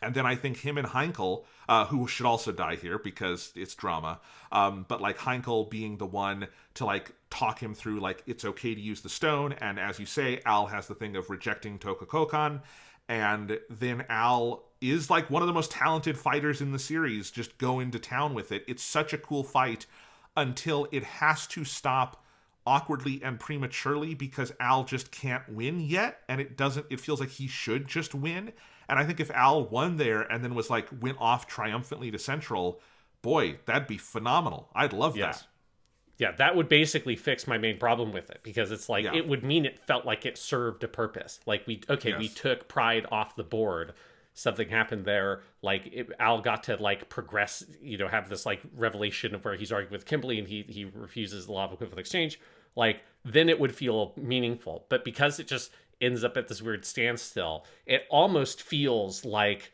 And then I think him and Heinkel, who should also die here because it's drama, but like Heinkel being the one to like talk him through like it's okay to use the stone, and as you say, Al has the thing of rejecting Tokukokan, and then Al is like one of the most talented fighters in the series, just go into town with it. It's such a cool fight until it has to stop awkwardly and prematurely because Al just can't win yet, and it feels like he should just win. And I think if Al won there and then was like went off triumphantly to Central, boy, that'd be phenomenal. I'd love that. Yeah, that would basically fix my main problem with it, because it's like it would mean it felt like it served a purpose. Like we took Pride off the board. Something happened there. Like Al got to like progress, have this like revelation of where he's arguing with Kimblee and he refuses the law of equivalent exchange. Like then it would feel meaningful. But because it just ends up at this weird standstill, it almost feels like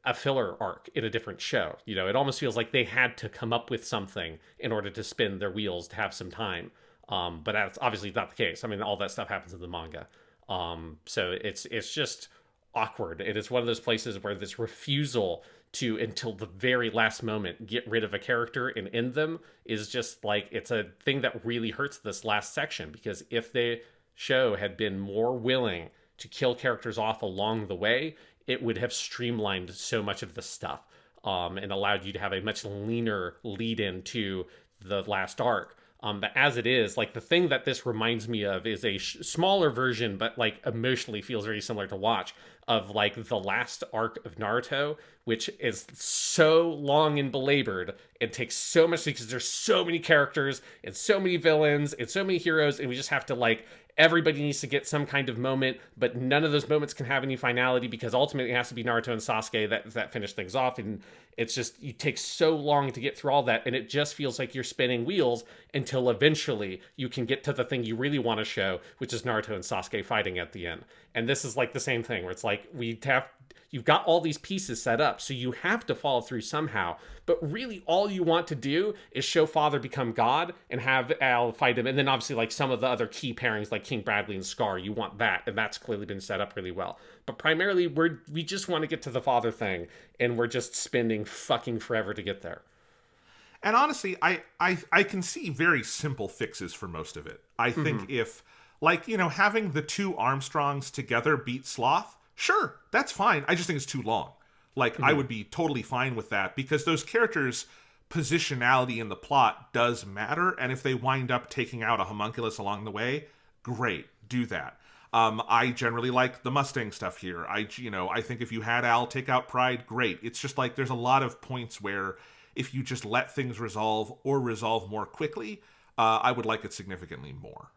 a filler arc in a different show. It almost feels like they had to come up with something in order to spin their wheels to have some time. But that's obviously not the case. I mean, all that stuff happens in the manga. So it's just awkward. It is one of those places where this refusal to, until the very last moment, get rid of a character and end them is just like, it's a thing that really hurts this last section, because if the show had been more willing to kill characters off along the way, it would have streamlined so much of the stuff and allowed you to have a much leaner lead into the last arc. But as it is, like the thing that this reminds me of is a smaller version, but like emotionally feels very similar to watch, of like the last arc of Naruto, which is so long and belabored and takes so much, because there's so many characters and so many villains and so many heroes, and we just have to like, everybody needs to get some kind of moment, but none of those moments can have any finality, because ultimately it has to be Naruto and Sasuke that finish things off. And it's just, you take so long to get through all that, and it just feels like you're spinning wheels until eventually you can get to the thing you really want to show, which is Naruto and Sasuke fighting at the end. And this is like the same thing, where it's like, you've got all these pieces set up, so you have to follow through somehow. But really, all you want to do is show Father become God and have Al fight him. And then obviously, like some of the other key pairings, like King Bradley and Scar, you want that. And that's clearly been set up really well. But primarily, we just want to get to the Father thing, and we're just spending fucking forever to get there. And honestly, I can see very simple fixes for most of it. I think if Like, having the two Armstrongs together beat Sloth, sure, that's fine. I just think it's too long. Like, I would be totally fine with that because those characters' positionality in the plot does matter, and if they wind up taking out a homunculus along the way, great, do that. I generally like the Mustang stuff here. I think if you had Al take out Pride, great. It's just like there's a lot of points where if you just let things resolve or resolve more quickly, I would like it significantly more.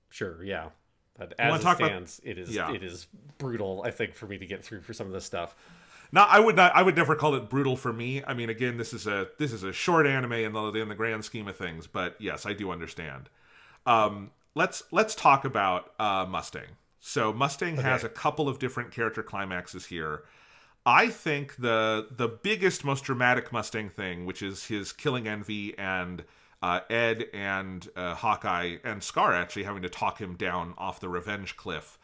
Sure, yeah. But as it stands, it is brutal, I think, for me to get through for some of this stuff. Now, I would never call it brutal for me. I mean, again, this is a short anime in the grand scheme of things, but yes, I do understand. Let's talk about Mustang. So Mustang has a couple of different character climaxes here. I think the biggest, most dramatic Mustang thing, which is his killing Envy and Ed and Hawkeye and Scar actually having to talk him down off the revenge cliff.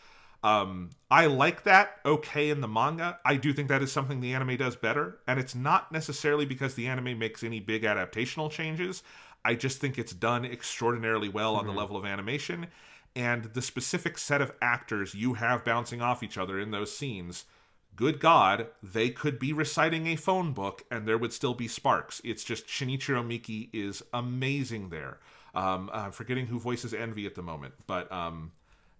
I like that okay in the manga. I do think that is something the anime does better, and it's not necessarily because the anime makes any big adaptational changes. I just think it's done extraordinarily well on the level of animation, and the specific set of actors you have bouncing off each other in those scenes, good God, they could be reciting a phone book and there would still be sparks. It's just Shinichiro Miki is amazing there. I'm forgetting who voices Envy at the moment, but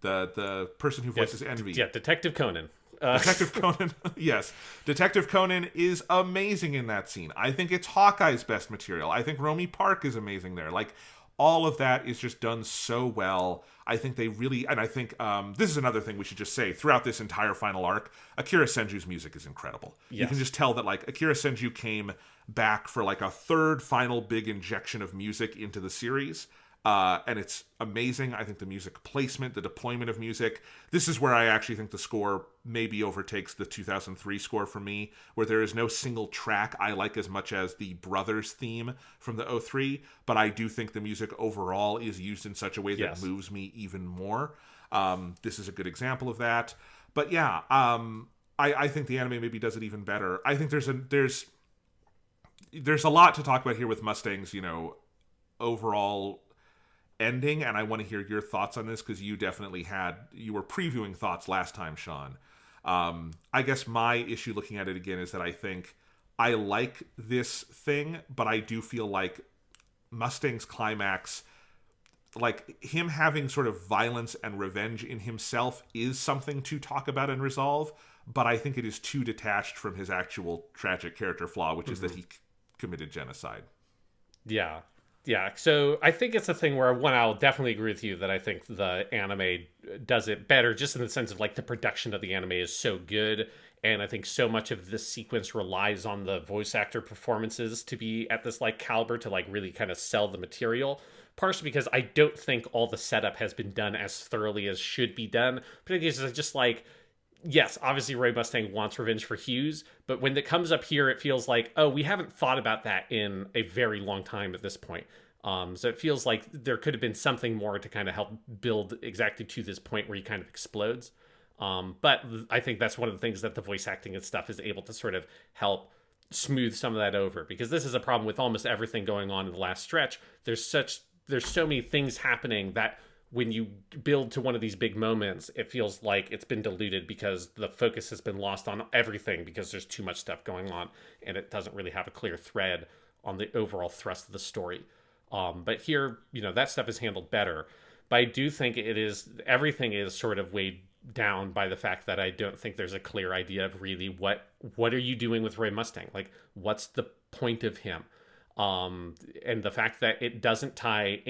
the person who voices Envy. Yeah, Detective Conan. Detective Conan, yes. Detective Conan is amazing in that scene. I think it's Hawkeye's best material. I think Romy Park is amazing there. Like, all of that is just done so well. I think they really, and I think this is another thing we should just say, throughout this entire final arc, Akira Senju's music is incredible. Yes. You can just tell that, like, Akira Senju came back for, like, a third final big injection of music into the series. And it's amazing. I think the music placement, the deployment of music, this is where I actually think the score maybe overtakes the 2003 score for me, where there is no single track I like as much as the Brothers theme from the 03, but I do think the music overall is used in such a way that moves me even more. This is a good example of that. But yeah, I think the anime maybe does it even better. I think there's a lot to talk about here with Mustang's, overall ending, and I want to hear your thoughts on this because you were previewing thoughts last time, Sean. I guess my issue looking at it again is that I think I like this thing, but I do feel like Mustang's climax, like him having sort of violence and revenge in himself, is something to talk about and resolve, but I think it is too detached from his actual tragic character flaw, which is that he committed genocide. Yeah, so I think it's a thing where, one, I'll definitely agree with you that I think the anime does it better, just in the sense of, like, the production of the anime is so good, and I think so much of this sequence relies on the voice actor performances to be at this, like, caliber to, like, really kind of sell the material, partially because I don't think all the setup has been done as thoroughly as should be done, but it's just, like, yes, obviously Roy Mustang wants revenge for Hughes, but when it comes up here, it feels like, oh, we haven't thought about that in a very long time at this point. So it feels like there could have been something more to kind of help build exactly to this point where he kind of explodes. But I think that's one of the things that the voice acting and stuff is able to sort of help smooth some of that over, because this is a problem with almost everything going on in the last stretch. There's so many things happening that when you build to one of these big moments, it feels like it's been diluted because the focus has been lost on everything because there's too much stuff going on and it doesn't really have a clear thread on the overall thrust of the story. But here, that stuff is handled better. But I do think everything is sort of weighed down by the fact that I don't think there's a clear idea of really what are you doing with Roy Mustang? Like, what's the point of him? And the fact that it doesn't tie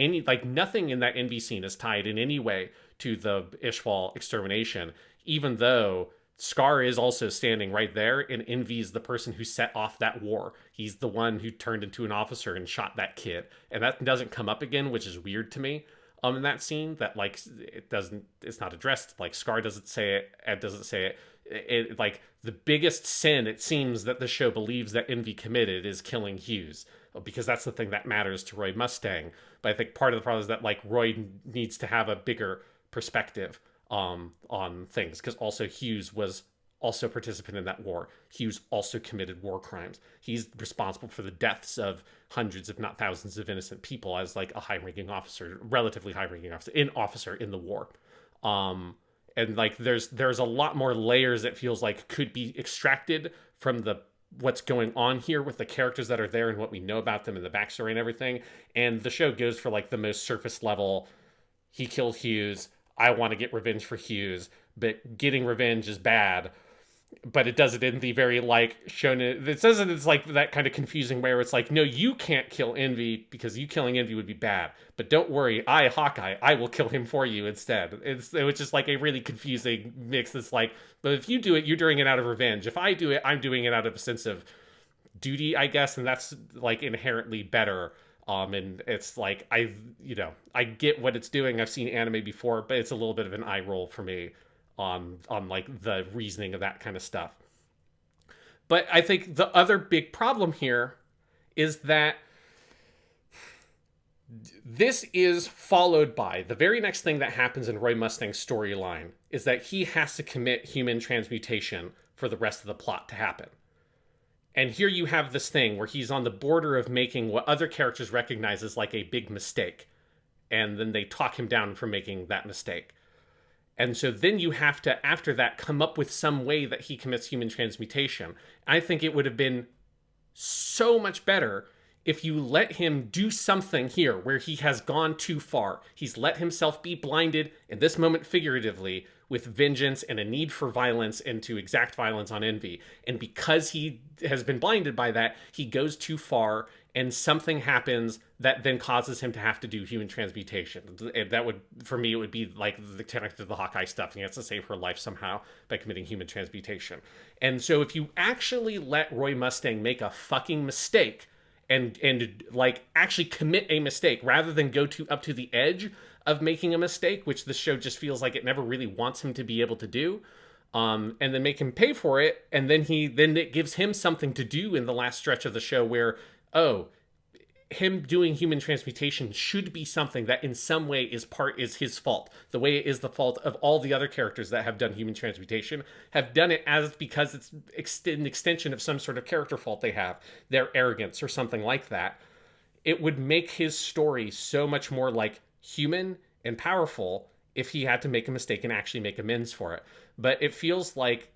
nothing in that Envy scene is tied in any way to the Ishval extermination, even though Scar is also standing right there, and Envy is the person who set off that war. He's the one who turned into an officer and shot that kid, and that doesn't come up again, which is weird to me. In that scene, that it's not addressed. Like, Scar doesn't say it, Ed doesn't say it. It like, the biggest sin it seems that the show believes that Envy committed is killing Hughes, because that's the thing that matters to Roy Mustang. But I think part of the problem is that, like, Roy needs to have a bigger perspective on things, because also Hughes was also a participant in that war. Hughes also committed war crimes. He's responsible for the deaths of hundreds, if not thousands, of innocent people as like a high-ranking officer, relatively high-ranking officer in the war. And like there's a lot more layers that feels like could be extracted from the what's going on here with the characters that are there and what we know about them and the backstory and everything. And the show goes for like the most surface level. He killed Hughes. I want to get revenge for Hughes, but getting revenge is bad. But it does it in the very like shonen. It says it's like that kind of confusing way where it's like, no, you can't kill Envy because you killing Envy would be bad. But don't worry, Hawkeye, I will kill him for you instead. It was just like a really confusing mix. That's like, but if you do it, you're doing it out of revenge. If I do it, I'm doing it out of a sense of duty, I guess, and that's like inherently better. And it's like I get what it's doing. I've seen anime before, but it's a little bit of an eye roll for me on like the reasoning of that kind of stuff. But I think the other big problem here is that this is followed by the very next thing that happens in Roy Mustang's storyline is that he has to commit human transmutation for the rest of the plot to happen. And here you have this thing where he's on the border of making what other characters recognize as like a big mistake. And then they talk him down from making that mistake. And so then you have to, after that, come up with some way that he commits human transmutation. I think it would have been so much better if you let him do something here where he has gone too far. He's let himself be blinded, in this moment figuratively, with vengeance and a need for violence and to exact violence on Envy. And because he has been blinded by that, he goes too far and something happens that then causes him to have to do human transmutation. And that would, for me, it would be like the connected to the Hawkeye stuff. He has to save her life somehow by committing human transmutation. And so if you actually let Roy Mustang make a fucking mistake and like actually commit a mistake rather than go up to the edge of making a mistake, which the show just feels like it never really wants him to be able to do, and then make him pay for it, and then it gives him something to do in the last stretch of the show where, oh, him doing human transmutation should be something that in some way is his fault. The way it is the fault of all the other characters that have done human transmutation have done it because it's an extension of some sort of character fault they have, their arrogance or something like that. It would make his story so much more like human and powerful if he had to make a mistake and actually make amends for it. But it feels like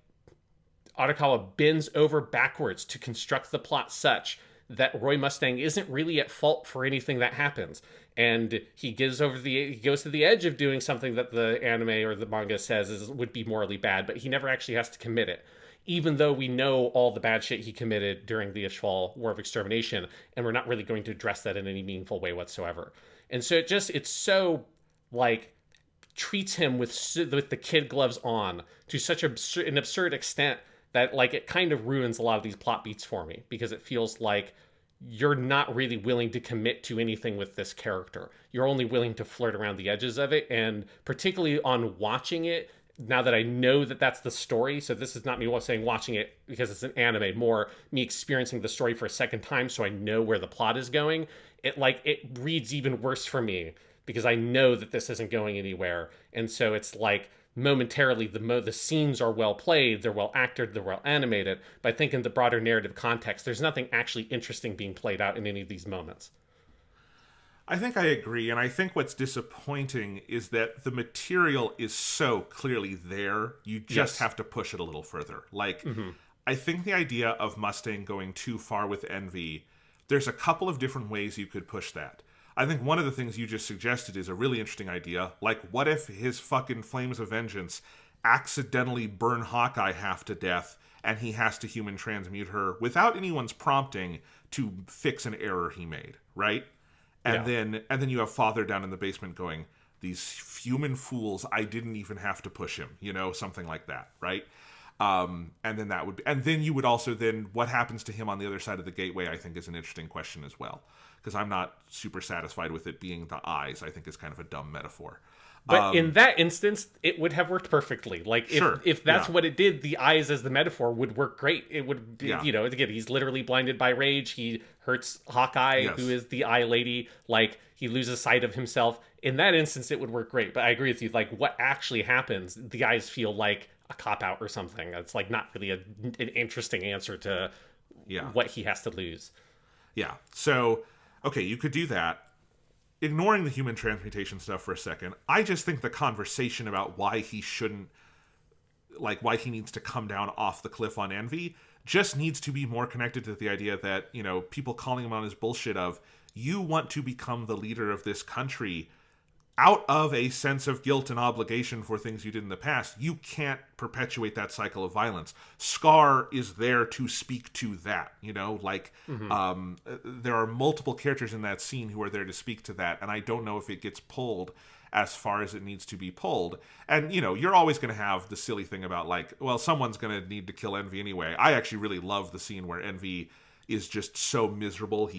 Arakawa bends over backwards to construct the plot such that Roy Mustang isn't really at fault for anything that happens. And he goes to the edge of doing something that the anime or the manga says would be morally bad, but he never actually has to commit it. Even though we know all the bad shit he committed during the Ishval War of Extermination, and we're not really going to address that in any meaningful way whatsoever. And so it's so, like, treats him with the kid gloves on to such an absurd extent that, like, it kind of ruins a lot of these plot beats for me, because it feels like you're not really willing to commit to anything with this character. You're only willing to flirt around the edges of it, and particularly on watching it, now that I know that that's the story, so this is not me saying watching it because it's an anime, more me experiencing the story for a second time so I know where the plot is going, it reads even worse for me because I know that this isn't going anywhere. And so it's like momentarily the scenes are well played, they're well acted, they're well animated, but I think in the broader narrative context, there's nothing actually interesting being played out in any of these moments. I think I agree, and I think what's disappointing is that the material is so clearly there, you just have to push it a little further. Like, I think the idea of Mustang going too far with Envy, there's a couple of different ways you could push that. I think one of the things you just suggested is a really interesting idea. Like, what if his fucking Flames of Vengeance accidentally burn Hawkeye half to death, and he has to human transmute her without anyone's prompting to fix an error he made, right? And then you have Father down in the basement going, these human fools, I didn't even have to push him, something like that, right? And then you would also what happens to him on the other side of the gateway, I think is an interesting question as well. Because I'm not super satisfied with it being the eyes. I think is kind of a dumb metaphor. But in that instance, it would have worked perfectly. Like, if that's what it did, the eyes as the metaphor would work great. It would, again, he's literally blinded by rage. He hurts Hawkeye, who is the eye lady. Like, he loses sight of himself. In that instance, it would work great. But I agree with you. Like, what actually happens, the eyes feel like a cop out or something. It's like not really an interesting answer to Yeah. what he has to lose. Yeah. So, okay, you could do that. Ignoring the human transmutation stuff for a second, I just think the conversation about why he shouldn't, like, why he needs to come down off the cliff on Envy just needs to be more connected to the idea that, you know, people calling him on his bullshit of, you want to become the leader of this country out of a sense of guilt and obligation for things you did in the past. You can't perpetuate that cycle of violence. Scar is there to speak to that, you know, like, there are multiple characters in that scene who are there to speak to that, and I don't know if it gets pulled as far as it needs to be pulled. And, you know, you're always going to have the silly thing about, like, well, someone's going to need to kill Envy anyway. I actually really love the scene where Envy is just so miserable,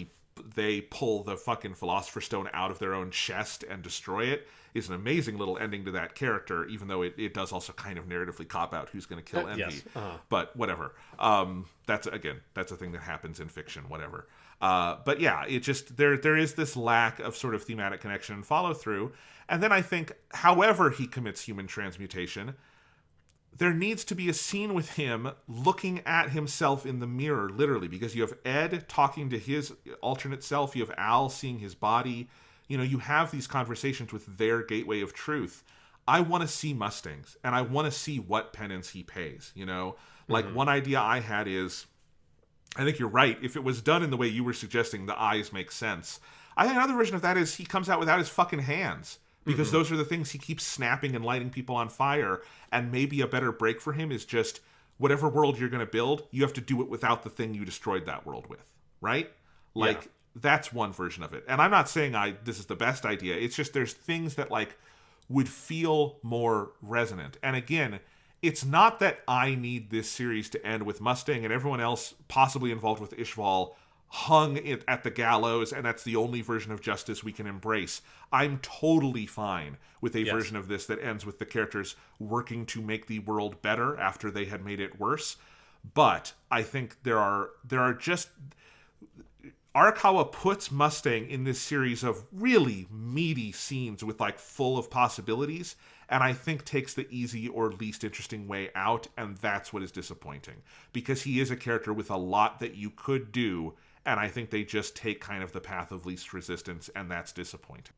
they pull the fucking Philosopher's Stone out of their own chest and destroy it. Is an amazing little ending to that character, even though it does also kind of narratively cop out who's going to kill Envy. Yes. But whatever. That's a thing that happens in fiction, whatever. But yeah, it just, there is this lack of sort of thematic connection and follow through. And then I think, however he commits human transmutation, there needs to be a scene with him looking at himself in the mirror, literally, because you have Ed talking to his alternate self, you have Al seeing his body, you know, you have these conversations with their gateway of truth. I want to see Mustangs, and I want to see what penance he pays, you know? Like, one idea I had is, I think you're right, if it was done in the way you were suggesting, the eyes make sense. I think another version of that is he comes out without his fucking hands. Because those are the things he keeps snapping and lighting people on fire. And maybe a better break for him is just, whatever world you're going to build, you have to do it without the thing you destroyed that world with. Right? Like, that's one version of it. And I'm not saying this is the best idea. It's just there's things that, like, would feel more resonant. And again, it's not that I need this series to end with Mustang and everyone else possibly involved with Ishval hung it at the gallows, and that's the only version of justice we can embrace. I'm totally fine with a version of this that ends with the characters working to make the world better after they had made it worse. But I think there are just, Arakawa puts Mustang in this series of really meaty scenes with, like, full of possibilities, and I think takes the easy or least interesting way out, and that's what is disappointing. Because he is a character with a lot that you could do, and I think they just take kind of the path of least resistance, and that's disappointing.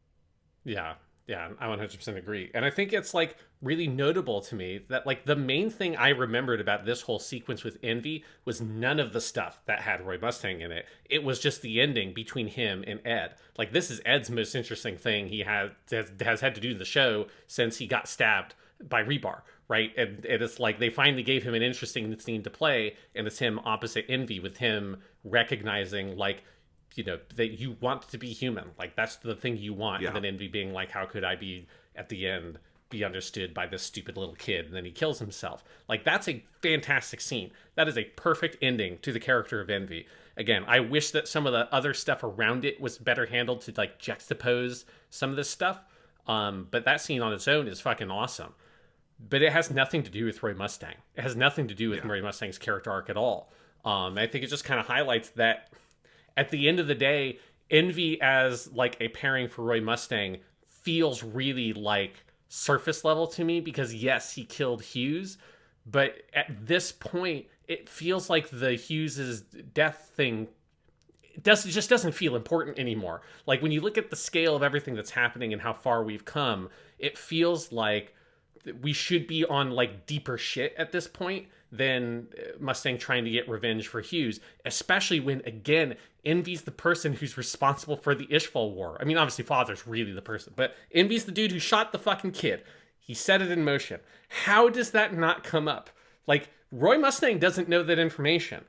Yeah, I 100% agree. And I think it's, like, really notable to me that, like, the main thing I remembered about this whole sequence with Envy was none of the stuff that had Roy Mustang in it. It was just the ending between him and Ed. Like, this is Ed's most interesting thing he has had to do in the show since he got stabbed by Rebar, right? And it's like they finally gave him an interesting scene to play, and it's him opposite Envy, with him recognizing, like, you know, that you want to be human. Like, that's the thing you want. Yeah. And then Envy being like, how could I be, at the end, be understood by this stupid little kid? And then he kills himself. Like, that's a fantastic scene. That is a perfect ending to the character of Envy. Again, I wish that some of the other stuff around it was better handled to, like, juxtapose some of this stuff. But that scene on its own is fucking awesome. But it has nothing to do with Roy Mustang. It has nothing to do with Roy Mustang's character arc at all. I think it just kind of highlights that at the end of the day, Envy as, like, a pairing for Roy Mustang feels really, like, surface level to me, because yes, he killed Hughes, but at this point, it feels like the Hughes's death thing just doesn't feel important anymore. Like, when you look at the scale of everything that's happening and how far we've come, it feels like we should be on, like, deeper shit at this point than Mustang trying to get revenge for Hughes, especially when, again, Envy's the person who's responsible for the Ishval War. I mean, obviously Father's really the person, but Envy's the dude who shot the fucking kid. He set it in motion. How does that not come up? Like, Roy Mustang doesn't know that information.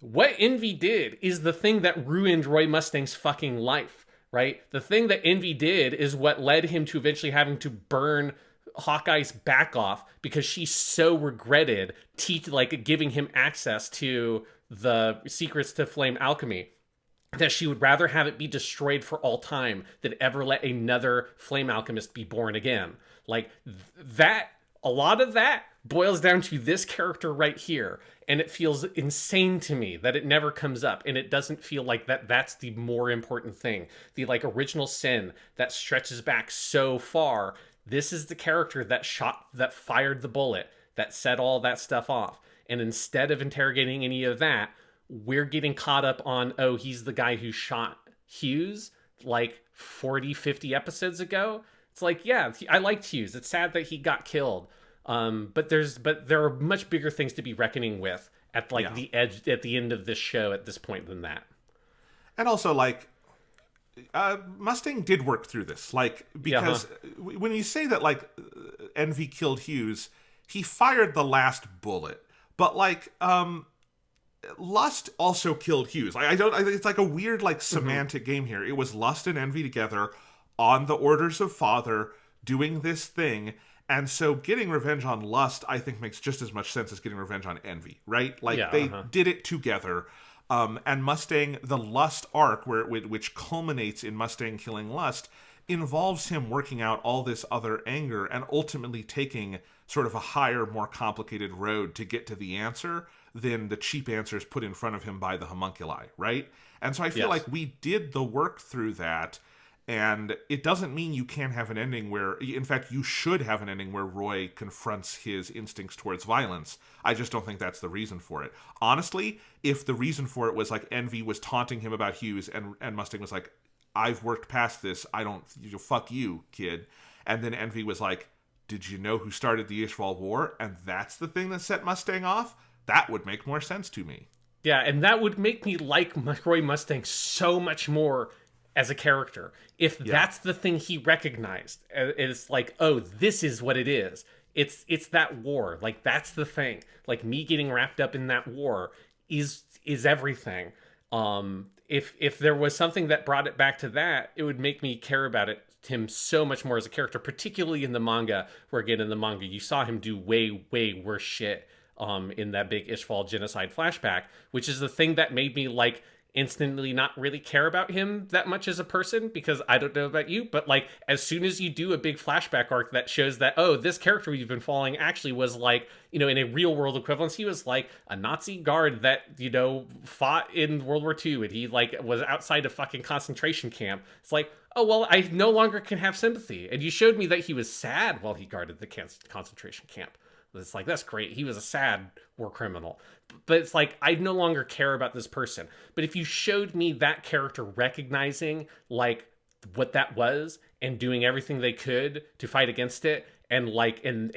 What Envy did is the thing that ruined Roy Mustang's fucking life, right? The thing that Envy did is what led him to eventually having to burn Hawkeye's back off, because she so regretted giving him access to the secrets to flame alchemy, that she would rather have it be destroyed for all time than ever let another flame alchemist be born again. Like, that, a lot of that boils down to this character right here, and it feels insane to me that it never comes up, and it doesn't feel like that's the more important thing. The, like, original sin that stretches back so far. This is the character that fired the bullet that set all that stuff off. And instead of interrogating any of that, we're getting caught up on, oh, he's the guy who shot Hughes like 40, 50 episodes ago. It's like, yeah, I liked Hughes. It's sad that he got killed. But there are much bigger things to be reckoning with at like the edge at the end of this show at this point than that. And also, like, Mustang did work through this, like, because when you say that, like, Envy killed Hughes, he fired the last bullet, but like, Lust also killed Hughes. Like, it's like a weird, like, semantic game here. It was Lust and Envy together on the orders of Father doing this thing. And so getting revenge on Lust, I think, makes just as much sense as getting revenge on Envy, right? Like, they did it together. And Mustang, the Lust arc, which culminates in Mustang killing Lust, involves him working out all this other anger and ultimately taking sort of a higher, more complicated road to get to the answer than the cheap answers put in front of him by the homunculi, right? And so I feel like we did the work through that, and it doesn't mean you can't have an ending where, in fact, you should have an ending where Roy confronts his instincts towards violence. I just don't think that's the reason for it. Honestly, if the reason for it was like Envy was taunting him about Hughes and Mustang was like, I've worked past this, fuck you, kid. And then Envy was like, did you know who started the Ishval War? And that's the thing that set Mustang off? That would make more sense to me. Yeah, and that would make me like Roy Mustang so much more as a character. If that's the thing he recognized, it's like, oh, this is what it is. It's that war. Like, that's the thing. Like, me getting wrapped up in that war is everything. If there was something that brought it back to that, it would make me care about him so much more as a character, particularly in the manga, where again, in the manga, you saw him do way, way worse shit in that big Ishval genocide flashback, which is the thing that made me, like, instantly not really care about him that much as a person, because I don't know about you, but like, as soon as you do a big flashback arc that shows that, oh, this character we've been following actually was like, you know, in a real world equivalence, he was like a Nazi guard that, you know, fought in World War II, and he like was outside a fucking concentration camp. It's like, oh, well, I no longer can have sympathy. And you showed me that he was sad while he guarded the concentration camp. It's like, that's great. He was a sad war criminal. But it's like, I no longer care about this person. But if you showed me that character recognizing, like, what that was and doing everything they could to fight against it, and like, and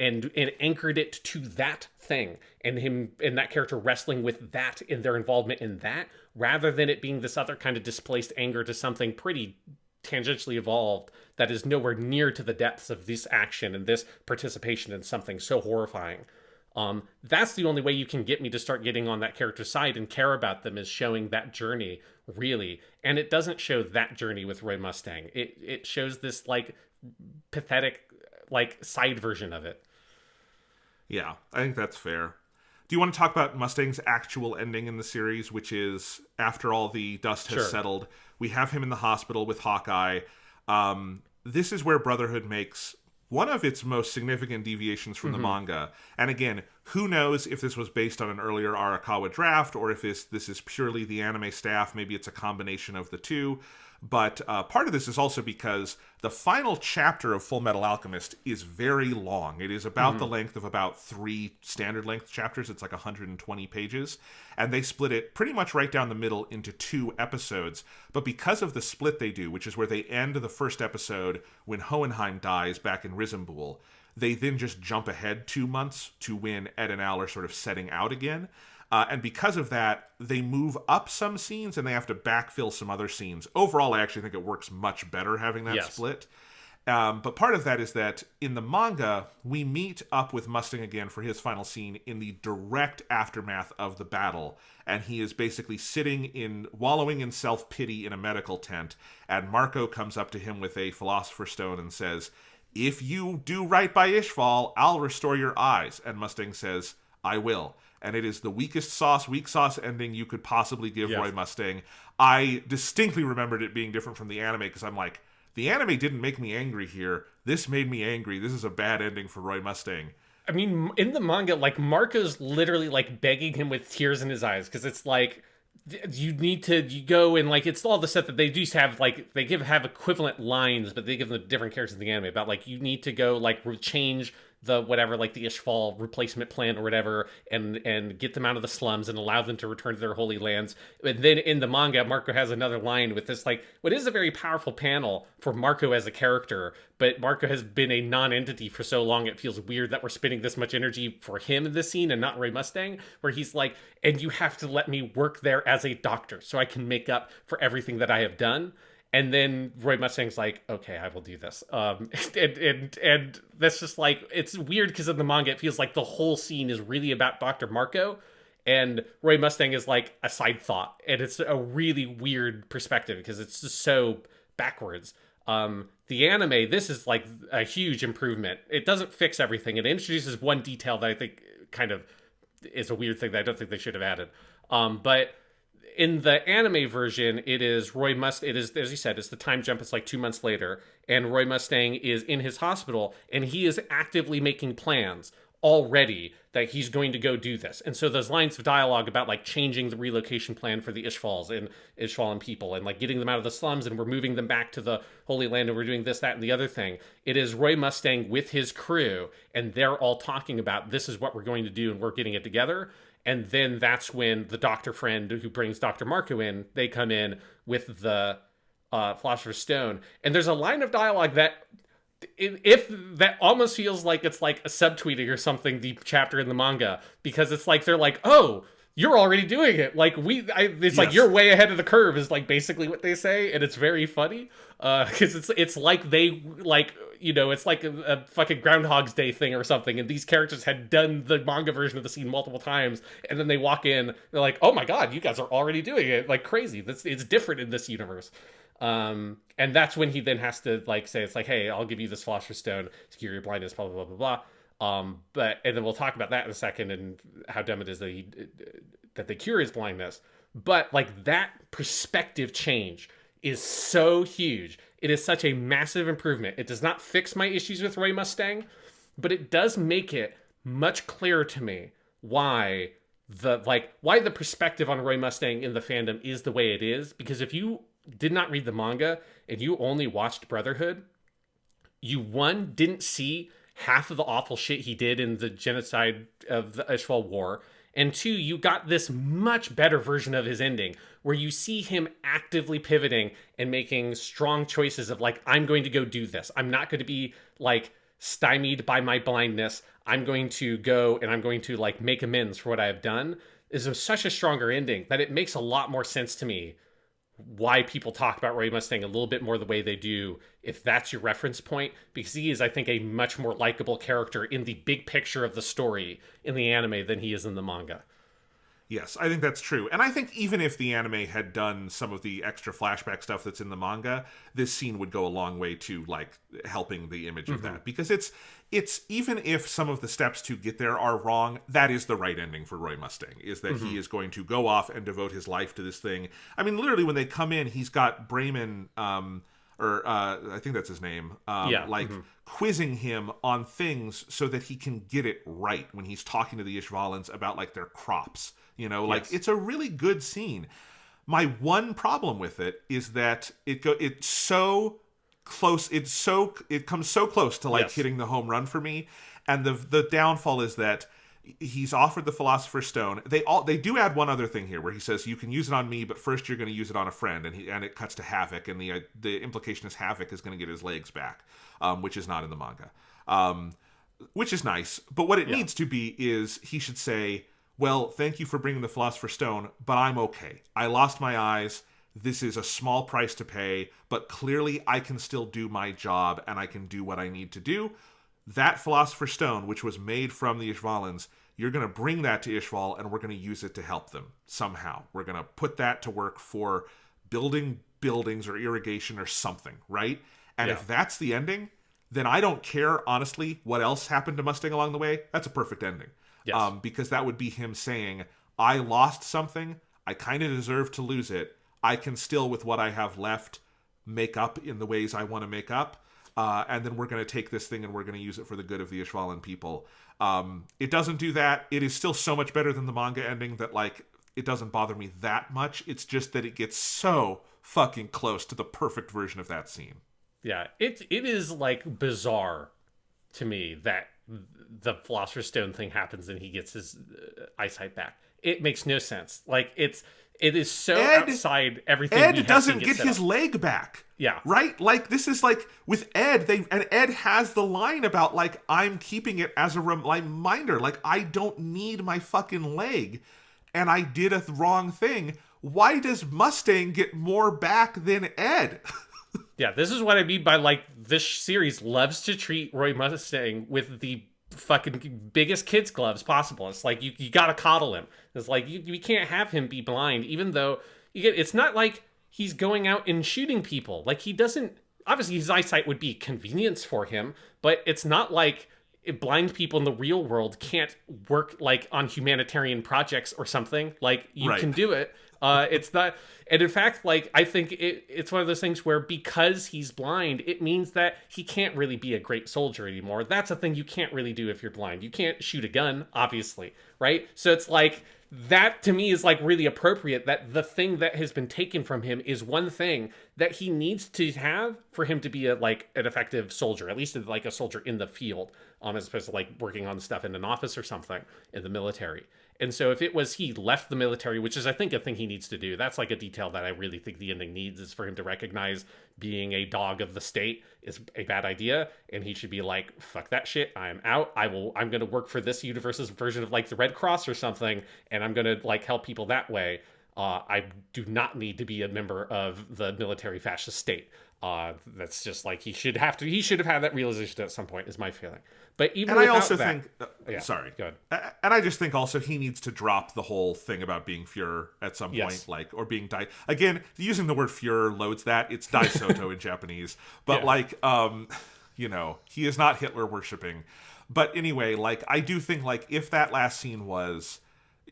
anchored it to that thing, and him and that character wrestling with that and their involvement in that, rather than it being this other kind of displaced anger to something pretty tangentially evolved that is nowhere near to the depths of this action and this participation in something so horrifying. That's the only way you can get me to start getting on that character's side and care about them, is showing that journey, really. And it doesn't show that journey with Roy Mustang. It shows this, like, pathetic, like, side version of it. Yeah, I think that's fair. Do you want to talk about Mustang's actual ending in the series, which is, after all the dust has settled, we have him in the hospital with Hawkeye. This is where Brotherhood makes one of its most significant deviations from the manga. And again, who knows if this was based on an earlier Arakawa draft, or if this is purely the anime staff. Maybe it's a combination of the two. But part of this is also because the final chapter of Fullmetal Alchemist is very long. It is about the length of about 3 standard length chapters. It's like 120 pages. And they split it pretty much right down the middle into 2 episodes. But because of the split they do, which is where they end the first episode when Hohenheim dies back in Rizambul, they then just jump ahead 2 months to when Ed and Al are sort of setting out again. And because of that, they move up some scenes and they have to backfill some other scenes. Overall, I actually think it works much better having that split. But part of that is that in the manga, we meet up with Mustang again for his final scene in the direct aftermath of the battle. And he is basically wallowing in self-pity in a medical tent. And Marco comes up to him with a Philosopher's Stone and says, "If you do right by Ishval, I'll restore your eyes." And Mustang says, "I will." And it is the weak sauce ending you could possibly give Roy Mustang. I distinctly remembered it being different from the anime, because I'm like, the anime didn't make me angry here. This made me angry. This is a bad ending for Roy Mustang. I mean, in the manga, like, Marco's literally, like, begging him with tears in his eyes, because it's like, you go and, like, it's all the stuff that they do have, like, they have equivalent lines, but they give them different characters in the anime about, like, you need to go, like, change the whatever, like the Ishval replacement plan or whatever, and get them out of the slums and allow them to return to their holy lands. And then in the manga, Marco has another line with this, like, what is a very powerful panel for Marco as a character, but Marco has been a non-entity for so long, it feels weird that we're spending this much energy for him in this scene and not Roy Mustang, where he's like, and you have to let me work there as a doctor so I can make up for everything that I have done. And then Roy Mustang's like, okay, I will do this. And that's just like, it's weird because in the manga, it feels like the whole scene is really about Dr. Marco. And Roy Mustang is like a side thought. And it's a really weird perspective because it's just so backwards. The anime, this is like a huge improvement. It doesn't fix everything. It introduces one detail that I think kind of is a weird thing that I don't think they should have added. But in the anime version, it is, as you said, it's the time jump. It's like 2 months later, and Roy Mustang is in his hospital, and he is actively making plans already that he's going to go do this. And so those lines of dialogue about like changing the relocation plan for the Ishvalan people and like getting them out of the slums, and we're moving them back to the Holy Land, and we're doing this, that, and the other thing. It is Roy Mustang with his crew, and they're all talking about this is what we're going to do, and we're getting it together. And then that's when the doctor friend who brings Dr. Marco in, they come in with the Philosopher's Stone. And there's a line of dialogue that, if that almost feels like it's like a subtweeting or something, the chapter in the manga, because it's like, they're like, oh, you're already doing it. Like, it's yes. Like, you're way ahead of the curve is like basically what they say. And it's very funny. Because it's like they, like, you know, it's like a fucking Groundhog's Day thing or something. And these characters had done the manga version of the scene multiple times. And then they walk in, they're like, oh my God, you guys are already doing it. Like, crazy. It's different in this universe. And that's when he then has to like say, it's like, hey, I'll give you this Philosopher's Stone to cure your blindness, blah, blah, blah, blah, blah. And then we'll talk about that in a second and how dumb it is that they cure his blindness. But like that perspective change is so huge. It is such a massive improvement. It does not fix my issues with Roy Mustang, but it does make it much clearer to me why the perspective on Roy Mustang in the fandom is the way it is. Because if you did not read the manga and you only watched Brotherhood, you didn't see half of the awful shit he did in the genocide of the Ishval War, and 2, you got this much better version of his ending where you see him actively pivoting and making strong choices of like, I'm going to go do this. I'm not going to be like stymied by my blindness. I'm going to go and I'm going to like make amends for what I have done. Is such a stronger ending that it makes a lot more sense to me why people talk about Roy Mustang a little bit more the way they do, if that's your reference point, because he is, I think, a much more likable character in the big picture of the story in the anime than he is in the manga. Yes, I think that's true. And I think even if the anime had done some of the extra flashback stuff that's in the manga, this scene would go a long way to like helping the image of that. Because it's even if some of the steps to get there are wrong, that is the right ending for Roy Mustang, is that he is going to go off and devote his life to this thing. I mean, literally when they come in, he's got Brayman, I think that's his name, quizzing him on things so that he can get it right when he's talking to the Ishvalans about like their crops. You know, like it's a really good scene. My one problem with it is that it's so close. It comes so close to like hitting the home run for me. And the downfall is that he's offered the Philosopher's Stone. They do add one other thing here where he says you can use it on me, but first you're going to use it on a friend. And it cuts to Havoc, and the implication is Havoc is going to get his legs back, which is not in the manga, which is nice. But what it needs to be is he should say, well, thank you for bringing the Philosopher's Stone, but I'm okay. I lost my eyes. This is a small price to pay, but clearly I can still do my job and I can do what I need to do. That Philosopher's Stone, which was made from the Ishvalans, you're going to bring that to Ishval and we're going to use it to help them somehow. We're going to put that to work for building buildings or irrigation or something, right? And if that's the ending, then I don't care, honestly, what else happened to Mustang along the way. That's a perfect ending. Yes. Because that would be him saying, I lost something, I kind of deserve to lose it, I can still, with what I have left, make up in the ways I want to make up, and then we're going to take this thing and we're going to use it for the good of the Ishvalan people. It doesn't do that. It is still so much better than the manga ending that, like, it doesn't bother me that much. It's just that it gets so fucking close to the perfect version of that scene. Yeah, it is, like, bizarre to me that the Philosopher's Stone thing happens and he gets his eyesight back. It makes no sense. Like, it is so outside everything. Ed doesn't get his leg back. Yeah. Right? Like, this is like with Ed, and Ed has the line about, like, I'm keeping it as a reminder. Like, I don't need my fucking leg, and I did a wrong thing. Why does Mustang get more back than Ed? Yeah, this is what I mean by, like, this series loves to treat Roy Mustang with the fucking biggest kids gloves possible. It's like, you gotta coddle him. It's like, you can't have him be blind, even though it's not like he's going out and shooting people. Like, he doesn't, obviously his eyesight would be convenience for him, but it's not like blind people in the real world can't work, like, on humanitarian projects or something. Like, you can do it. It's not, and in fact, like, I think it's one of those things where, because he's blind, it means that he can't really be a great soldier anymore. That's a thing you can't really do if you're blind. You can't shoot a gun, obviously, right? So it's like, that to me is, like, really appropriate, that the thing that has been taken from him is one thing that he needs to have for him to be an effective soldier, at least like a soldier in the field, as opposed to, like, working on stuff in an office or something in the military. And so if it was he left the military, which is, I think, a thing he needs to do, that's like a detail that I really think the ending needs, is for him to recognize being a dog of the state is a bad idea, and he should be like, fuck that shit, I'm out. I'm going to work for this universe's version of, like, the Red Cross or something, and I'm going to, like, help people that way. I do not need to be a member of the military fascist state. That's just, like, he should have had that realization at some point, is my feeling. But even and I also that, think, sorry, go ahead. And I just think also he needs to drop the whole thing about being Führer at some point, Yes. like, or being again, using the word Führer loads that. It's Dai Soto in Japanese, but he is not Hitler worshipping. But anyway, like, I do think, like, if that last scene was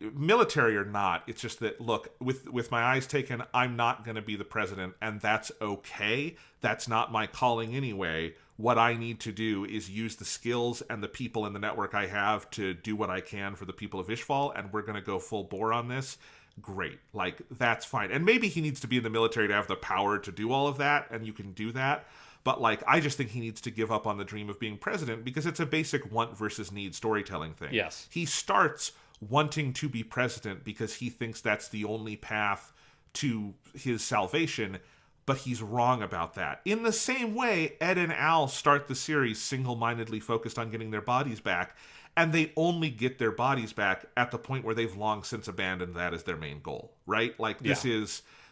military or not, it's just that, look, with my eyes taken, I'm not going to be the president, and that's okay. That's not my calling anyway. What I need to do is use the skills and the people in the network I have to do what I can for the people of Ishval, and we're going to go full bore on this. Great. Like, that's fine. And maybe he needs to be in the military to have the power to do all of that, and you can do that. But, like, I just think he needs to give up on the dream of being president, because it's a basic want versus need storytelling thing. Yes. He starts wanting to be president because he thinks that's the only path to his salvation, but he's wrong about that. In the same way, Ed and Al start the series single-mindedly focused on getting their bodies back, and they only get their bodies back at the point where they've long since abandoned that as their main goal, right? Like,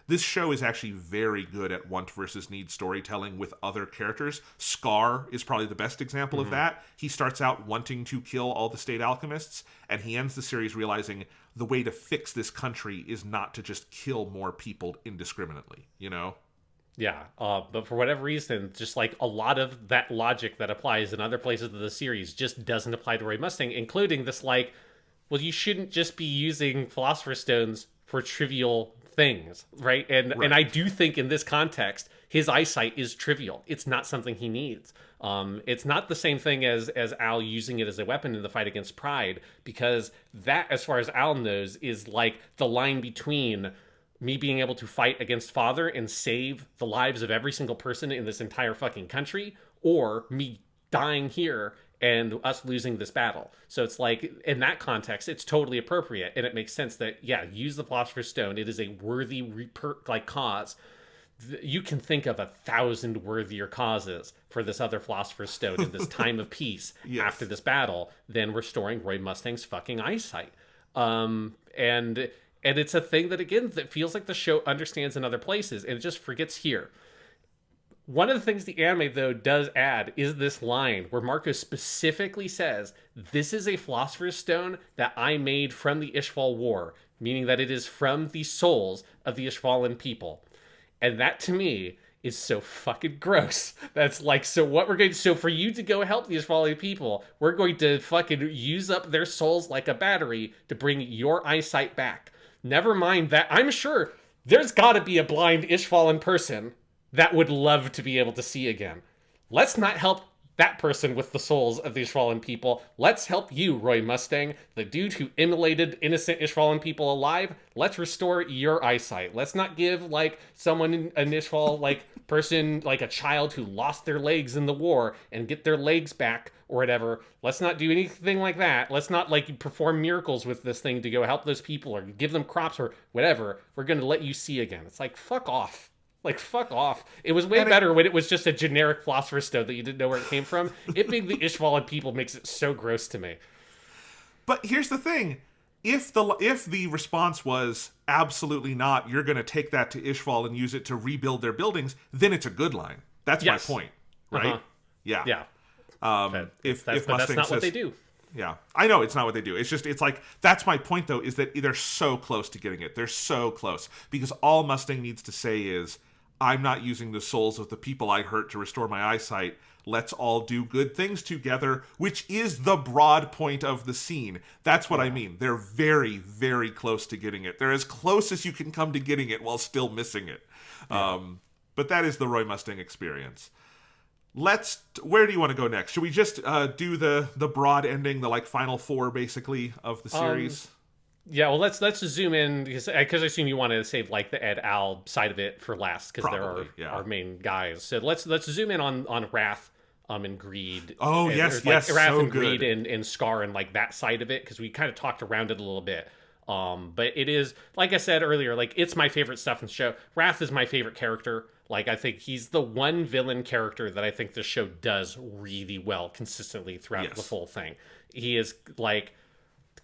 this show is actually very good at want versus need storytelling with other characters. Scar is probably the best example of that. He starts out wanting to kill all the state alchemists, and he ends the series realizing the way to fix this country is not to just kill more people indiscriminately, you know? Yeah, but for whatever reason, just, like, a lot of that logic that applies in other places of the series just doesn't apply to Roy Mustang, including this, like, well, you shouldn't just be using Philosopher's Stones for trivial things, right? And I do think in this context, his eyesight is trivial. It's not something he needs. It's not the same thing as Al using it as a weapon in the fight against Pride, because that, as far as Al knows, is like the line between me being able to fight against Father and save the lives of every single person in this entire fucking country, or me dying here and us losing this battle. So it's like, in that context, it's totally appropriate, and it makes sense that, yeah, use the Philosopher's Stone. It is a worthy cause. You can think of 1,000 worthier causes for this other Philosopher's Stone in this time of peace after this battle than restoring Roy Mustang's fucking eyesight. And it's a thing that, again, that feels like the show understands in other places, and it just forgets here. One of the things the anime, though, does add is this line where Marco specifically says, this is a Philosopher's Stone that I made from the Ishval War, meaning that it is from the souls of the Ishvalan people. And that, to me, is so fucking gross. That's like, so for you to go help the Ishvalan people, we're going to fucking use up their souls like a battery to bring your eyesight back. Never mind that, I'm sure there's gotta be a blind Ishvalan person that would love to be able to see again. Let's not help that person with the souls of the Ishvalan people. Let's help you, Roy Mustang, the dude who immolated innocent Ishvalan people alive. Let's restore your eyesight. Let's not give, like, someone, an Ishval, like, person, like a child who lost their legs in the war and get their legs back or whatever. Let's not do anything like that. Let's not, like, perform miracles with this thing to go help those people or give them crops or whatever. We're going to let you see again. It's like, fuck off. Like, fuck off. It was way better when it was just a generic philosopher's stone that you didn't know where it came from. It being the Ishvalan people makes it so gross to me. But here's the thing. If the response was absolutely not, you're going to take that to Ishval and use it to rebuild their buildings, then it's a good line. That's my point, right? Uh-huh. Yeah. Yeah. If that's Mustang not says, what they do. Yeah, I know it's not what they do. It's like, that's my point, though, is that they're so close to getting it. They're so close. Because all Mustang needs to say is, I'm not using the souls of the people I hurt to restore my eyesight. Let's all do good things together, which is the broad point of the scene. That's what I mean. They're very, very close to getting it. They're as close as you can come to getting it while still missing it. Yeah. But that is the Roy Mustang experience. Where do you want to go next? Should we just do the broad ending, the like final four basically of the series? Yeah, well, let's zoom in because I assume you wanted to save like the Ed Al side of it for last because they're our main guys. So let's zoom in on Wrath and Greed. Oh, yes, Wrath so and good. Greed and Scar and like that side of it because we kind of talked around it a little bit. But it is, like I said earlier, like it's my favorite stuff in the show. Wrath is my favorite character. Like, I think he's the one villain character that I think this show does really well consistently throughout the full thing. He is like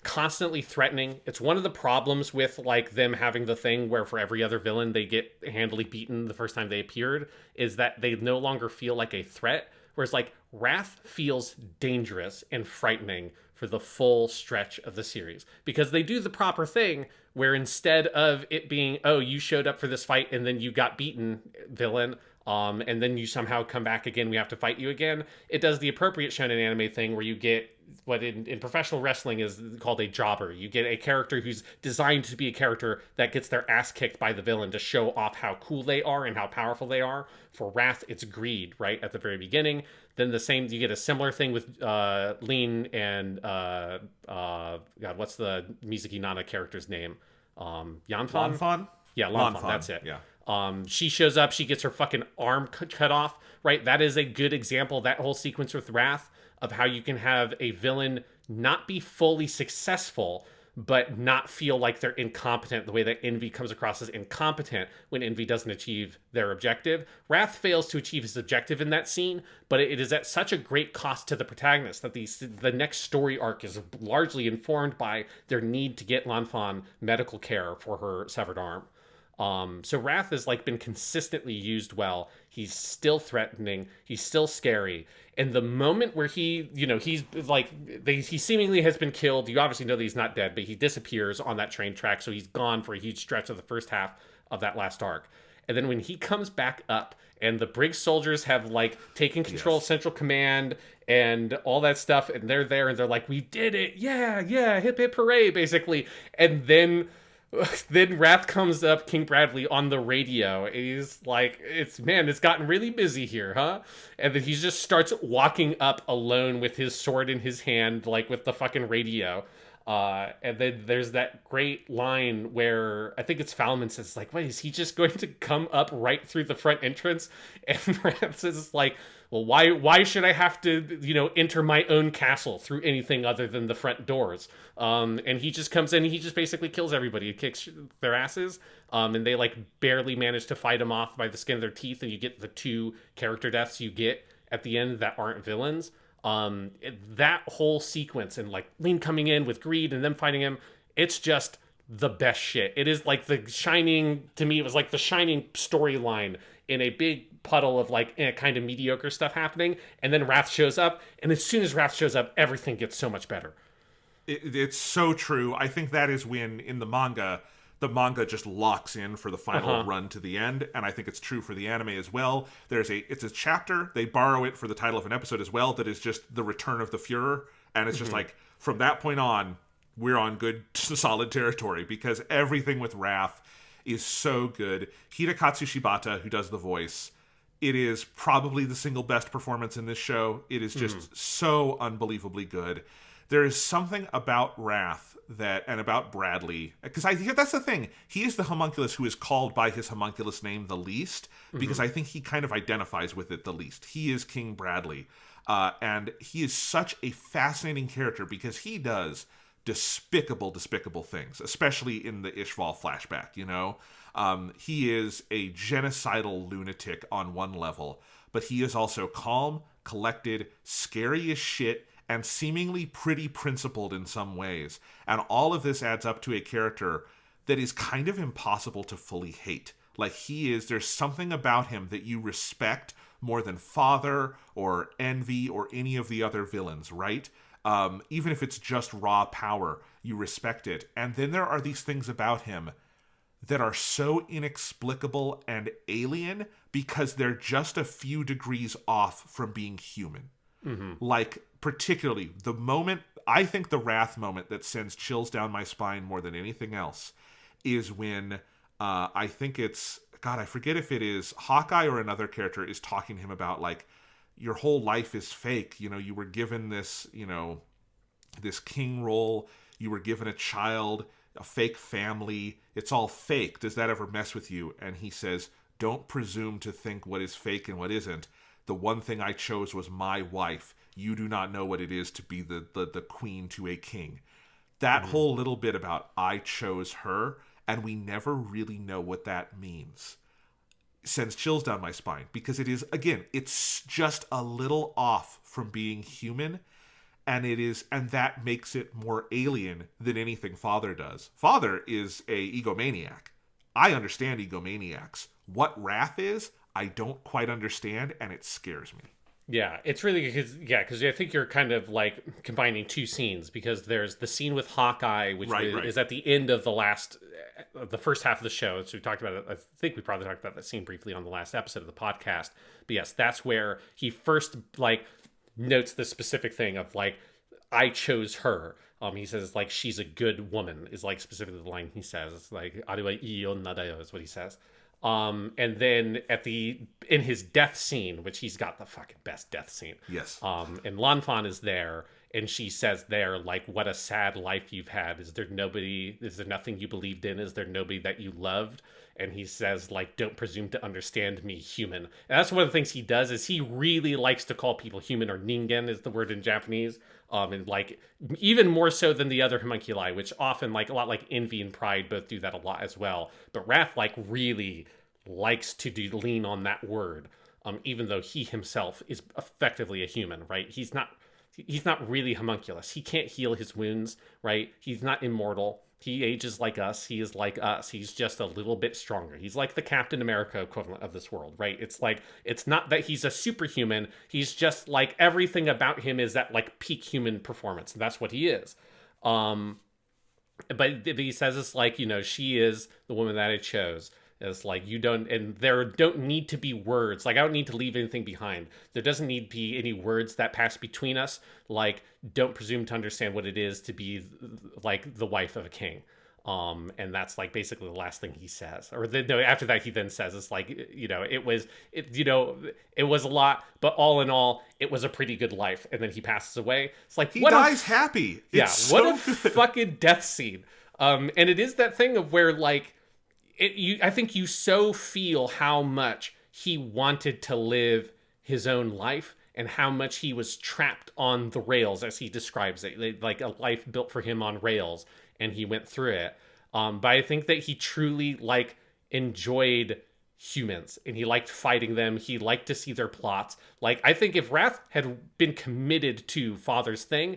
constantly threatening. It's one of the problems with like them having the thing where for every other villain they get handily beaten the first time they appeared is that they no longer feel like a threat. Whereas like Wrath feels dangerous and frightening for the full stretch of the series because they do the proper thing where instead of it being, oh, you showed up for this fight and then you got beaten, villain, and then you somehow come back again, we have to fight you again. It does the appropriate shonen anime thing where you get what in professional wrestling is called a jobber. You get a character who's designed to be a character that gets their ass kicked by the villain to show off how cool they are and how powerful they are. For Wrath, it's Greed, right, at the very beginning. Then you get a similar thing with Lean and God, what's the Mizuki Nana character's name? Yanfan? Lanfan? Yeah, Lanfan, that's it. Yeah. She shows up, she gets her fucking arm cut off, right? That is a good example, that whole sequence with Wrath, of how you can have a villain not be fully successful, but not feel like they're incompetent the way that Envy comes across as incompetent when Envy doesn't achieve their objective. Wrath fails to achieve his objective in that scene, but it is at such a great cost to the protagonist that the next story arc is largely informed by their need to get Lanfan medical care for her severed arm. So Wrath has like been consistently used well. He's still threatening. He's still scary. And the moment where he seemingly has been killed. You obviously know that he's not dead, but he disappears on that train track. So he's gone for a huge stretch of the first half of that last arc. And then when he comes back up and the Briggs soldiers have like taken control of Central Command and all that stuff. And they're there and they're like, we did it. Yeah. Hip hip hooray, basically. And then Wrath comes up, King Bradley, on the radio. And he's like, it's gotten really busy here, huh? And then he just starts walking up alone with his sword in his hand, like with the fucking radio. And then there's that great line where I think it's Falman says, like, wait, is he just going to come up right through the front entrance? And Wrath says, like, well, why should I have to, enter my own castle through anything other than the front doors? And he just comes in and he just basically kills everybody. He kicks their asses. And they like barely manage to fight him off by the skin of their teeth. And you get the 2 character deaths you get at the end that aren't villains. That whole sequence and like Lean coming in with Greed and them fighting him, it's just the best shit. It is like the Shining, to me, it was like the Shining storyline in a big puddle of like kind of mediocre stuff happening, and then Wrath shows up, and as soon as Wrath shows up, everything gets so much better. It's so true. I think that is when in the manga just locks in for the final run to the end, and I think it's true for the anime as well. It's a chapter, they borrow it for the title of an episode as well, that is just the return of the Fuhrer, and it's just like, from that point on, we're on good, solid territory, because everything with Wrath is so good. Hidekatsu Shibata, who does the voice, It is probably the single best performance in this show. It is just so unbelievably good. There is something about Wrath and about Bradley, because I think that's the thing. He is the homunculus who is called by his homunculus name the least, because I think he kind of identifies with it the least. He is King Bradley, and he is such a fascinating character because he does despicable things, especially in the Ishval flashback, you know? He is a genocidal lunatic on one level, but he is also calm, collected, scary as shit, and seemingly pretty principled in some ways. And all of this adds up to a character that is kind of impossible to fully hate. Like, there's something about him that you respect more than Father or Envy or any of the other villains, right? Even if it's just raw power, you respect it. And then there are these things about him that are so inexplicable and alien because they're just a few degrees off from being human. Like, particularly, I think the Wrath moment that sends chills down my spine more than anything else is when, I think it's, God, I forget if it is Hawkeye or another character is talking to him about, like, your whole life is fake. You know, you were given this, you know, this king role. You were given a child, a fake family. It's all fake. Does that ever mess with you? And he says, don't presume to think what is fake and what isn't. The one thing I chose was my wife. You do not know what it is to be the queen to a king. That whole little bit about I chose her, and we never really know what that means, sends chills down my spine, because it is, again, it's just a little off from being human, and that makes it more alien than anything Father does. Father is a egomaniac. I understand egomaniacs. What Wrath is, I don't quite understand, and it scares me. Yeah, it's really because I think you're kind of like combining two scenes, because there's the scene with Hawkeye, which is at the end of the first half of the show. So we talked about it. I think we probably talked about that scene briefly on the last episode of the podcast. But yes, that's where he first like notes the specific thing of like, I chose her. He says like, she's a good woman is like specifically the line he says. It's like, "Arewa ii onna da yo" is what he says. And then in his death scene, which he's got the fucking best death scene. Yes. And Lanfan is there, and she says there, like, what a sad life you've had. Is there nothing you believed in? Is there nobody that you loved? And he says, like, don't presume to understand me, human. And that's one of the things he does, is he really likes to call people human, or ningen is the word in Japanese. And like, even more so than the other homunculi, which often, like, a lot like Envy and Pride both do that a lot as well. But Wrath, like, really likes to lean on that word, even though he himself is effectively a human, right? He's not really homunculus. He can't heal his wounds, right? He's not immortal. He ages like us. He is like us. He's just a little bit stronger. He's like the Captain America equivalent of this world, right? It's like, it's not that he's a superhuman. He's just like, everything about him is that like peak human performance. And that's what he is. But he says it's like, you know, she is the woman that I chose. It's like, there don't need to be words. Like, I don't need to leave anything behind. There doesn't need to be any words that pass between us. Like, don't presume to understand what it is to be, like, the wife of a king. And that's, like, basically the last thing he says. After that, he then says, it's like, you know, it was a lot, but all in all, it was a pretty good life. And then he passes away. It's like, he dies happy. What a fucking death scene. And it is that thing of where, like, I think you so feel how much he wanted to live his own life and how much he was trapped on the rails, as he describes it, like a life built for him on rails, and he went through it. But I think that he truly like enjoyed humans, and he liked fighting them. He liked to see their plots. Like, I think if Wrath had been committed to Father's thing,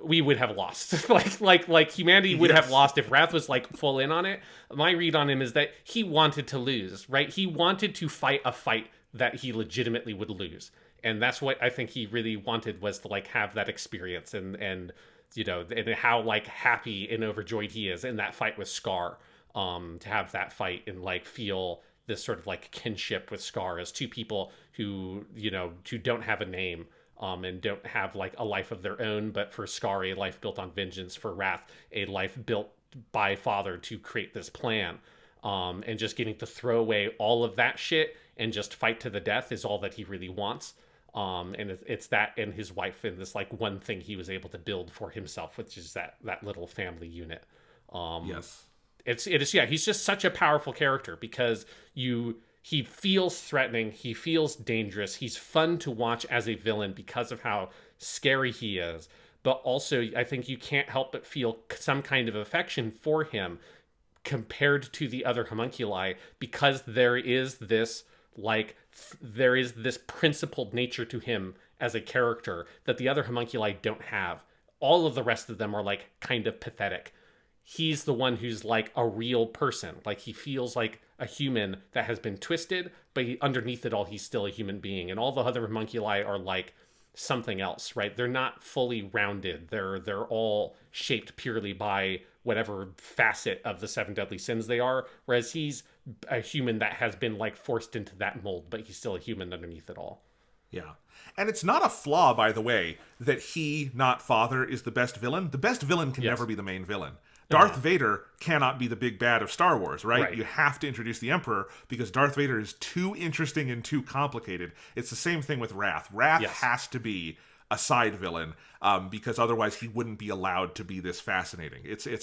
we would have lost. like humanity would have lost if Wrath was like full in on it. My read on him is that he wanted to lose, right? He wanted to fight a fight that he legitimately would lose. And that's what I think he really wanted, was to like have that experience and you know, and how like happy and overjoyed he is in that fight with Scar, to have that fight and like feel this sort of like kinship with Scar as two people who, you know, who don't have a name, and don't have like a life of their own, but for Scar, a life built on vengeance, for Wrath, a life built by Father to create this plan, and just getting to throw away all of that shit and just fight to the death is all that he really wants. And it's that and his wife and this like one thing he was able to build for himself, which is that little family unit. Yes. It is, yeah, he's just such a powerful character because he feels threatening, he feels dangerous, he's fun to watch as a villain because of how scary he is, but also I think you can't help but feel some kind of affection for him compared to the other homunculi because there is this principled nature to him as a character that the other homunculi don't have. All of the rest of them are like kind of pathetic. He's the one who's like a real person. Like he feels like a human that has been twisted, but underneath it all, he's still a human being. And all the other homunculi are like something else, right? They're not fully rounded. They're all shaped purely by whatever facet of the seven deadly sins they are. Whereas he's a human that has been like forced into that mold, but he's still a human underneath it all. Yeah. And it's not a flaw, by the way, that he, not Father, is the best villain. The best villain can never be the main villain. Darth Vader cannot be the big bad of Star Wars, right? You have to introduce the Emperor because Darth Vader is too interesting and too complicated. It's the same thing with Wrath. Wrath has to be a side villain because otherwise he wouldn't be allowed to be this fascinating.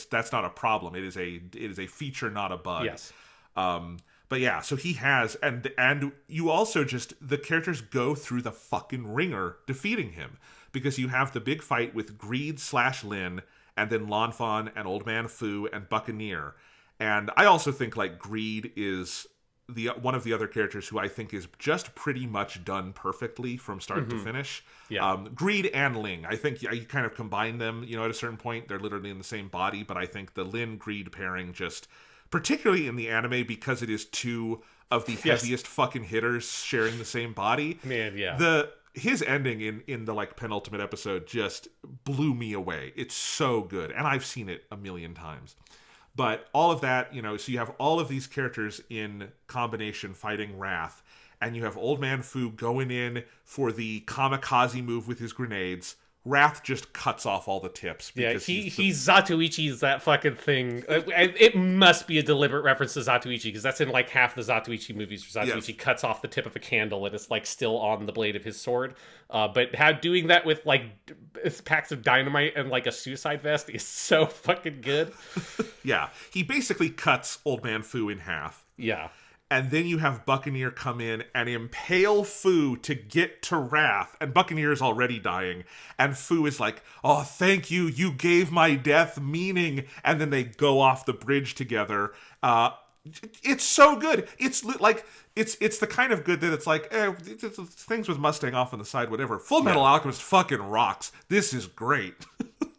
That's not a problem. It is a feature, not a bug. Yes. But yeah, so he has, and you also just, the characters go through the fucking ringer defeating him because you have the big fight with Greed/Lin, and then Lanfan and Old Man Fu and Buccaneer. And I also think like Greed is one of the other characters who I think is just pretty much done perfectly from start to finish. Yeah. Greed and Ling, I think you kind of combine them, at a certain point. They're literally in the same body, but I think the Lin-Greed pairing just, particularly in the anime because it is two of the heaviest fucking hitters sharing the same body. Man, yeah. His ending in the like penultimate episode just blew me away. It's so good, and I've seen it a million times. But all of that, so you have all of these characters in combination fighting Wrath, and you have Old Man Fu going in for the kamikaze move with his grenades. Wrath just cuts off all the tips. Yeah, he's Zatoichi's that fucking thing. It must be a deliberate reference to Zatoichi, because that's in like half the Zatoichi movies where Zatoichi cuts off the tip of a candle and it's like still on the blade of his sword. But doing that with like packs of dynamite and like a suicide vest is so fucking good. Yeah, he basically cuts Old Man Fu in half. Yeah. And then you have Buccaneer come in and impale Fu to get to Wrath. And Buccaneer is already dying. And Fu is like, oh, thank you. You gave my death meaning. And then they go off the bridge together. It's so good. It's like, it's the kind of good that it's like, it's things with Mustang off on the side, whatever. Fullmetal Alchemist fucking rocks. This is great.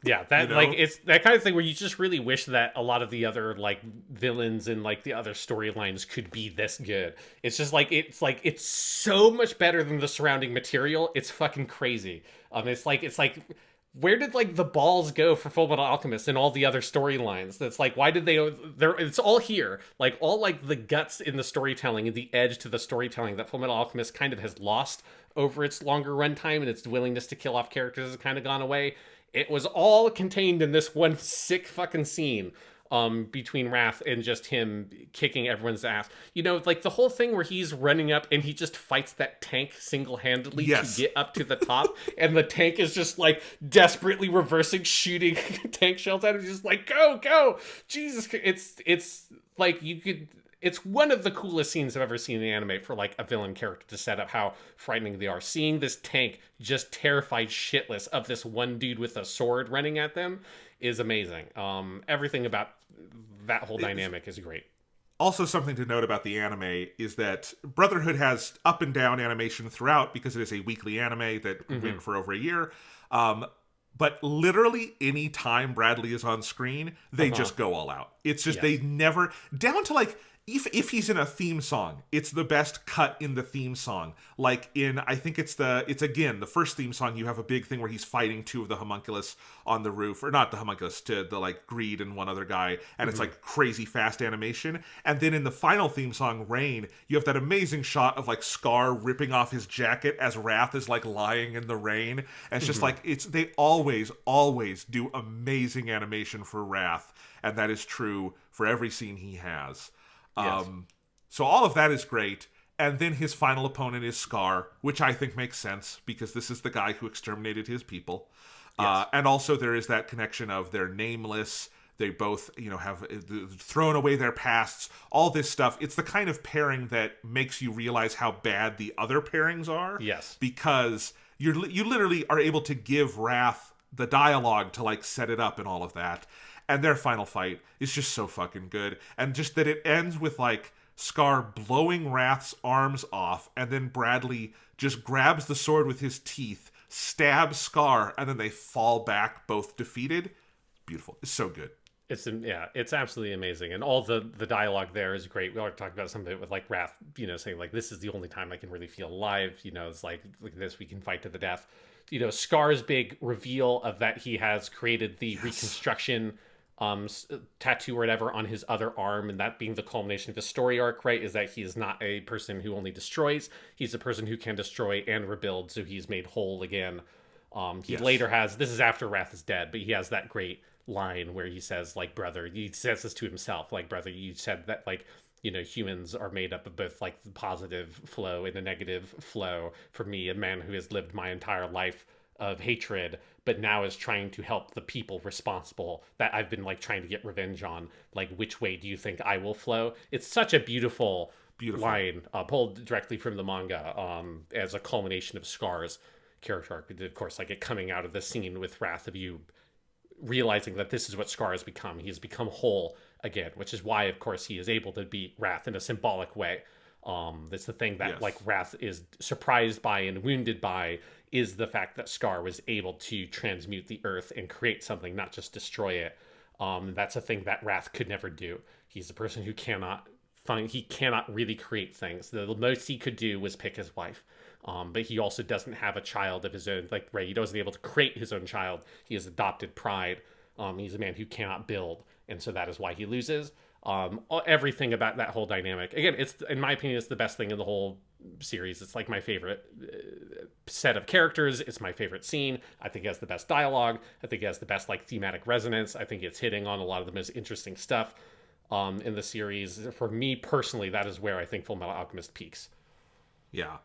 Yeah, that like it's that kind of thing where you just really wish that a lot of the other like villains and like the other storylines could be this good. It's just like it's so much better than the surrounding material. It's fucking crazy. It's like where did like the balls go for Fullmetal Alchemist and all the other storylines? That's like, why did they? It's all here. Like all like the guts in the storytelling and the edge to the storytelling that Fullmetal Alchemist kind of has lost over its longer runtime, and its willingness to kill off characters has kind of gone away. It was all contained in this one sick fucking scene between Wrath and just him kicking everyone's ass. Like the whole thing where he's running up and he just fights that tank single-handedly to get up to the top, and the tank is just like desperately reversing, shooting tank shells at him. Just like, go! Jesus, it's like you could... It's one of the coolest scenes I've ever seen in anime for like a villain character to set up how frightening they are. Seeing this tank just terrified shitless of this one dude with a sword running at them is amazing. Everything about that whole dynamic is great. Also, something to note about the anime is that Brotherhood has up and down animation throughout because it is a weekly anime that went for over a year. But literally any time Bradley is on screen, they just go all out. It's just they never... Down to like... If he's in a theme song, it's the best cut in the theme song. Like in, I think it's again, the first theme song, you have a big thing where he's fighting two of the homunculus on the roof, or not the homunculus, to the like Greed and one other guy, and it's like crazy fast animation. And then in the final theme song, Rain, you have that amazing shot of like Scar ripping off his jacket as Wrath is like lying in the rain. And it's just like, they always do amazing animation for Wrath. And that is true for every scene he has. Yes. So all of that is great. And then his final opponent is Scar, which I think makes sense because this is the guy who exterminated his people. Yes. And also there is that connection of they're nameless. They both, have thrown away their pasts. All this stuff. It's the kind of pairing that makes you realize how bad the other pairings are. Yes. Because you literally are able to give Wrath the dialogue to like set it up and all of that. And their final fight is just so fucking good. And just that it ends with like Scar blowing Wrath's arms off, and then Bradley just grabs the sword with his teeth, stabs Scar, and then they fall back both defeated. Beautiful. It's so good. It's absolutely amazing, and all the dialogue there is great. We already talked about some of it with like Wrath, saying like, this is the only time I can really feel alive. It's like this, we can fight to the death. Scar's big reveal of that he has created the reconstruction tattoo or whatever on his other arm, and that being the culmination of his story arc, right? Is that he is not a person who only destroys; he's a person who can destroy and rebuild. So he's made whole again. He later has, this is after Wrath is dead, but he has that great line where he says, like, brother, he says this to himself, like, brother, you said that, like, humans are made up of both like the positive flow and the negative flow. For me, a man who has lived my entire life of hatred, but now is trying to help the people responsible that I've been like trying to get revenge on, like, which way do you think I will flow? It's such a beautiful line, pulled directly from the manga, as a culmination of Scar's character arc. Of course, like, it coming out of the scene with Wrath of you realizing that this is what Scar has become. He has become whole again, which is why, of course, he is able to beat Wrath in a symbolic way. That's the thing that like Wrath is surprised by and wounded by, is the fact that Scar was able to transmute the earth and create something, not just destroy it. That's a thing that Wrath could never do. He's a person who cannot really create things. The most he could do was pick his wife. But he also doesn't have a child of his own. Like, right, he wasn't able to create his own child. He has adopted pride. He's a man who cannot build, and so that is why he loses. Everything about that whole dynamic, again, it's, in my opinion, it's the best thing in the whole series. It's like my favorite set of characters. It's my favorite scene. I think it has the best dialogue. I think it has the best like thematic resonance. I think it's hitting on a lot of the most interesting stuff in the series. For me personally, that is where I think Fullmetal Alchemist peaks. Yeah.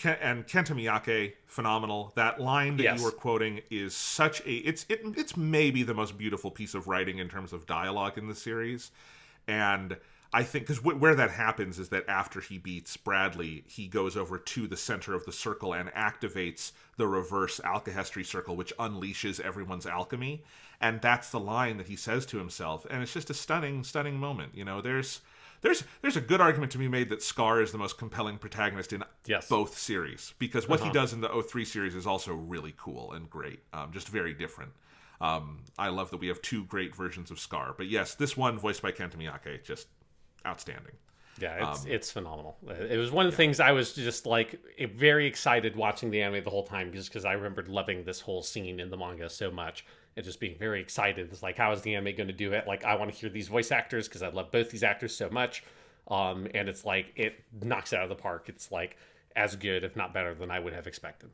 And Kenta Miyake, phenomenal. That line that you were quoting is such a... It's maybe the most beautiful piece of writing in terms of dialogue in the series. And I think... Because where that happens is that after he beats Bradley, he goes over to the center of the circle and activates the reverse alkahestry circle, which unleashes everyone's alchemy. And that's the line that he says to himself. And it's just a stunning, stunning moment. There's a good argument to be made that Scar is the most compelling protagonist in both series, because what he does in the 03 series is also really cool and great, just very different. I love that we have two great versions of Scar, but yes, this one voiced by Kenta Miyake, just outstanding. Yeah, it's phenomenal. It was one of the things I was just like very excited watching the anime the whole time, just because I remembered loving this whole scene in the manga so much. And just being very excited. It's like, how is the anime going to do it? Like, I want to hear these voice actors because I love both these actors so much. And it's like, it knocks it out of the park. It's like as good, if not better, than I would have expected.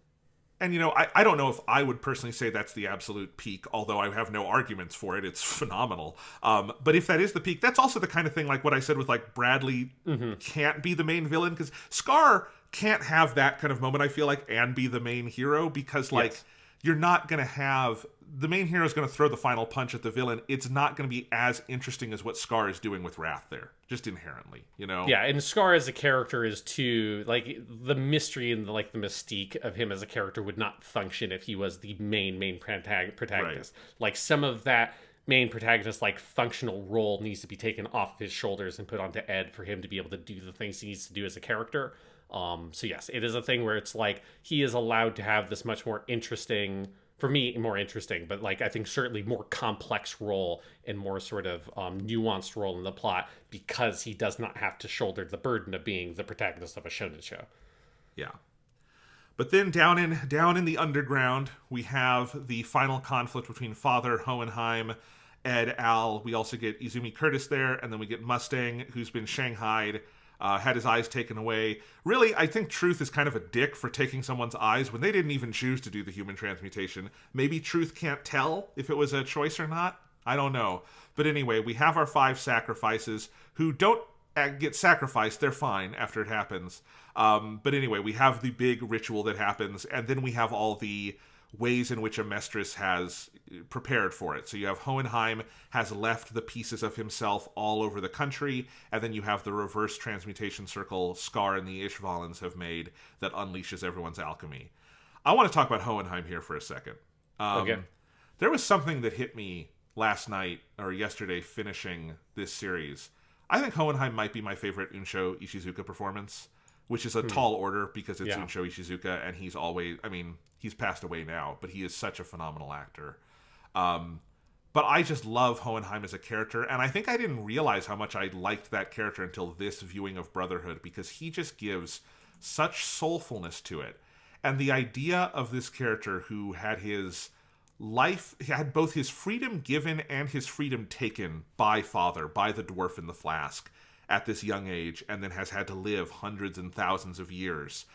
And, I don't know if I would personally say that's the absolute peak, although I have no arguments for it. It's phenomenal. But if that is the peak, that's also the kind of thing like what I said with like Bradley can't be the main villain, because Scar can't have that kind of moment, I feel like, and be the main hero, because like you're not going to have... The main hero is going to throw the final punch at the villain. It's not going to be as interesting as what Scar is doing with Wrath there, just inherently, Yeah, and Scar as a character is too, like, the mystery and the mystique of him as a character would not function if he was the main protagonist. Right. Like, some of that main protagonist, like, functional role needs to be taken off of his shoulders and put onto Ed for him to be able to do the things he needs to do as a character. So yes, it is a thing where it's like he is allowed to have this much more interesting... For me, more interesting, but like I think certainly more complex role and more sort of nuanced role in the plot, because he does not have to shoulder the burden of being the protagonist of a shonen show. Yeah. But then down in the underground, we have the final conflict between Father Hohenheim, Ed, Al. We also get Izumi Curtis there, and then we get Mustang, who's been shanghaied. Had his eyes taken away. Really, I think Truth is kind of a dick for taking someone's eyes when they didn't even choose to do the human transmutation. Maybe Truth can't tell if it was a choice or not. I don't know. But anyway, we have our 5 sacrifices who don't get sacrificed, they're fine after it happens. But anyway, we have the big ritual that happens, and then we have all the ways in which Amestris has prepared for it. So you have Hohenheim has left the pieces of himself all over the country, and then you have the reverse transmutation circle Scar and the Ishvalans have made that unleashes everyone's alchemy. I want to talk about Hohenheim here for a second. Okay. There was something that hit me last night, or yesterday, finishing this series. I think Hohenheim might be my favorite Unsho Ishizuka performance, which is a tall order because it's Unsho Ishizuka, and he's always, I mean, he's passed away now, but he is such a phenomenal actor. But I just love Hohenheim as a character, and I think I didn't realize how much I liked that character until this viewing of Brotherhood, because he just gives such soulfulness to it. And the idea of this character who had his life, he had both his freedom given and his freedom taken by Father, by the dwarf in the flask, at this young age, and then has had to live hundreds and thousands of years,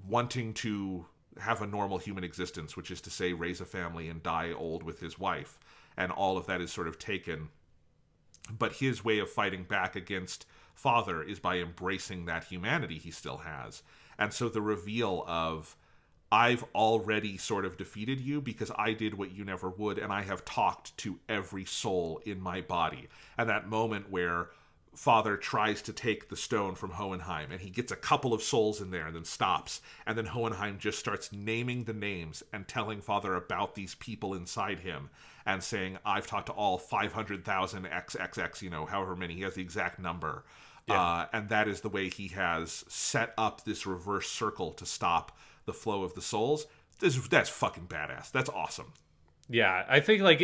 wanting to have a normal human existence, which is to say raise a family and die old with his wife. And all of that is sort of taken. But his way of fighting back against Father is by embracing that humanity he still has. And so the reveal of, I've already sort of defeated you because I did what you never would, and I have talked to every soul in my body. And that moment where Father tries to take the stone from Hohenheim, and he gets a couple of souls in there and then stops. And then Hohenheim just starts naming the names and telling Father about these people inside him and saying, I've talked to all 500,000 XXX, you know, however many. He has the exact number. Yeah. And that is the way he has set up this reverse circle to stop the flow of the souls. That's fucking badass. That's awesome. Yeah, I think like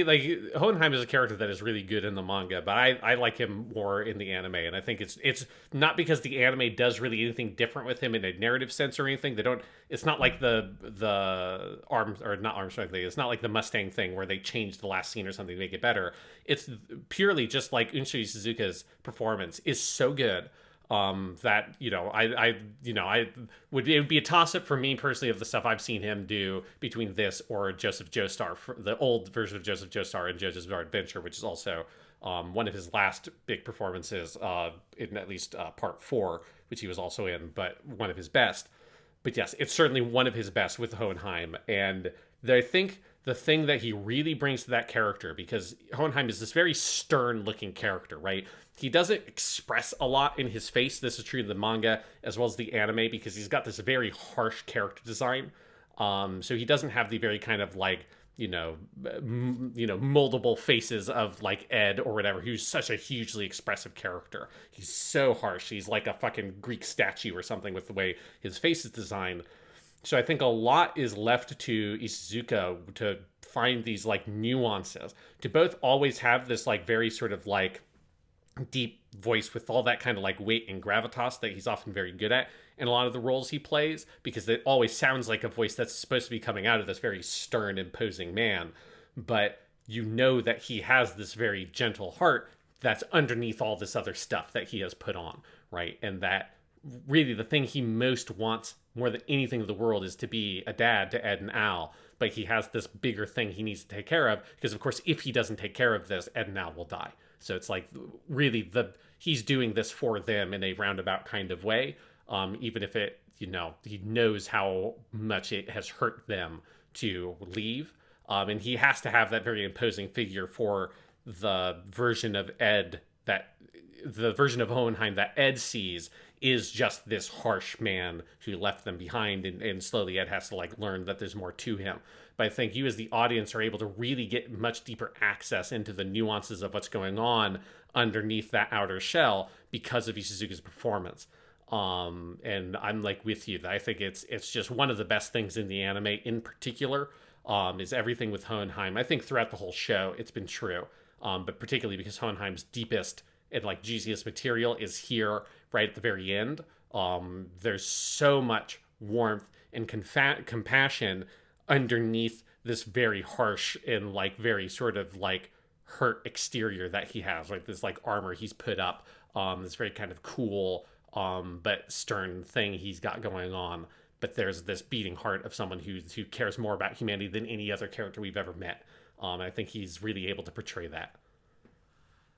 Hohenheim is a character that is really good in the manga, but I like him more in the anime, and I think it's not because the anime does really anything different with him in a narrative sense or anything. They don't. It's not like the arms or not Armstrong thing. It's not like the Mustang thing where they change the last scene or something to make it better. It's purely just like Unsho Suzuka's performance is so good. That it would be a toss up for me personally of the stuff I've seen him do between this or Joseph Joestar, the old version of Joseph Joestar and JoJo's Bizarre Adventure, which is also one of his last big performances in at least part 4, which he was also in, but one of his best. But yes, it's certainly one of his best with Hohenheim, and I think the thing that he really brings to that character, because Hohenheim is this very stern-looking character, right? He doesn't express a lot in his face. This is true in the manga as well as the anime, because he's got this very harsh character design. So he doesn't have the very kind of like, moldable faces of like Ed or whatever, who's such a hugely expressive character. He's so harsh. He's like a fucking Greek statue or something with the way his face is designed. So I think a lot is left to Ishizuka to find these like nuances, to both always have this like very sort of like deep voice with all that kind of like weight and gravitas that he's often very good at in a lot of the roles he plays, because it always sounds like a voice that's supposed to be coming out of this very stern, imposing man. But you know that he has this very gentle heart that's underneath all this other stuff that he has put on, right? And that really the thing he most wants more than anything in the world is to be a dad to Ed and Al, but he has this bigger thing he needs to take care of, because of course if he doesn't take care of this, Ed and Al will die. So it's like really he's doing this for them in a roundabout kind of way, even if it, he knows how much it has hurt them to leave, and he has to have that very imposing figure for the version of Hohenheim that Ed sees is just this harsh man who left them behind, and slowly Ed has to like learn that there's more to him. But I think you as the audience are able to really get much deeper access into the nuances of what's going on underneath that outer shell because of Ishizuka's performance. And I'm like with you. I think it's just one of the best things in the anime in particular, is everything with Hohenheim. I think throughout the whole show it's been true, but particularly because Hohenheim's deepest and like juiciest material is here right at the very end. There's so much warmth and compassion underneath this very harsh and like very sort of like hurt exterior that he has, like this like armor he's put up, this very kind of cool but stern thing he's got going on. But there's this beating heart of someone who cares more about humanity than any other character we've ever met. I think he's really able to portray that.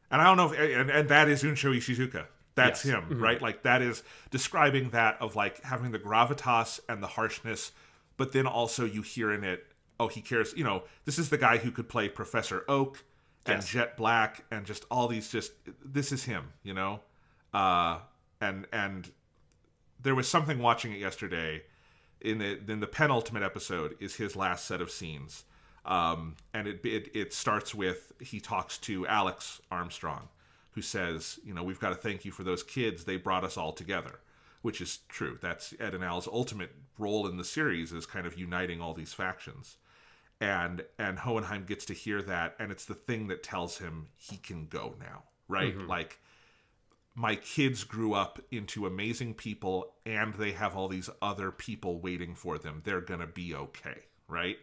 And I don't know if, and that is Unsho Ishizuka. That's Yes. him, right? Like, that is describing that of, like, having the gravitas and the harshness, but then also you hear in it, oh, he cares. You know, this is the guy who could play Professor Oak and Jet Black and just all these, just, this is him, you know? And there was something watching it yesterday. In the penultimate episode is his last set of scenes. And it starts with, he talks to Alex Armstrong, who says, you know, we've got to thank you for those kids. They brought us all together, which is true. That's Ed and Al's ultimate role in the series, is kind of uniting all these factions. And Hohenheim gets to hear that, and it's the thing that tells him he can go now, right? Like, my kids grew up into amazing people, and they have all these other people waiting for them. They're going to be okay, right?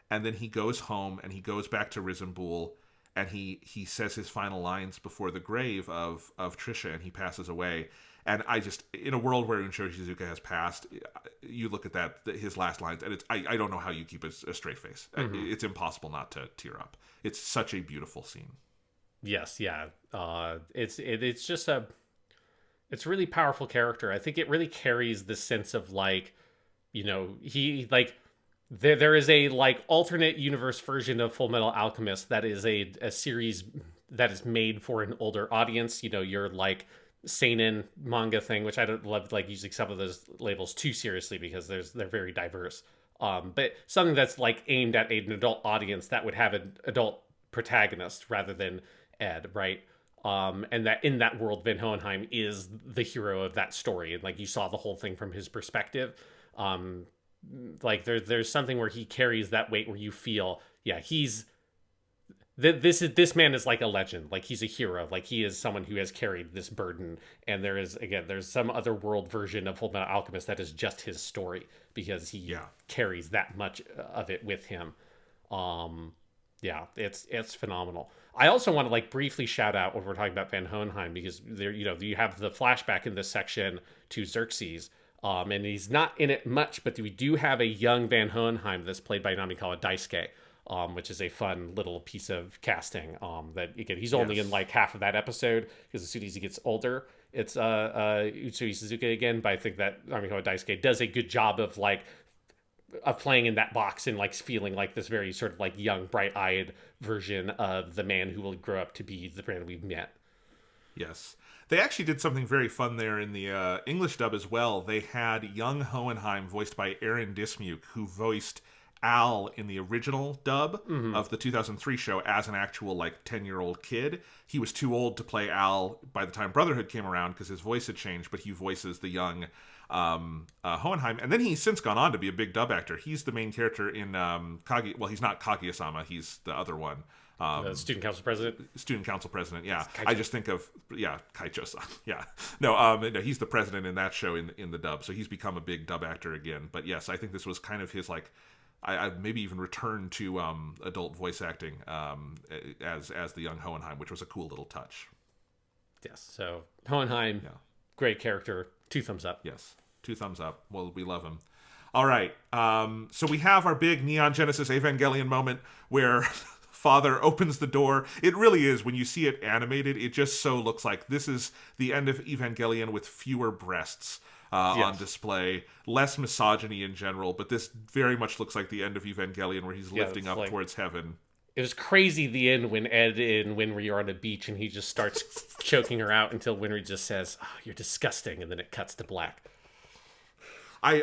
And then he goes home, and he goes back to Risenbull, and he says his final lines before the grave of Trisha, and he passes away. And I just, in a world where Unsho Shizuka has passed, you look at that, his last lines, and I don't know how you keep a straight face. It's impossible not to tear up. It's such a beautiful scene. Yes, yeah. It's just it's a really powerful character. I think it really carries the sense of, like, you know, he, like, there is a, like, alternate universe version of Fullmetal Alchemist that is a series that is made for an older audience. You know, your, like, seinen manga thing, which I don't love, like, using some of those labels too seriously because they're very diverse. But something that's, like, aimed at an adult audience that would have an adult protagonist rather than Ed, right? And that in that world, Van Hohenheim is the hero of that story, and, like, you saw the whole thing from his perspective. Like, there's something where he carries that weight where you feel, yeah, he's this man is like a legend, like, he's a hero, like, he is someone who has carried this burden. And there's some other world version of Fullmetal Alchemist that is just his story because he carries that much of it with him. Yeah, it's phenomenal. I also want to, like, briefly shout out when we're talking about Van Hohenheim, because there, you know, you have the flashback in this section to Xerxes, and he's not in it much, but we do have a young Van Hohenheim that's played by Namikawa Daisuke, which is a fun little piece of casting. That, again, he's only in, like, half of that episode, because as soon as he gets older, it's Utsui Suzuka again. But I think that Namikawa Daisuke does a good job of, like, of playing in that box and, like, feeling like this very sort of, like, young, bright-eyed version of the man who will grow up to be the man we've met. Yes. They actually did something very fun there in the English dub as well. They had young Hohenheim voiced by Aaron Dismuke, who voiced Al in the original dub of the 2003 show as an actual, like, 10-year-old kid. He was too old to play Al by the time Brotherhood came around because his voice had changed, but he voices the young Hohenheim, and then he's since gone on to be a big dub actor. He's the main character in well, he's not Kaguya-sama, he's the other one. The student council president? Student council president, yeah. I just think of, Kaicho-san, yeah. No, he's the president in that show in the dub, so he's become a big dub actor again. But yes, I think this was kind of his, like, I maybe even return to adult voice acting as the young Hohenheim, which was a cool little touch. Yes, so Hohenheim, great character, 2 thumbs up. Yes, 2 thumbs up. Well, we love him. All right, so we have our big Neon Genesis Evangelion moment where Father opens the door. It really is, when you see it animated, it just so looks like this is the end of Evangelion with fewer breasts on display, less misogyny in general, but this very much looks like the end of Evangelion where he's lifting up, like, towards heaven. It was crazy the end when Ed and Winry are on a beach and he just starts choking her out until Winry just says, "Oh, you're disgusting," and then it cuts to black. I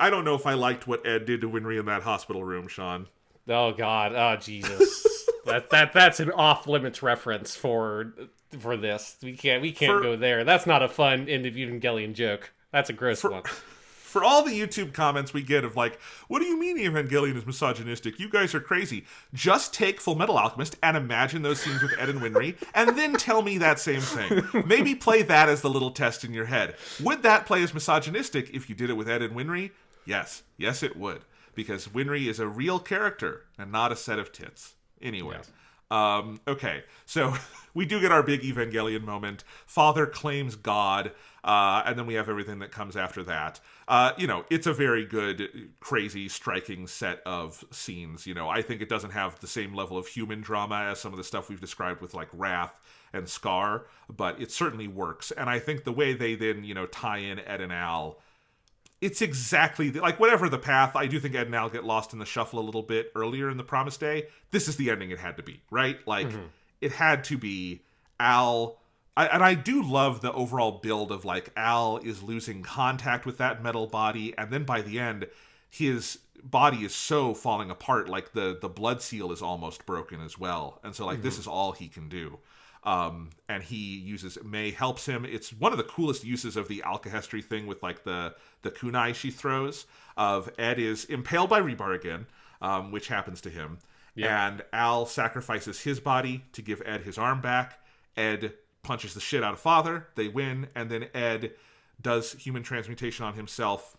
don't know if I liked what Ed did to Winry in that hospital room, Sean. Oh God, oh Jesus. That's an off limits reference for this. We can't go there. That's not a fun end of Evangelion joke. That's a gross one. For all the YouTube comments we get of, like, what do you mean Evangelion is misogynistic? You guys are crazy. Just take Fullmetal Alchemist and imagine those scenes with Ed and Winry, and then tell me that same thing. Maybe play that as the little test in your head. Would that play as misogynistic if you did it with Ed and Winry? Yes. Yes, it would. Because Winry is a real character and not a set of tits. Anyway. Yes. Okay, so we do get our big Evangelion moment. Father claims God, and then we have everything that comes after that. It's a very good, crazy, striking set of scenes. I think it doesn't have the same level of human drama as some of the stuff we've described with like Wrath and Scar, but it certainly works. And I think the way they then, tie in Ed and Al, it's exactly like whatever the path. I do think Ed and Al get lost in the shuffle a little bit earlier in the Promised Day. This is the ending it had to be, right? Like it had to be Al. And I do love the overall build of like Al is losing contact with that metal body, and then by the end, his body is so falling apart, like the blood seal is almost broken as well. And so like this is all he can do. And he uses May helps him. It's one of the coolest uses of the alkahestry thing with like the kunai she throws of Ed is impaled by rebar again, which happens to him. Yeah. And Al sacrifices his body to give Ed his arm back. Ed punches the shit out of Father. They win. And then Ed does human transmutation on himself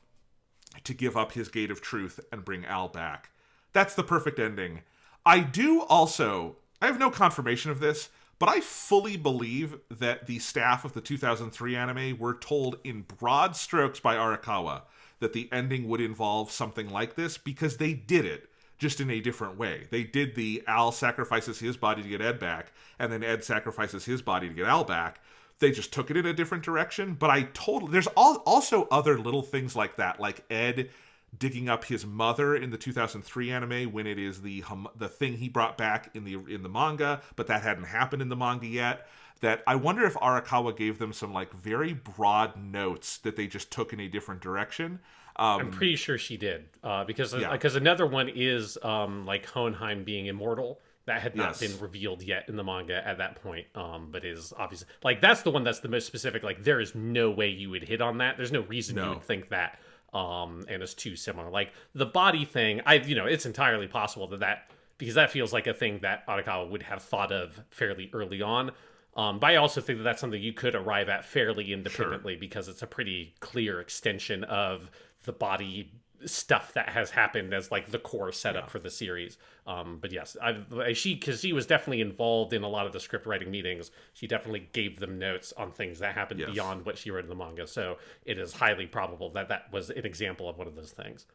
to give up his gate of truth and bring Al back. That's the perfect ending. I have no confirmation of this, but I fully believe that the staff of the 2003 anime were told in broad strokes by Arakawa that the ending would involve something like this because they did it, just in a different way. They did the Al sacrifices his body to get Ed back, and then Ed sacrifices his body to get Al back. They just took it in a different direction, but there's also other little things like that, like Ed digging up his mother in the 2003 anime when it is the thing he brought back in the manga, but that hadn't happened in the manga yet. That I wonder if Arakawa gave them some like very broad notes that they just took in a different direction. I'm pretty sure she did, because another one is like Hohenheim being immortal. That had not been revealed yet in the manga at that point, but is obviously like that's the one that's the most specific. Like there is no way you would hit on that. There's no reason you would think that. And it's too similar. Like the body thing, it's entirely possible that because that feels like a thing that Arakawa would have thought of fairly early on. But I also think that that's something you could arrive at fairly independently because it's a pretty clear extension of the body stuff that has happened as like the core setup for the series. But yes, because she was definitely involved in a lot of the script writing meetings. She definitely gave them notes on things that happened beyond what she wrote in the manga. So it is highly probable that was an example of one of those things.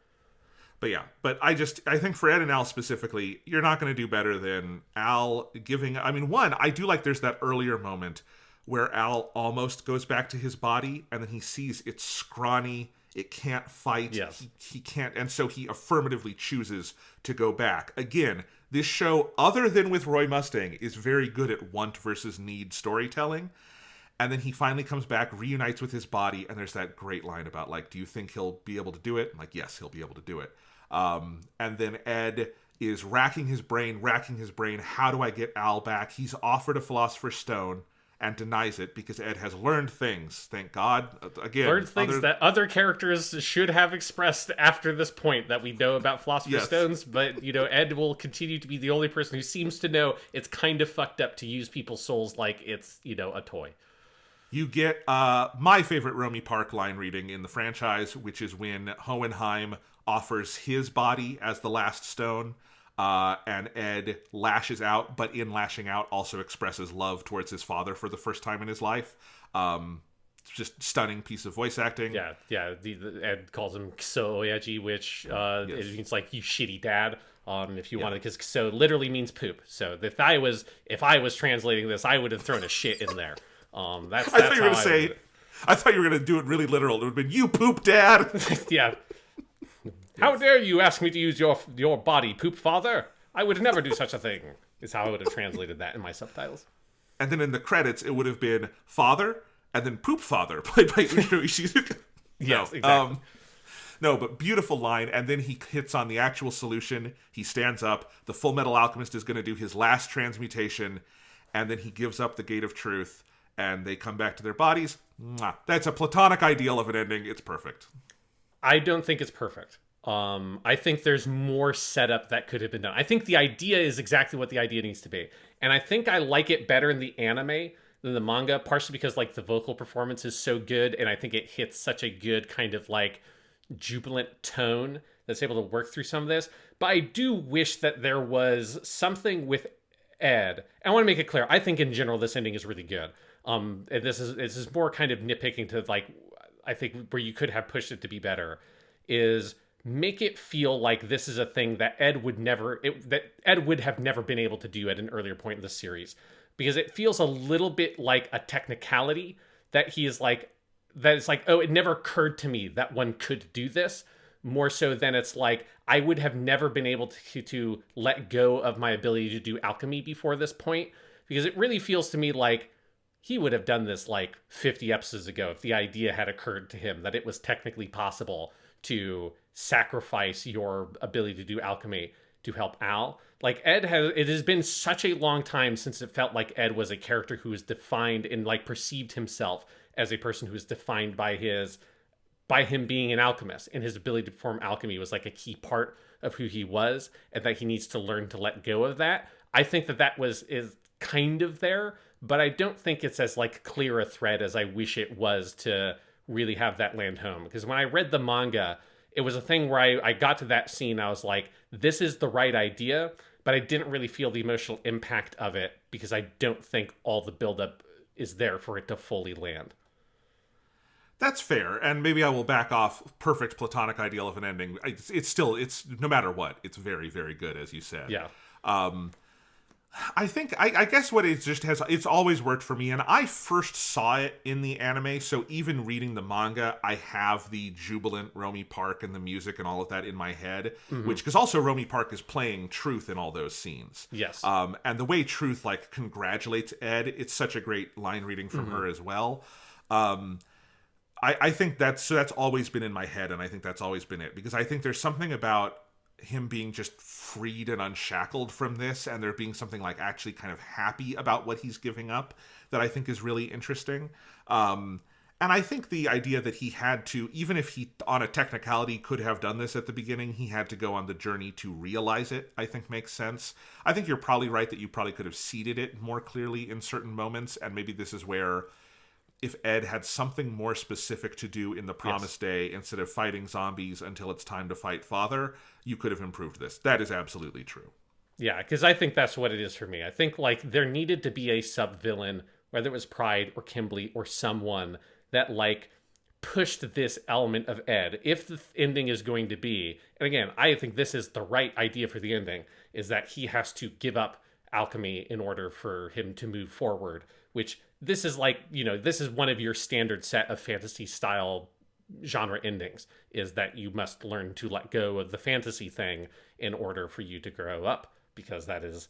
But I think for Ed and Al specifically, you're not going to do better than Al giving. I mean, I do like there's that earlier moment where Al almost goes back to his body, and then he sees it's scrawny. It can't fight. Yes. He can't. And so he affirmatively chooses to go back. Again, this show, other than with Roy Mustang, is very good at want versus need storytelling. And then he finally comes back, reunites with his body, and there's that great line about, like, do you think he'll be able to do it? I'm like, yes, he'll be able to do it. And then Ed is racking his brain. How do I get Al back? He's offered a Philosopher's Stone and denies it because Ed has learned things. Thank God. Again, learned things that other characters should have expressed after this point that we know about Philosopher's Stones. But Ed will continue to be the only person who seems to know it's kind of fucked up to use people's souls like it's a toy. You get my favorite Romy Park line reading in the franchise, which is when Hohenheim offers his body as the last stone. And Ed lashes out, but in lashing out also expresses love towards his father for the first time in his life. Just stunning piece of voice acting. Yeah. Ed calls him Kso Oyaji, which it means like you shitty dad. If you wanted, because Kso literally means poop. So if I was translating this, I would have thrown a shit in there. I thought you were gonna do it really literal. It would have been you poop, Dad. Yeah. How dare you ask me to use your body, poop father? I would never do such a thing, is how I would have translated that in my subtitles. And then in the credits, it would have been father, and then poop father, played by Ushio Ishizuka. Yes, exactly. No, but beautiful line, and then he hits on the actual solution. He stands up. The Fullmetal Alchemist is going to do his last transmutation, and then he gives up the Gate of Truth, and they come back to their bodies. Mwah. That's a platonic ideal of an ending. It's perfect. I don't think it's perfect. I think there's more setup that could have been done. I think the idea is exactly what the idea needs to be. And I think I like it better in the anime than the manga, partially because like the vocal performance is so good, and I think it hits such a good kind of like jubilant tone that's able to work through some of this. But I do wish that there was something with Ed. I want to make it clear. I think in general this ending is really good. And this is more kind of nitpicking to like, I think where you could have pushed it to be better is make it feel like this is a thing that Ed would have never been able to do at an earlier point in the series, because it feels a little bit like a technicality that he is like, that it's like, oh, it never occurred to me that one could do this, more so than it's like, I would have never been able to let go of my ability to do alchemy before this point, because it really feels to me like he would have done this like 50 episodes ago if the idea had occurred to him that it was technically possible to sacrifice your ability to do alchemy to help Al. Like it has been such a long time since it felt like Ed was a character who was defined and like perceived himself as a person who was defined by him being an alchemist, and his ability to perform alchemy was like a key part of who he was, and that he needs to learn to let go of that. I think that is kind of there, but I don't think it's as like clear a thread as I wish it was to really have that land home. Because when I read the manga, it was a thing where I got to that scene, I was like, this is the right idea, but I didn't really feel the emotional impact of it because I don't think all the buildup is there for it to fully land. That's fair, and maybe I will back off perfect platonic ideal of an ending. It's no matter what, it's very, very good, as you said. Yeah. I think, I guess what it just has, it's always worked for me, and I first saw it in the anime, so even reading the manga, I have the jubilant Romy Park and the music and all of that in my head, because also Romy Park is playing Truth in all those scenes. Yes. And the way Truth, like, congratulates Ed, it's such a great line reading from her as well. I think that's always been in my head, and I think that's always been it, because I think there's something about him being just freed and unshackled from this, and there being something like actually kind of happy about what he's giving up that I think is really interesting. And I think the idea that he had to, even if he on a technicality could have done this at the beginning, he had to go on the journey to realize it, I think makes sense. I think you're probably right that you probably could have seeded it more clearly in certain moments, and maybe this is where if Ed had something more specific to do in the Promised Day instead of fighting zombies until it's time to fight Father, you could have improved this. That is absolutely true. Yeah, because I think that's what it is for me. I think like there needed to be a sub-villain, whether it was Pride or Kimberly or someone that like pushed this element of Ed. If the ending is going to be, and again, I think this is the right idea for the ending, is that he has to give up alchemy in order for him to move forward, which this is like, you know, this is one of your standard set of fantasy style genre endings, is that you must learn to let go of the fantasy thing in order for you to grow up, because that is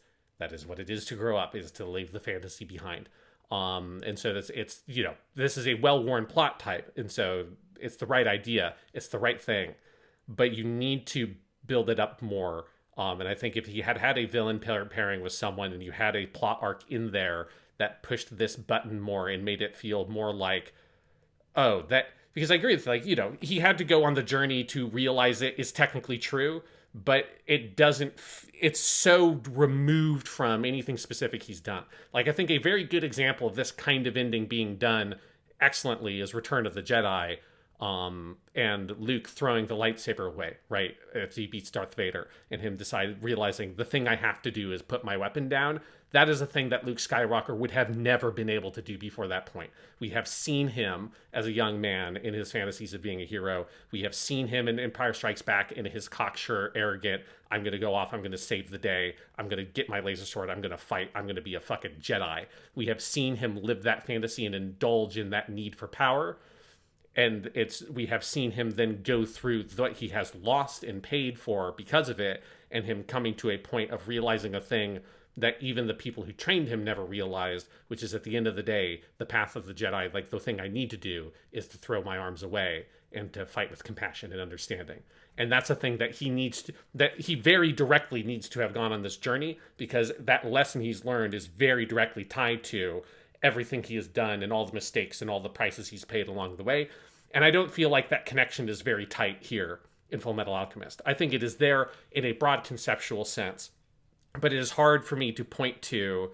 what it is to grow up, is to leave the fantasy behind. And so it's you know, this is a well-worn plot type, and so it's the right idea, it's the right thing, but you need to build it up more. And I think if he had a villain pairing with someone, and you had a plot arc in there that pushed this button more and made it feel more like, oh, that, because I agree with, like, you know, he had to go on the journey to realize it is technically true, but it doesn't, it's so removed from anything specific he's done. Like, I think a very good example of this kind of ending being done excellently is Return of the Jedi, and Luke throwing the lightsaber away, right, as he beats Darth Vader, and him realizing the thing I have to do is put my weapon down. That is a thing that Luke Skywalker would have never been able to do before that point. We have seen him as a young man in his fantasies of being a hero. We have seen him in Empire Strikes Back in his cocksure, arrogant, I'm going to go off, I'm going to save the day, I'm going to get my laser sword, I'm going to fight, I'm going to be a fucking Jedi. We have seen him live that fantasy and indulge in that need for power. And we have seen him then go through what he has lost and paid for because of it, and him coming to a point of realizing a thing that even the people who trained him never realized, which is, at the end of the day, the path of the Jedi, like, the thing I need to do is to throw my arms away and to fight with compassion and understanding. And that's a thing that he very directly needs to have gone on this journey, because that lesson he's learned is very directly tied to everything he has done and all the mistakes and all the prices he's paid along the way. And I don't feel like that connection is very tight here in Fullmetal Alchemist. I think it is there in a broad conceptual sense, but it is hard for me to point to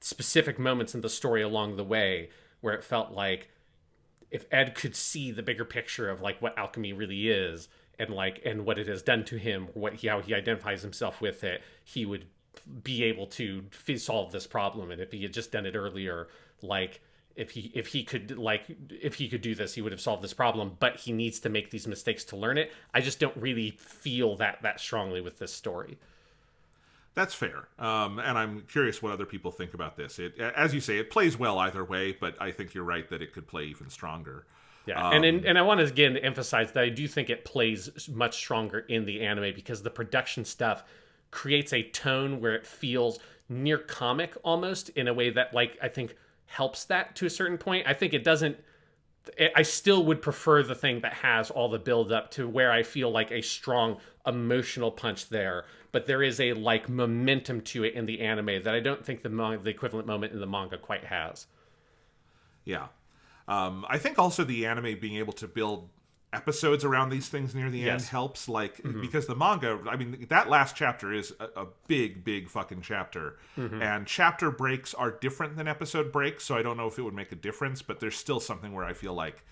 specific moments in the story along the way where it felt like if Ed could see the bigger picture of like what alchemy really is, and what it has done to him, how he identifies himself with it, he would be able to solve this problem. And if he had just done it earlier, like if he could do this, he would have solved this problem. But he needs to make these mistakes to learn it. I just don't really feel that strongly with this story. That's fair. And I'm curious what other people think about this. It, as you say, it plays well either way, but I think you're right that it could play even stronger. Yeah, and I want to again emphasize that I do think it plays much stronger in the anime because the production stuff creates a tone where it feels near comic almost in a way that, like, I think helps that to a certain point. I think it doesn't. I still would prefer the thing that has all the build up to where I feel like a strong emotional punch there, but there is a like momentum to it in the anime that I don't think the equivalent moment in the manga quite has. Yeah. I think also the anime being able to build episodes around these things near the end helps, like, because the manga, I mean, that last chapter is a big fucking chapter, and chapter breaks are different than episode breaks, so I don't know if it would make a difference, but there's still something where I feel like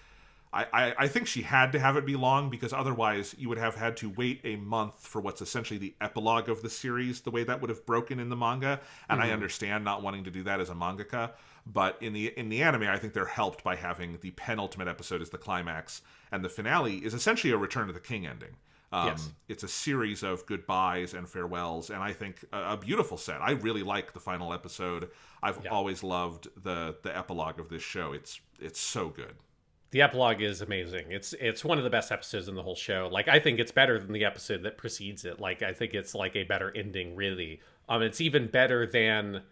I think she had to have it be long, because otherwise you would have had to wait a month for what's essentially the epilogue of the series, the way that would have broken in the manga, and I understand not wanting to do that as a mangaka. But in the anime, I think they're helped by having the penultimate episode as the climax, and the finale is essentially a Return to the King ending. It's a series of goodbyes and farewells, and I think a beautiful set. I really like the final episode. I've always loved the epilogue of this show. It's so good. The epilogue is amazing. It's one of the best episodes in the whole show. Like, I think it's better than the episode that precedes it. Like, I think it's like a better ending, really. It's even better than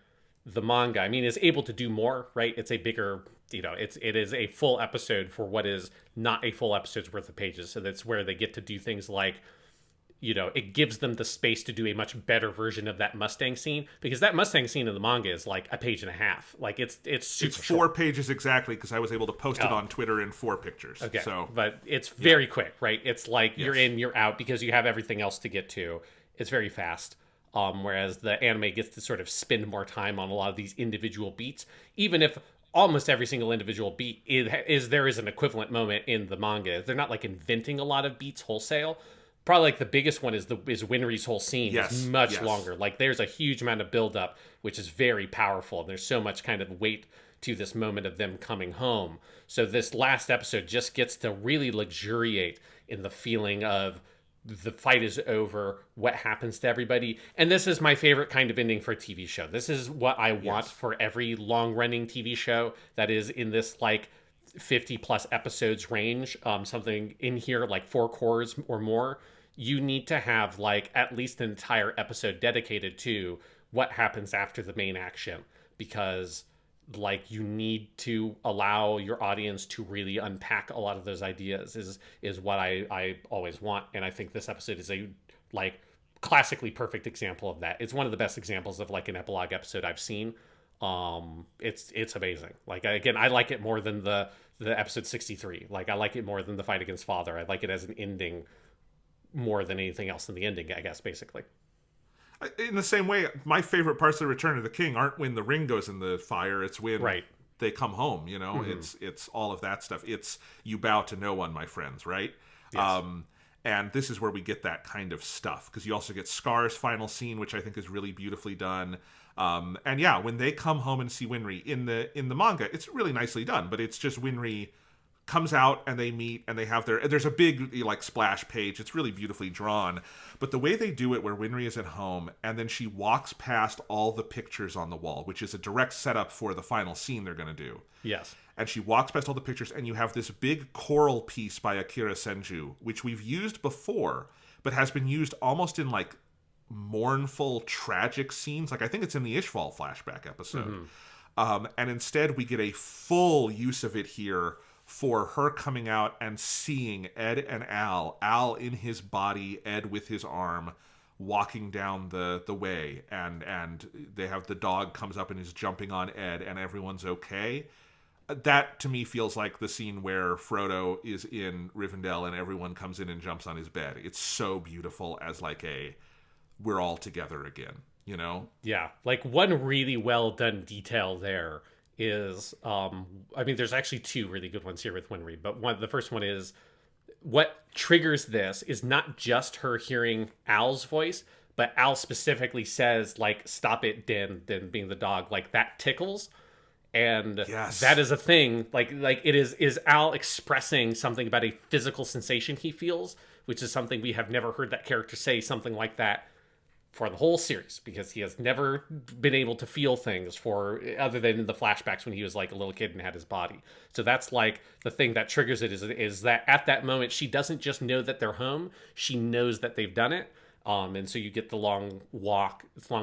the manga. I mean, it's able to do more, right? It's a bigger, it is a full episode for what is not a full episode's worth of pages. So that's where they get to do things like, it gives them the space to do a much better version of that Mustang scene, because that Mustang scene in the manga is like a page and a half. Like it's super it's 4 pages exactly, because I was able to post it on Twitter in 4 pictures. Okay, so but it's very quick, right? It's like you're in, you're out, because you have everything else to get to. It's very fast. Whereas the anime gets to sort of spend more time on a lot of these individual beats, even if almost every single individual beat there is an equivalent moment in the manga. They're not like inventing a lot of beats wholesale. Probably like the biggest one is Winry's whole scene. It's much longer. Like there's a huge amount of buildup, which is very powerful. And there's so much kind of weight to this moment of them coming home. So this last episode just gets to really luxuriate in the feeling of the fight is over, what happens to everybody. And this is my favorite kind of ending for a TV show. This is what I want for every long-running TV show that is in this like 50 plus episodes range. Something in here like 4 cores or more. You need to have like at least an entire episode dedicated to what happens after the main action, because like you need to allow your audience to really unpack a lot of those ideas is what I always want. And I think this episode is a like classically perfect example of that. It's one of the best examples of like an epilogue episode I've seen. It's amazing. Like, again, I like it more than the episode 63. Like, I like it more than the fight against Father. I like it as an ending more than anything else in the ending, I guess, basically. In the same way, my favorite parts of Return of the King aren't when the ring goes in the fire. It's when they come home, It's all of that stuff. It's you bow to no one, my friends, right? Yes. And this is where we get that kind of stuff, because you also get Scar's final scene, which I think is really beautifully done. And yeah, when they come home and see Winry in the manga, it's really nicely done, but it's just Winry comes out and they meet and they have there's a big like splash page. It's really beautifully drawn, but the way they do it where Winry is at home and then she walks past all the pictures on the wall, which is a direct setup for the final scene they're going to do. Yes. And she walks past all the pictures and you have this big choral piece by Akira Senju, which we've used before, but has been used almost in like mournful, tragic scenes. Like I think it's in the Ishval flashback episode. And instead we get a full use of it here for her coming out and seeing Ed and Al in his body, Ed with his arm, walking down the way, and they have the dog comes up and is jumping on Ed, and everyone's okay. That, to me, feels like the scene where Frodo is in Rivendell and everyone comes in and jumps on his bed. It's so beautiful as like we're all together again, Yeah, like one really well done detail there is, there's actually 2 really good ones here with Winry, but the first one is what triggers this is not just her hearing Al's voice, but Al specifically says, like, stop it, Den being the dog, like, that tickles. And Yes. that is a thing, like it is Al expressing something about a physical sensation he feels, which is something we have never heard that character say something like that for the whole series, because he has never been able to feel things for other than in the flashbacks when he was like a little kid and had his body. So that's like the thing that triggers it, is that at that moment she doesn't just know that they're home, she knows that they've done it. And so you get the long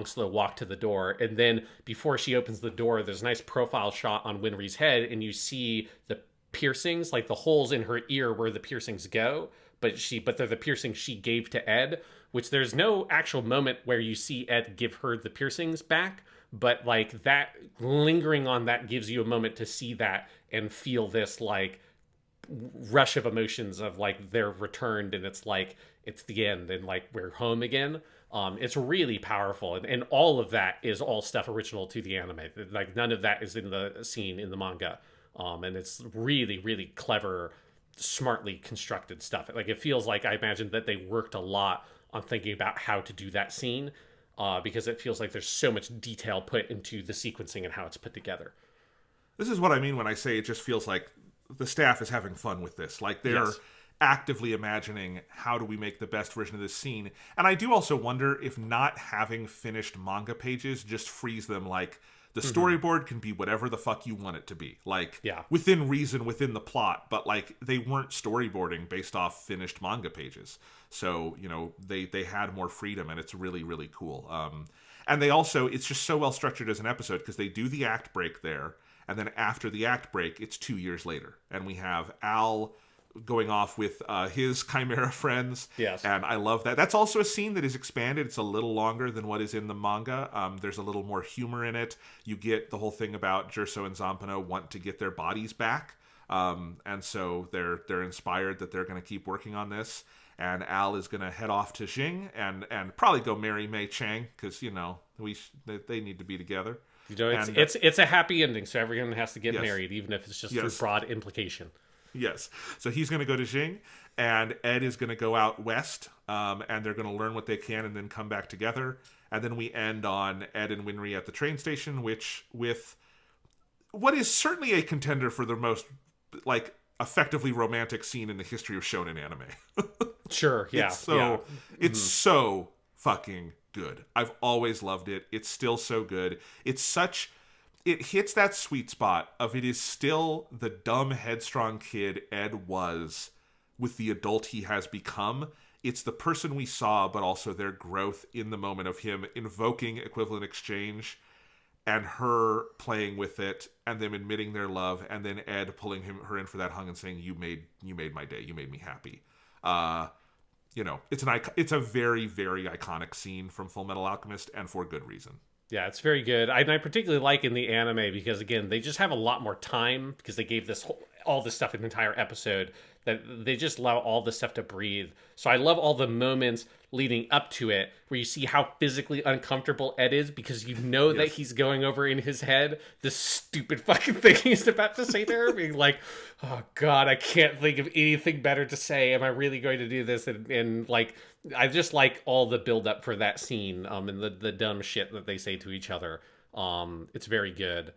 slow walk to the door. And then before she opens the door, there's a nice profile shot on Winry's head, and you see the piercings, like the holes in her ear where the piercings go, but they're the piercings she gave to Ed, which there's no actual moment where you see Ed give her the piercings back, but like that lingering on that gives you a moment to see that and feel this like rush of emotions of like they're returned, and it's like it's the end and like we're home again. It's really powerful, and all of that is all stuff original to the anime. Like none of that is in the scene in the manga, and it's really, really clever, smartly constructed stuff. Like it feels like, I imagine that they worked a lot on thinking about how to do that scene, because it feels like there's so much detail put into the sequencing and how it's put together. This is what I mean when I say it just feels like the staff is having fun with this. Like they're actively imagining, how do we make the best version of this scene? And I do also wonder if not having finished manga pages just frees them. Like the storyboard can be whatever the fuck you want it to be. Like within reason, within the plot, but like they weren't storyboarding based off finished manga pages. So, you know, they had more freedom, and it's really, really cool. And they also, it's just so well structured as an episode, because they do the act break there. And then after the act break, it's 2 years later. And we have Al going off with his Chimera friends. Yes. And I love that. That's also a scene that is expanded. It's a little longer than what is in the manga. There's a little more humor in it. You get the whole thing about Jerso and Zampano want to get their bodies back. And so they're inspired that they're going to keep working on this. And Al is going to head off to Jing and probably go marry Mei Chang, because, you know, they need to be together. You know, it's a happy ending, so everyone has to get married, even if it's just through broad implication. Yes. So he's going to go to Jing, and Ed is going to go out west, and they're going to learn what they can and then come back together. And then we end on Ed and Winry at the train station, which with what is certainly a contender for the most, like, effectively romantic scene in the history of shonen anime. Sure, yeah. It's so fucking good. I've always loved it. It's still so good. It hits that sweet spot of, it is still the dumb, headstrong kid Ed was with the adult he has become. It's the person we saw, but also their growth in the moment of him invoking equivalent exchange and her playing with it and them admitting their love, and then Ed pulling her in for that hug and saying, you made my day. You made me happy. You know, it's a very, very iconic scene from Fullmetal Alchemist, and for good reason. Yeah, it's very good. I particularly like in the anime because, again, they just have a lot more time, because they gave all this stuff an entire episode, that they just allow all this stuff to breathe. So I love all the moments leading up to it where you see how physically uncomfortable Ed is, because you know that he's going over in his head this stupid fucking thing he's about to say to her, being like, oh God, I can't think of anything better to say. Am I really going to do this? And like, I just like all the build up for that scene, and the dumb shit that they say to each other. It's very good.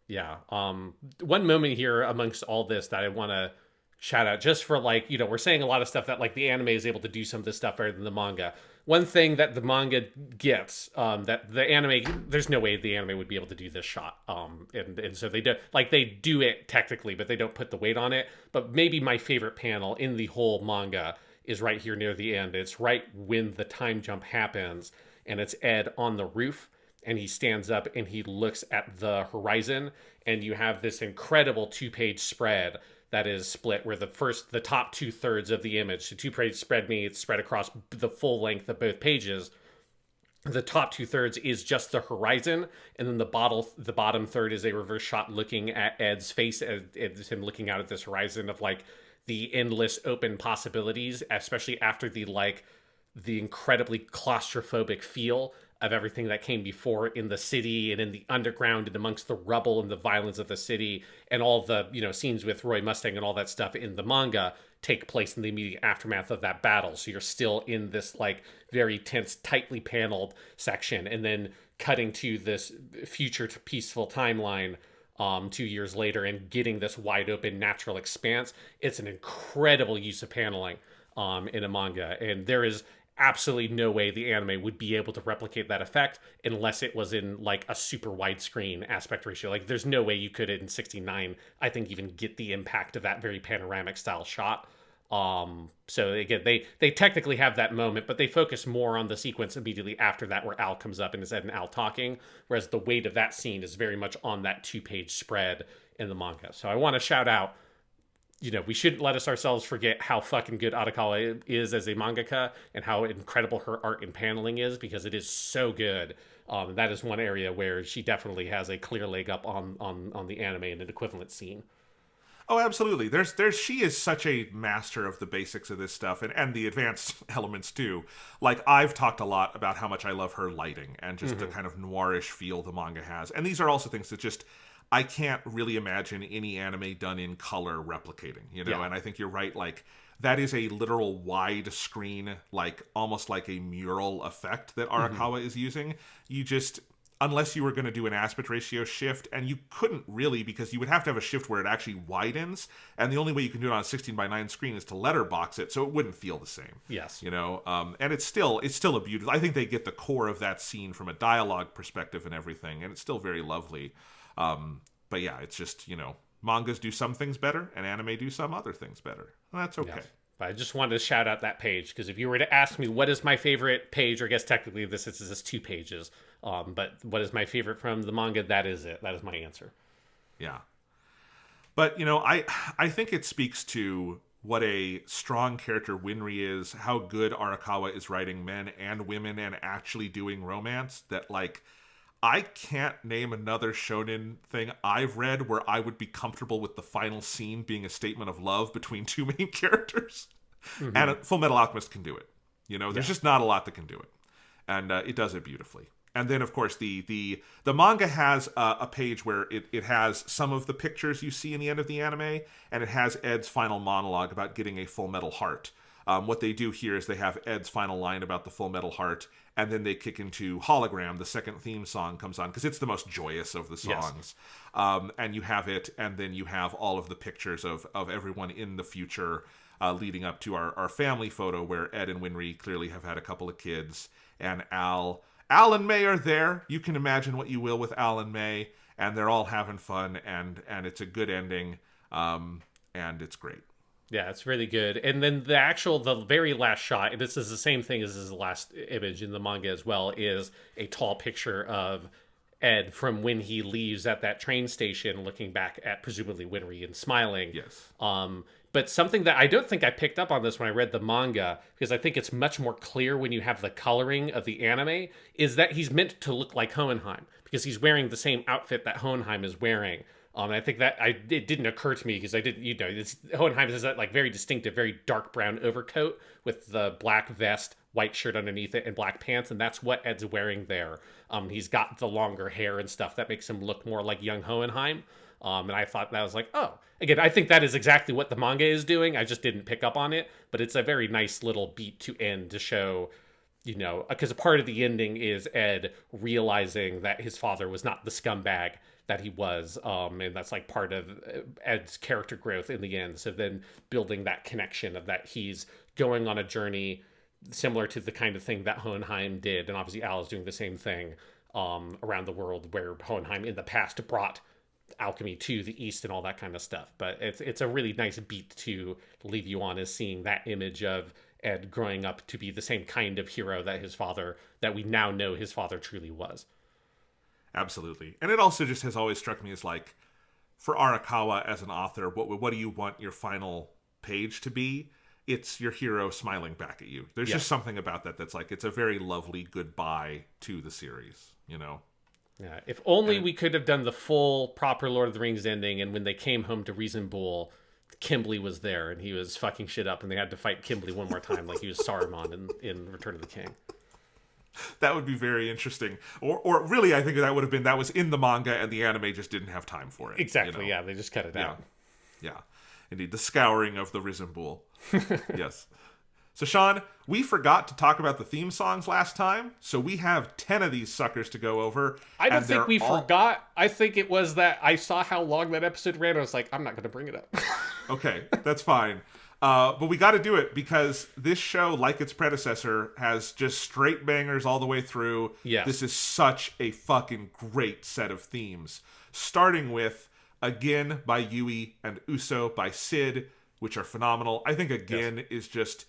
Yeah. One moment here amongst all this that I want to shout out, just for, like, you know, we're saying a lot of stuff that, like, the anime is able to do some of this stuff better than the manga. One thing that the manga gets, that the anime, there's no way the anime would be able to do this shot. And so they do it technically, but they don't put the weight on it. But maybe my favorite panel in the whole manga is right here near the end. It's right when the time jump happens, and it's Ed on the roof, and he stands up and he looks at the horizon, and you have this incredible 2-page spread that is split, where the top 2/3 of the image, the 2-page spread means it's spread across the full length of both pages. The top 2/3 is just the horizon, and then the bottom third is a reverse shot looking at Ed's face, as him looking out at this horizon of, like, the endless open possibilities, especially after the incredibly claustrophobic feel of everything that came before in the city and in the underground and amongst the rubble and the violence of the city, and all the, scenes with Roy Mustang and all that stuff in the manga take place in the immediate aftermath of that battle. So you're still in this like very tense, tightly paneled section, and then cutting to this future to peaceful timeline 2 years later and getting this wide open natural expanse. It's an incredible use of paneling in a manga, and there is absolutely no way the anime would be able to replicate that effect unless it was in like a super widescreen aspect ratio. Like there's no way you could in 69, I think, even get the impact of that very panoramic style shot. So again, they technically have that moment, but they focus more on the sequence immediately after that where Al comes up and is Ed and Al talking, whereas the weight of that scene is very much on that 2-page spread in the manga. So I want to shout out, we shouldn't let ourselves forget how fucking good Arakawa is as a mangaka and how incredible her art and paneling is, because it is so good. That is one area where she definitely has a clear leg up on the anime in an equivalent scene. Oh, absolutely. She is such a master of the basics of this stuff and the advanced elements too. Like, I've talked a lot about how much I love her lighting and just the kind of noirish feel the manga has. And these are also things that just, I can't really imagine any anime done in color replicating, Yeah. And I think you're right. Like, that is a literal wide screen, like almost like a mural effect that Arakawa is using. You just, unless you were going to do an aspect ratio shift, and you couldn't really, because you would have to have a shift where it actually widens, and the only way you can do it on a 16:9 screen is to letterbox it, so it wouldn't feel the same. Yes. And it's still a beautiful, I think they get the core of that scene from a dialogue perspective and everything, and it's still very lovely. But yeah, it's just, mangas do some things better, and anime do some other things better. And that's okay. Yes. But I just wanted to shout out that page, because if you were to ask me what is my favorite page, or I guess technically this is 2 pages, but what is my favorite from the manga, that is it. That is my answer. Yeah. But, I think it speaks to what a strong character Winry is, how good Arakawa is writing men and women and actually doing romance, that, like, I can't name another shonen thing I've read where I would be comfortable with the final scene being a statement of love between 2 main characters. And Fullmetal Alchemist can do it. There's just not a lot that can do it. And it does it beautifully. And then, of course, the manga has a page where it has some of the pictures you see in the end of the anime, and it has Ed's final monologue about getting a full metal heart. What they do here is they have Ed's final line about the full metal heart, and then they kick into Hologram. The second theme song comes on, because it's the most joyous of the songs. Yes. And you have it, and then you have all of the pictures of everyone in the future leading up to our family photo, where Ed and Winry clearly have had a couple of kids, and Al and May are there. You can imagine what you will with Al and May, and they're all having fun, and it's a good ending, and it's great. Yeah, it's really good. And then the very last shot, and this is the same thing as his last image in the manga as well, is a tall picture of Ed from when he leaves at that train station, looking back at presumably Winry and smiling. Yes. But something that I don't think I picked up on this when I read the manga, because I think it's much more clear when you have the coloring of the anime, is that he's meant to look like Hohenheim, because he's wearing the same outfit that Hohenheim is wearing. I think that it didn't occur to me, because I didn't, Hohenheim has that like very distinctive, very dark brown overcoat with the black vest, white shirt underneath it, and black pants, and that's what Ed's wearing there. He's got the longer hair and stuff that makes him look more like young Hohenheim. And I thought that was like, oh, again, I think that is exactly what the manga is doing. I just didn't pick up on it, but it's a very nice little beat to end to show, because a part of the ending is Ed realizing that his father was not the scumbag that he was, and that's like part of Ed's character growth in the end. So then building that connection of that he's going on a journey similar to the kind of thing that Hohenheim did, and obviously Al is doing the same thing around the world, where Hohenheim in the past brought alchemy to the East and all that kind of stuff. But it's a really nice beat to leave you on, is seeing that image of Ed growing up to be the same kind of hero that we now know his father truly was. Absolutely. And it also just has always struck me as, like, for Arakawa as an author, what do you want your final page to be? It's your hero smiling back at you. There's just something about that that's like, it's a very lovely goodbye to the series, Yeah, if only we could have done the full proper Lord of the Rings ending, and when they came home to Reasonbull, Kimblee was there, and he was fucking shit up, and they had to fight Kimblee one more time like he was Saruman in Return of the King. That would be very interesting. Or really, I think that was in the manga, and the anime just didn't have time for it. Exactly. Yeah, they just cut it out. Yeah. Indeed, the scouring of the Risen Bull. Yes. So, Sean, we forgot to talk about the theme songs last time, so we have 10 of these suckers to go over. I don't think we forgot. I think it was that I saw how long that episode ran. I was like, I'm not going to bring it up. Okay, that's fine. But we got to do it because this show, like its predecessor, has just straight bangers all the way through. Yes. This is such a fucking great set of themes. Starting with Again by Yui and Uso by Sid, which are phenomenal. I think Again is just...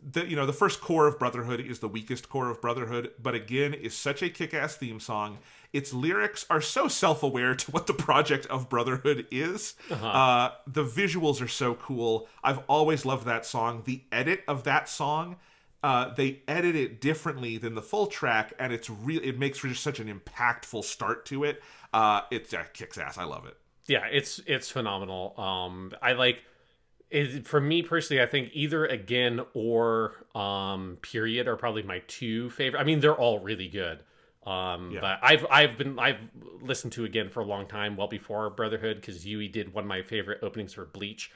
the first core of Brotherhood is the weakest core of Brotherhood, but Again is such a kick-ass theme song. Its lyrics are so self-aware to what the project of Brotherhood is. The visuals are so cool. I've always loved that song. The edit of that song, they edit it differently than the full track, and it makes for just such an impactful start to it. It kicks ass. I love it. Yeah, it's phenomenal. I like... For me personally, I think either Again or Period are probably my two favorite. I mean, they're all really good. But I've listened to Again for a long time, well before Brotherhood, because Yui did one of my favorite openings for Bleach.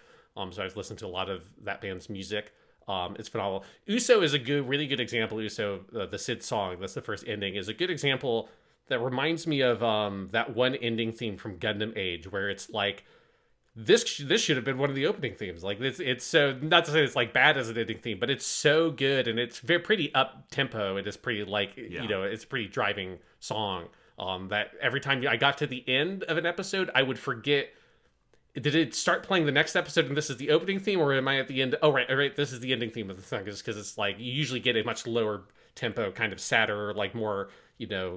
So I've listened to a lot of that band's music. It's phenomenal. Uso is a really good example. Uso, the Sid song, that's the first ending, is a good example that reminds me of that one ending theme from Gundam Age, where it's like, this should have been one of the opening themes. Like it's so, not to say it's like bad as an ending theme, but it's so good, and it's pretty up tempo. It is pretty it's a pretty driving song. That every time I got to the end of an episode, I would forget. Did it start playing the next episode and this is the opening theme, or am I at the end? Oh right, this is the ending theme of the song. Just because it's like you usually get a much lower tempo, kind of sadder, like more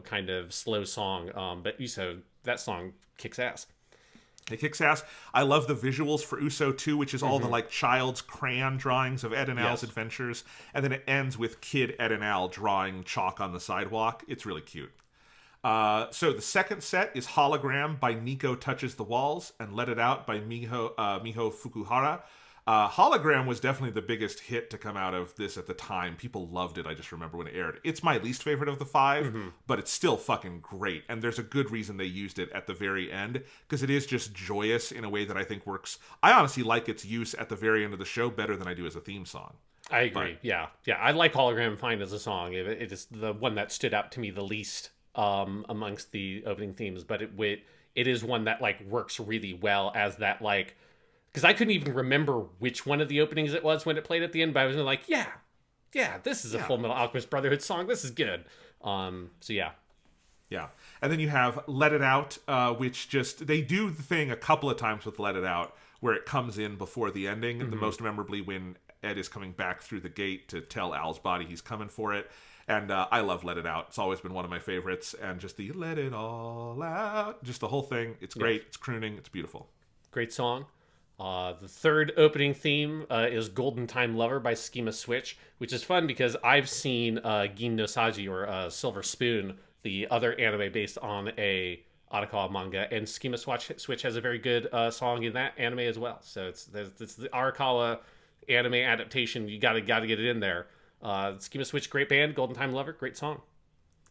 kind of slow song. But Uso, that song kicks ass. It kicks ass. I love the visuals for Uso too, which is all the like child's crayon drawings of Ed and Al's adventures, and then it ends with Kid Ed and Al drawing chalk on the sidewalk. It's really cute. So the second set is Hologram by Nico Touches the Walls and Let It Out by Miho Fukuhara. Hologram was definitely the biggest hit to come out of this at the time. People loved it. I just remember when it aired. It's my least favorite of the five, but it's still fucking great. And there's a good reason they used it at the very end, because it is just joyous in a way that I think works. I honestly like its use at the very end of the show better than I do as a theme song. I agree. Yeah. I like Hologram fine as a song. It is the one that stood out to me the least amongst the opening themes, but it is one that like works really well as that, like, because I couldn't even remember which one of the openings it was when it played at the end, but I was like, yeah, this is a Fullmetal Alchemist Brotherhood song. This is good. So yeah. Yeah. And then you have Let It Out, which just, they do the thing a couple of times with Let It Out, where it comes in before the ending, the most memorably when Ed is coming back through the gate to tell Al's body he's coming for it. And I love Let It Out. It's always been one of my favorites. And just the Let It All Out, just the whole thing. It's great. It's crooning. It's beautiful. Great song. The third opening theme is Golden Time Lover by Schema Switch, which is fun because I've seen Gin no Saji, or Silver Spoon, the other anime based on a Arakawa manga, and Schema Switch has a very good song in that anime as well. So it's the Arakawa anime adaptation. You gotta get it in there. Schema Switch, great band. Golden Time Lover, great song.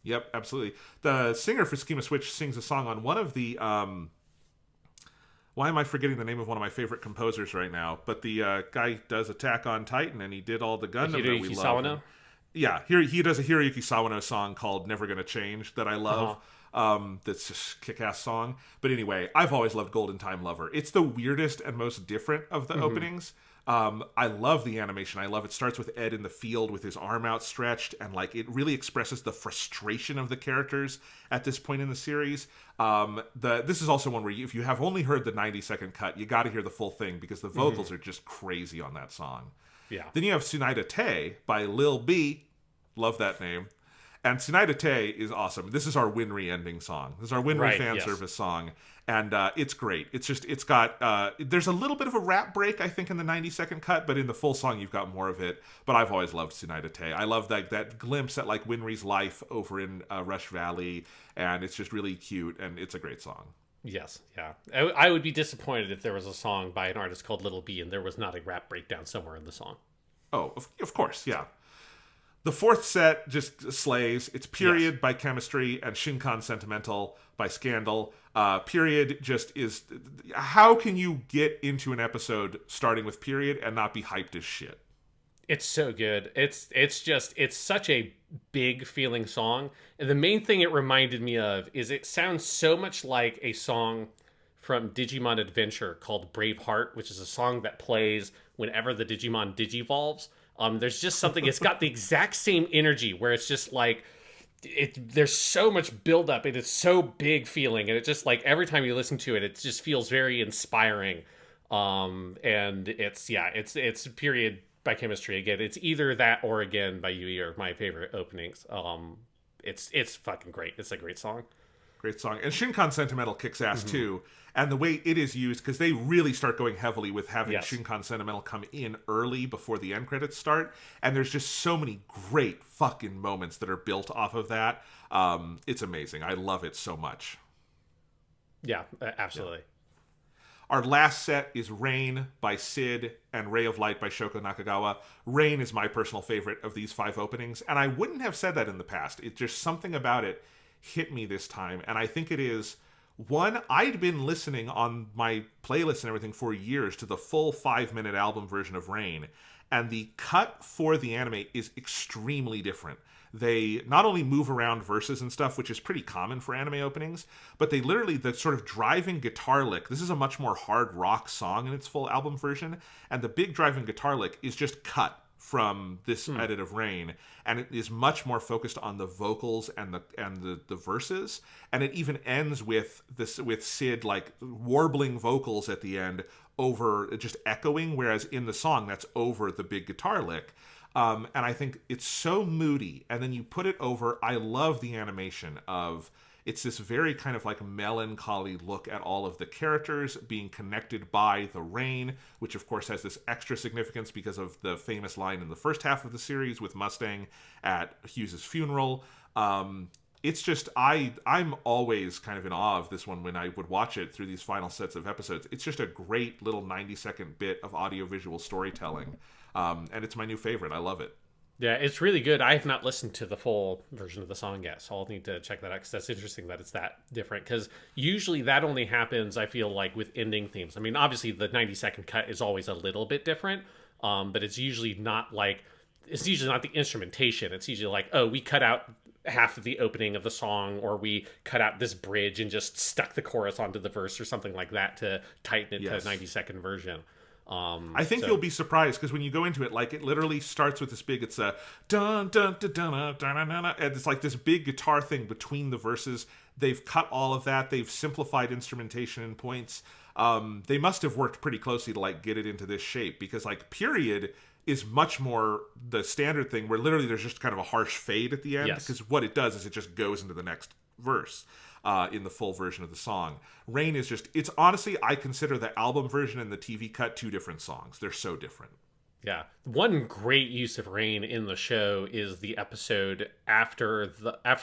Yep, absolutely. The singer for Schema Switch sings a song on one of the... why am I forgetting the name of one of my favorite composers right now? But the guy does Attack on Titan, and he did all the Gundam that we love. Sawano? Yeah, he does a Hiroyuki Sawano song called Never Gonna Change that I love. That's just a kick-ass song. But anyway, I've always loved Golden Time Lover. It's the weirdest and most different of the openings. I love the animation. I love it. Starts with Ed in the field with his arm outstretched, and like it really expresses the frustration of the characters at this point in the series. This is also one where if you have only heard the 90-second cut, you got to hear the full thing because the vocals are just crazy on that song. Yeah. Then you have Tsunaida Te by Lil B. Love that name. And Tsunaida Te is awesome. This is our Winry ending song. This is our Winry fan service song. And it's great. It's got, there's a little bit of a rap break, I think, in the 90-second cut, but in the full song, you've got more of it. But I've always loved Tsunaida Te. I love that glimpse at, like, Winry's life over in Rush Valley, and it's just really cute, and it's a great song. Yes, yeah. I would be disappointed if there was a song by an artist called Little B and there was not a rap breakdown somewhere in the song. Oh, of course, yeah. The fourth set just slays. It's Period Yes. by Chemistry and Shinkan Sentimental by Scandal. Period just is... How can you get into an episode starting with Period and not be hyped as shit? It's so good. It's such a big feeling song. And the main thing it reminded me of is it sounds so much like a song from Digimon Adventure called Braveheart, which is a song that plays whenever the Digimon digivolves. There's just something, it's got the exact same energy where it's just like, there's so much buildup and it's so big feeling. And it just like, every time you listen to it, it just feels very inspiring. And it's Period by Chemistry. Again, it's either that or Again by Yui are my favorite openings. It's fucking great. It's a great song. Great song. And Shinkan Sentimental kicks ass too. And the way it is used, because they really start going heavily with having Shinkan Sentimental come in early before the end credits start. And there's just so many great fucking moments that are built off of that. It's amazing. I love it so much. Yeah, absolutely. Yeah. Our last set is Rain by Sid and Ray of Light by Shoko Nakagawa. Rain is my personal favorite of these 5 openings. And I wouldn't have said that in the past. It's just something about it hit me this time. And I think it is... One, I'd been listening on my playlist and everything for years to the full 5-minute album version of Rain, and the cut for the anime is extremely different. They not only move around verses and stuff, which is pretty common for anime openings, but they literally, the sort of driving guitar lick, this is a much more hard rock song in its full album version, and the big driving guitar lick is just cut from this edit of Rain, and it is much more focused on the vocals and the verses, and it even ends with Sid like warbling vocals at the end over just echoing, whereas in the song that's over the big guitar lick. And I think it's so moody, and then you put it over, I love the animation of... It's this very kind of like melancholy look at all of the characters being connected by the rain, which of course has this extra significance because of the famous line in the first half of the series with Mustang at Hughes's funeral. It's just, I'm always kind of in awe of this one when I would watch it through these final sets of episodes. It's just a great little 90-second bit of audiovisual storytelling. And it's my new favorite. I love it. Yeah, it's really good. I have not listened to the full version of the song yet, so I'll need to check that out because that's interesting that it's that different. Because usually that only happens, I feel like, with ending themes. I mean, obviously the 90-second cut is always a little bit different, but it's usually not like... It's usually not the instrumentation. It's usually like, oh, we cut out half of the opening of the song, or we cut out this bridge and just stuck the chorus onto the verse or something like that to tighten it to a 90-second version. I think you'll be surprised because when you go into it, like it literally starts with this big, it's a dun dun dun dun dun dun dun, and it's like this big guitar thing between the verses. They've cut all of that. They've simplified instrumentation and points. They must have worked pretty closely to like get it into this shape because like Period is much more the standard thing where literally there's just kind of a harsh fade at the end because what it does is it just goes into the next verse. In the full version of the song. Rain is just, it's honestly, I consider the album version and the TV cut 2 different songs. They're so different. Yeah. One great use of Rain in the show is the episode after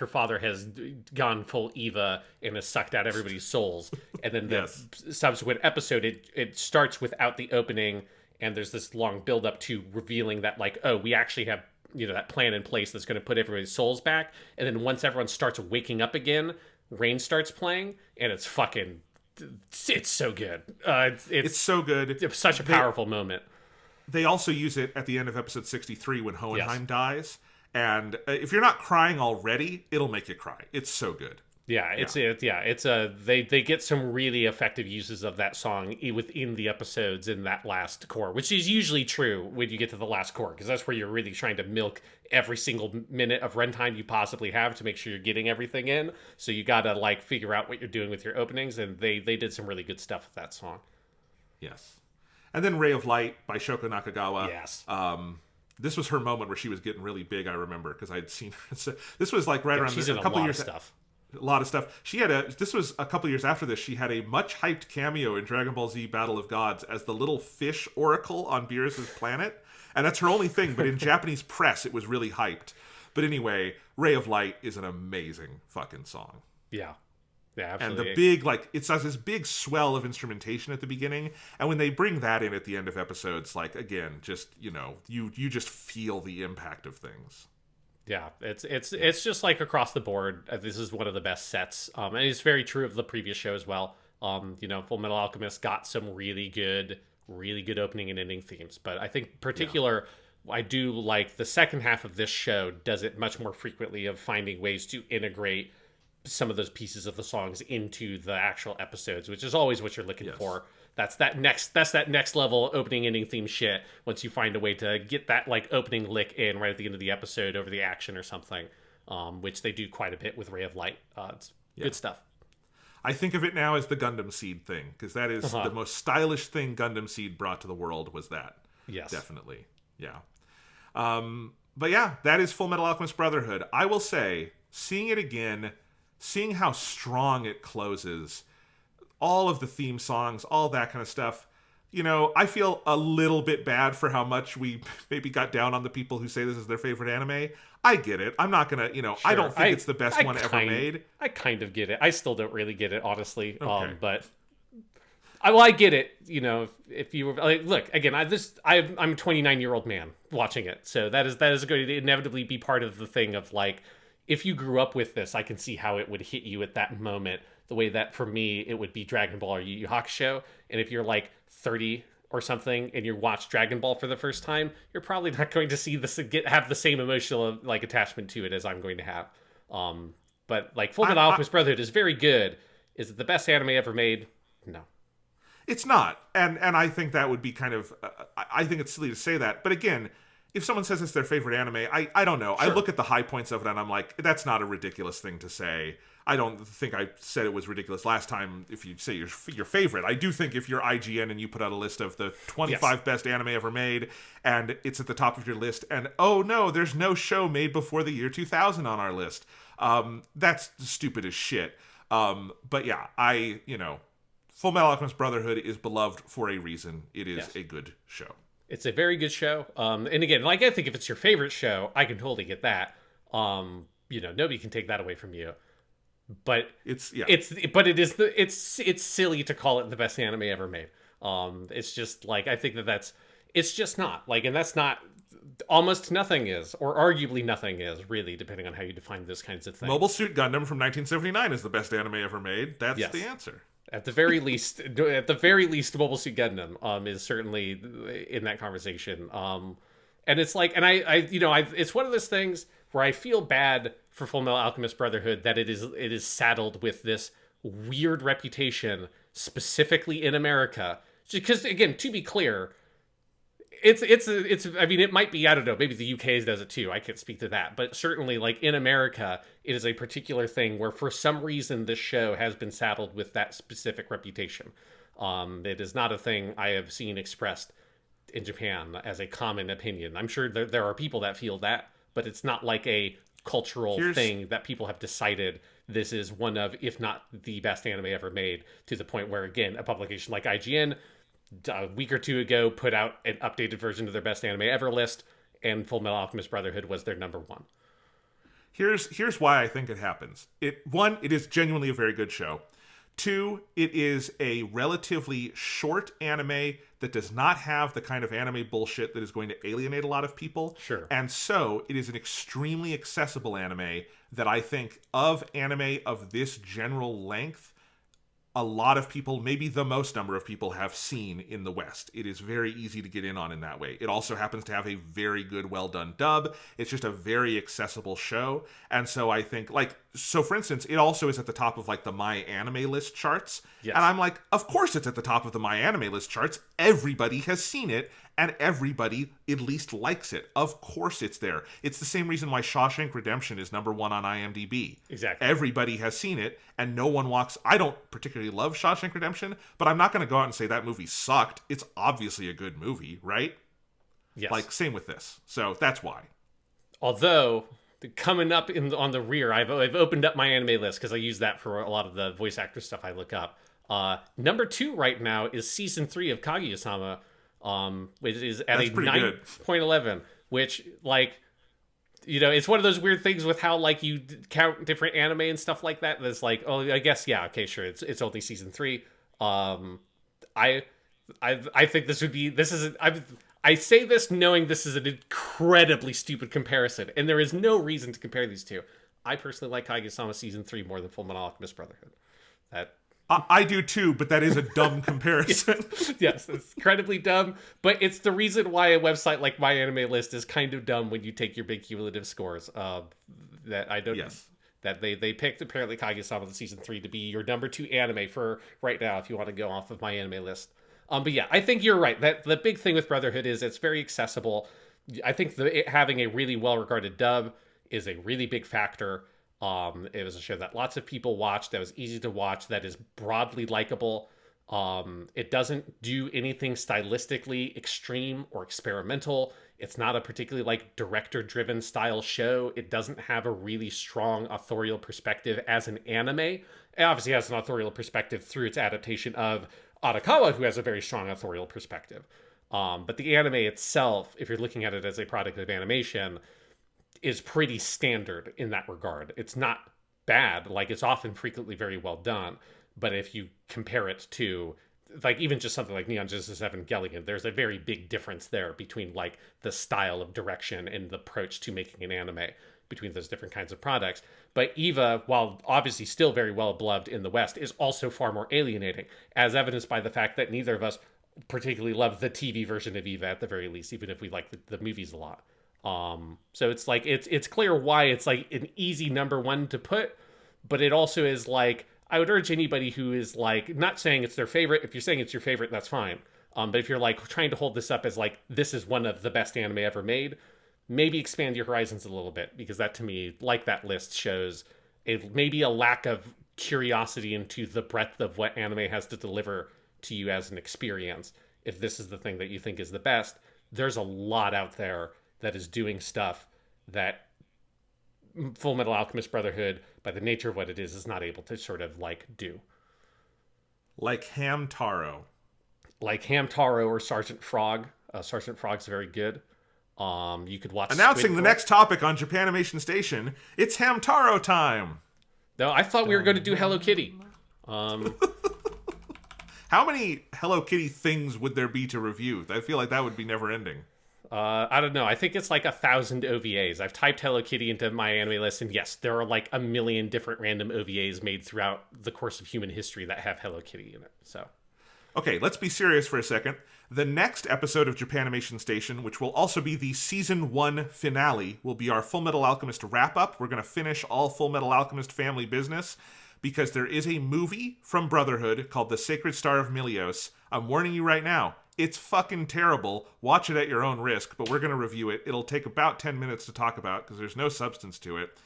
Father has gone full Eva and has sucked out everybody's souls. And then the subsequent episode, it starts without the opening, and there's this long build up to revealing that, like, oh, we actually have, that plan in place that's going to put everybody's souls back. And then once everyone starts waking up again, Rain starts playing, and it's so good. It's so good. It's such a powerful moment. They also use it at the end of episode 63 when Hohenheim dies, and if you're not crying already, it'll make you cry. It's so good. Yeah, they get some really effective uses of that song within the episodes in that last core, which is usually true when you get to the last core, because that's where you're really trying to milk every single minute of runtime you possibly have to make sure you're getting everything in. So you gotta like figure out what you're doing with your openings, and they did some really good stuff with that song. Yes. And then Ray of Light by Shoko Nakagawa. Yes. This was her moment where she was getting really big, I remember, because I'd seen her. So this was like right around she's a in couple lot years. Of stuff. A lot of stuff. This was a couple years after this. She had a much hyped cameo in Dragon Ball Z Battle of Gods as the little fish oracle on Beerus' planet. And that's her only thing, but in Japanese press, it was really hyped. But anyway, Ray of Light is an amazing fucking song. Yeah. Yeah, absolutely. And the big, like, it has this big swell of instrumentation at the beginning. And when they bring that in at the end of episodes, like, again, just, you just feel the impact of things. Yeah, it's just like across the board. This is one of the best sets, and it's very true of the previous show as well. Full Metal Alchemist got some really good opening and ending themes, but I think particular, I do like the second half of this show does it much more frequently of finding ways to integrate some of those pieces of the songs into the actual episodes, which is always what you're looking for. That's that next level opening ending theme shit. Once you find a way to get that like opening lick in right at the end of the episode over the action or something, which they do quite a bit with Ray of Light. It's good stuff. I think of it now as the Gundam Seed thing, because that is the most stylish thing Gundam Seed brought to the world was that. Yes. Definitely. Yeah. But yeah, that is Full Metal Alchemist Brotherhood. I will say, seeing it again, seeing how strong it closes, all of the theme songs, all that kind of stuff, I feel a little bit bad for how much we maybe got down on the people who say this is their favorite anime. I get it. I'm not gonna, Sure. I don't think it's the best one ever made. I kind of get it. I still don't really get it, honestly. Okay. But I get it. If you were like, look again, I'm a 29-year-old man watching it, so that is going to inevitably be part of the thing of like, if you grew up with this, I can see how it would hit you at that moment. The way that for me it would be Dragon Ball or Yu Yu Hakusho, and if you're like 30 or something and you watch Dragon Ball for the first time, you're probably not going to see this have the same emotional like attachment to it as I'm going to have. But like Full Metal Alchemist Brotherhood is very good. Is it the best anime ever made? No, it's not, and I think that would be kind of. I think it's silly to say that, but again, if someone says it's their favorite anime, I don't know. Sure. I look at the high points of it and I'm like, that's not a ridiculous thing to say. I don't think I said it was ridiculous last time if you say your favorite. I do think if you're IGN and you put out a list of the 25 best anime ever made and it's at the top of your list and, oh no, there's no show made before the year 2000 on our list. That's stupid as shit. But yeah, Full Metal Alchemist Brotherhood is beloved for a reason. It is a good show. It's a very good show. And again, like I think if it's your favorite show, I can totally get that. Nobody can take that away from you. But it's silly to call it the best anime ever made. It's just like I think it's just not like, and that's not almost nothing is, or arguably nothing is really, depending on how you define those kinds of things. Mobile Suit Gundam from 1979 is the best anime ever made. That's the answer. At the very least, Mobile Suit Gundam is certainly in that conversation. And it's like, and it's one of those things where I feel bad for Full Metal Alchemist Brotherhood that it is saddled with this weird reputation, specifically in America. Because again, to be clear, it's I mean, it might be, I don't know, maybe the UK does it too. I can't speak to that, but certainly like in America, it is a particular thing where for some reason this show has been saddled with that specific reputation. It is not a thing I have seen expressed in Japan as a common opinion. I'm sure there are people that feel that, but it's not like a cultural thing that people have decided this is one of, if not the best anime ever made, to the point where, again, a publication like IGN a week or two ago put out an updated version of their best anime ever list, and Full Metal Alchemist Brotherhood was their number one. Here's why I think it happens. One, it is genuinely a very good show. Two, it is a relatively short anime that does not have the kind of anime bullshit that is going to alienate a lot of people. Sure. And so it is an extremely accessible anime that I think of anime of this general length, a lot of people, maybe the most number of people, have seen in the West. It is very easy to get in on in that way. It also happens to have a very good, well-done dub. It's just a very accessible show. And so I think, so for instance, it also is at the top of, the My Anime List charts. Yes. And I'm like, of course it's at the top of the My Anime List charts. Everybody has seen it, and everybody at least likes it. Of course it's there. It's the same reason why Shawshank Redemption is number one on IMDb. Exactly. Everybody has seen it, and no one walks... I don't particularly love Shawshank Redemption, but I'm not going to go out and say that movie sucked. It's obviously a good movie, right? Yes. Same with this. So that's why. Although, coming up on the rear, I've opened up My Anime List because I use that for a lot of the voice actor stuff I look up. Number 2 right now is Season 3 of Kaguya-sama, which is at a 9.11, which, it's one of those weird things with how, you count different anime and stuff like that. That's oh, I guess, yeah, okay, sure, it's only Season 3. I think this is, I say this knowing this is an incredibly stupid comparison, and there is no reason to compare these two. I personally like Kaguya-sama Season 3 more than Fullmetal Alchemist Brotherhood. I do too, but that is a dumb comparison. Yes, it's incredibly dumb, but it's the reason why a website like My Anime List is kind of dumb when you take your big cumulative scores. That I don't. Yes. That they picked apparently Kaguya-sama Season 3 to be your number 2 anime for right now if you want to go off of My Anime List. But yeah, I think you're right. That the big thing with Brotherhood is it's very accessible. I think it having a really well-regarded dub is a really big factor. It was a show that lots of people watched, that was easy to watch, that is broadly likable. It doesn't do anything stylistically extreme or experimental. It's not a particularly like director-driven style show. It doesn't have a really strong authorial perspective as an anime. It obviously has an authorial perspective through its adaptation of Arakawa, who has a very strong authorial perspective. But the anime itself, if you're looking at it as a product of animation, is pretty standard in that regard. It's not bad. Like, it's often frequently very well done. But if you compare it to, like, even just something like Neon Genesis Evangelion, there's a very big difference there between, like, the style of direction and the approach to making an anime between those different kinds of products. But Eva, while obviously still very well beloved in the West, is also far more alienating, as evidenced by the fact that neither of us particularly love the TV version of Eva at the very least, even if we like the movies a lot. So it's like, it's clear why it's like an easy number 1 to put, but it also is like, I would urge anybody who is like, not saying it's their favorite. If you're saying it's your favorite, that's fine. But if you're like trying to hold this up as like, this is one of the best anime ever made, maybe expand your horizons a little bit, because that to me, like that list, shows maybe a lack of curiosity into the breadth of what anime has to deliver to you as an experience. If this is the thing that you think is the best, there's a lot out there that is doing stuff that Fullmetal Alchemist Brotherhood, by the nature of what it is not able to sort of like do. Like Hamtaro. Like Hamtaro or Sergeant Frog. Sergeant Frog's very good. You could watch Announcing the next topic on Japanimation Station, it's Hamtaro time! No, I thought we were going to do Hello Kitty. How many Hello Kitty things would there be to review? I feel like that would be never ending. I don't know. I think it's like 1,000 OVAs. I've typed Hello Kitty into My Anime List, and yes, there are like 1 million different random OVAs made throughout the course of human history that have Hello Kitty in it. So, okay, let's be serious for a second. The next episode of Japanimation Station, which will also be the Season 1 finale, will be our Fullmetal Alchemist wrap-up. We're going to finish all Fullmetal Alchemist family business, because there is a movie from Brotherhood called The Sacred Star of Milios. I'm warning you right now. It's fucking terrible. Watch it at your own risk, but we're going to review it. It'll take about 10 minutes to talk about because there's no substance to it.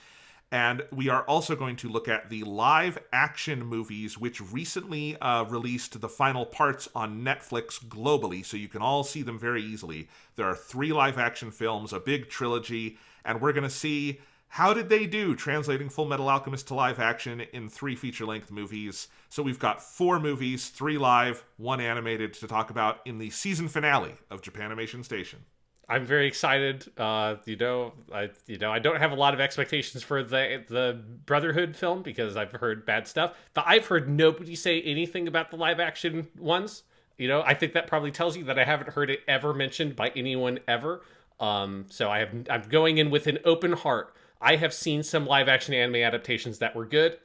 And we are also going to look at the live action movies, which recently released the final parts on Netflix globally, so you can all see them very easily. There are 3 live action films, a big trilogy, and we're going to see how did they do translating Fullmetal Alchemist to live action in 3 feature-length movies. So we've got 4 movies, 3 live, 1 animated to talk about in the season finale of Japanimation Station. I'm very excited. I don't have a lot of expectations for the Brotherhood film because I've heard bad stuff. But I've heard nobody say anything about the live action ones. I think that probably tells you that I haven't heard it ever mentioned by anyone ever. So I'm going in with an open heart. I have seen some live action anime adaptations that were good.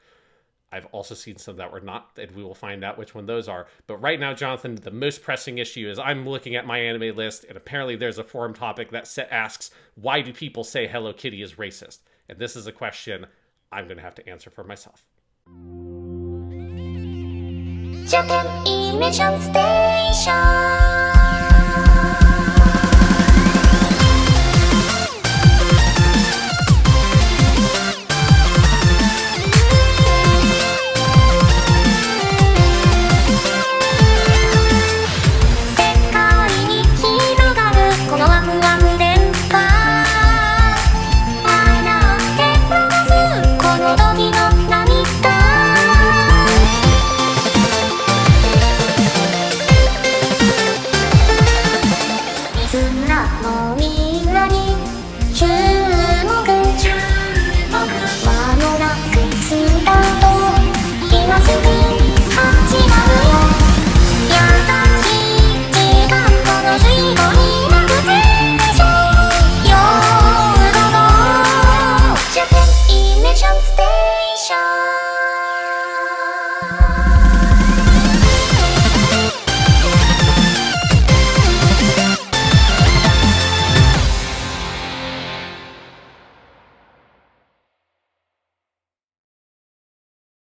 I've also seen some that were not, and we will find out which one those are. But right now, Jonathan, the most pressing issue is I'm looking at My Anime List, and apparently there's a forum topic that asks, why do people say Hello Kitty is racist? And this is a question I'm going to have to answer for myself. Japanimation Station.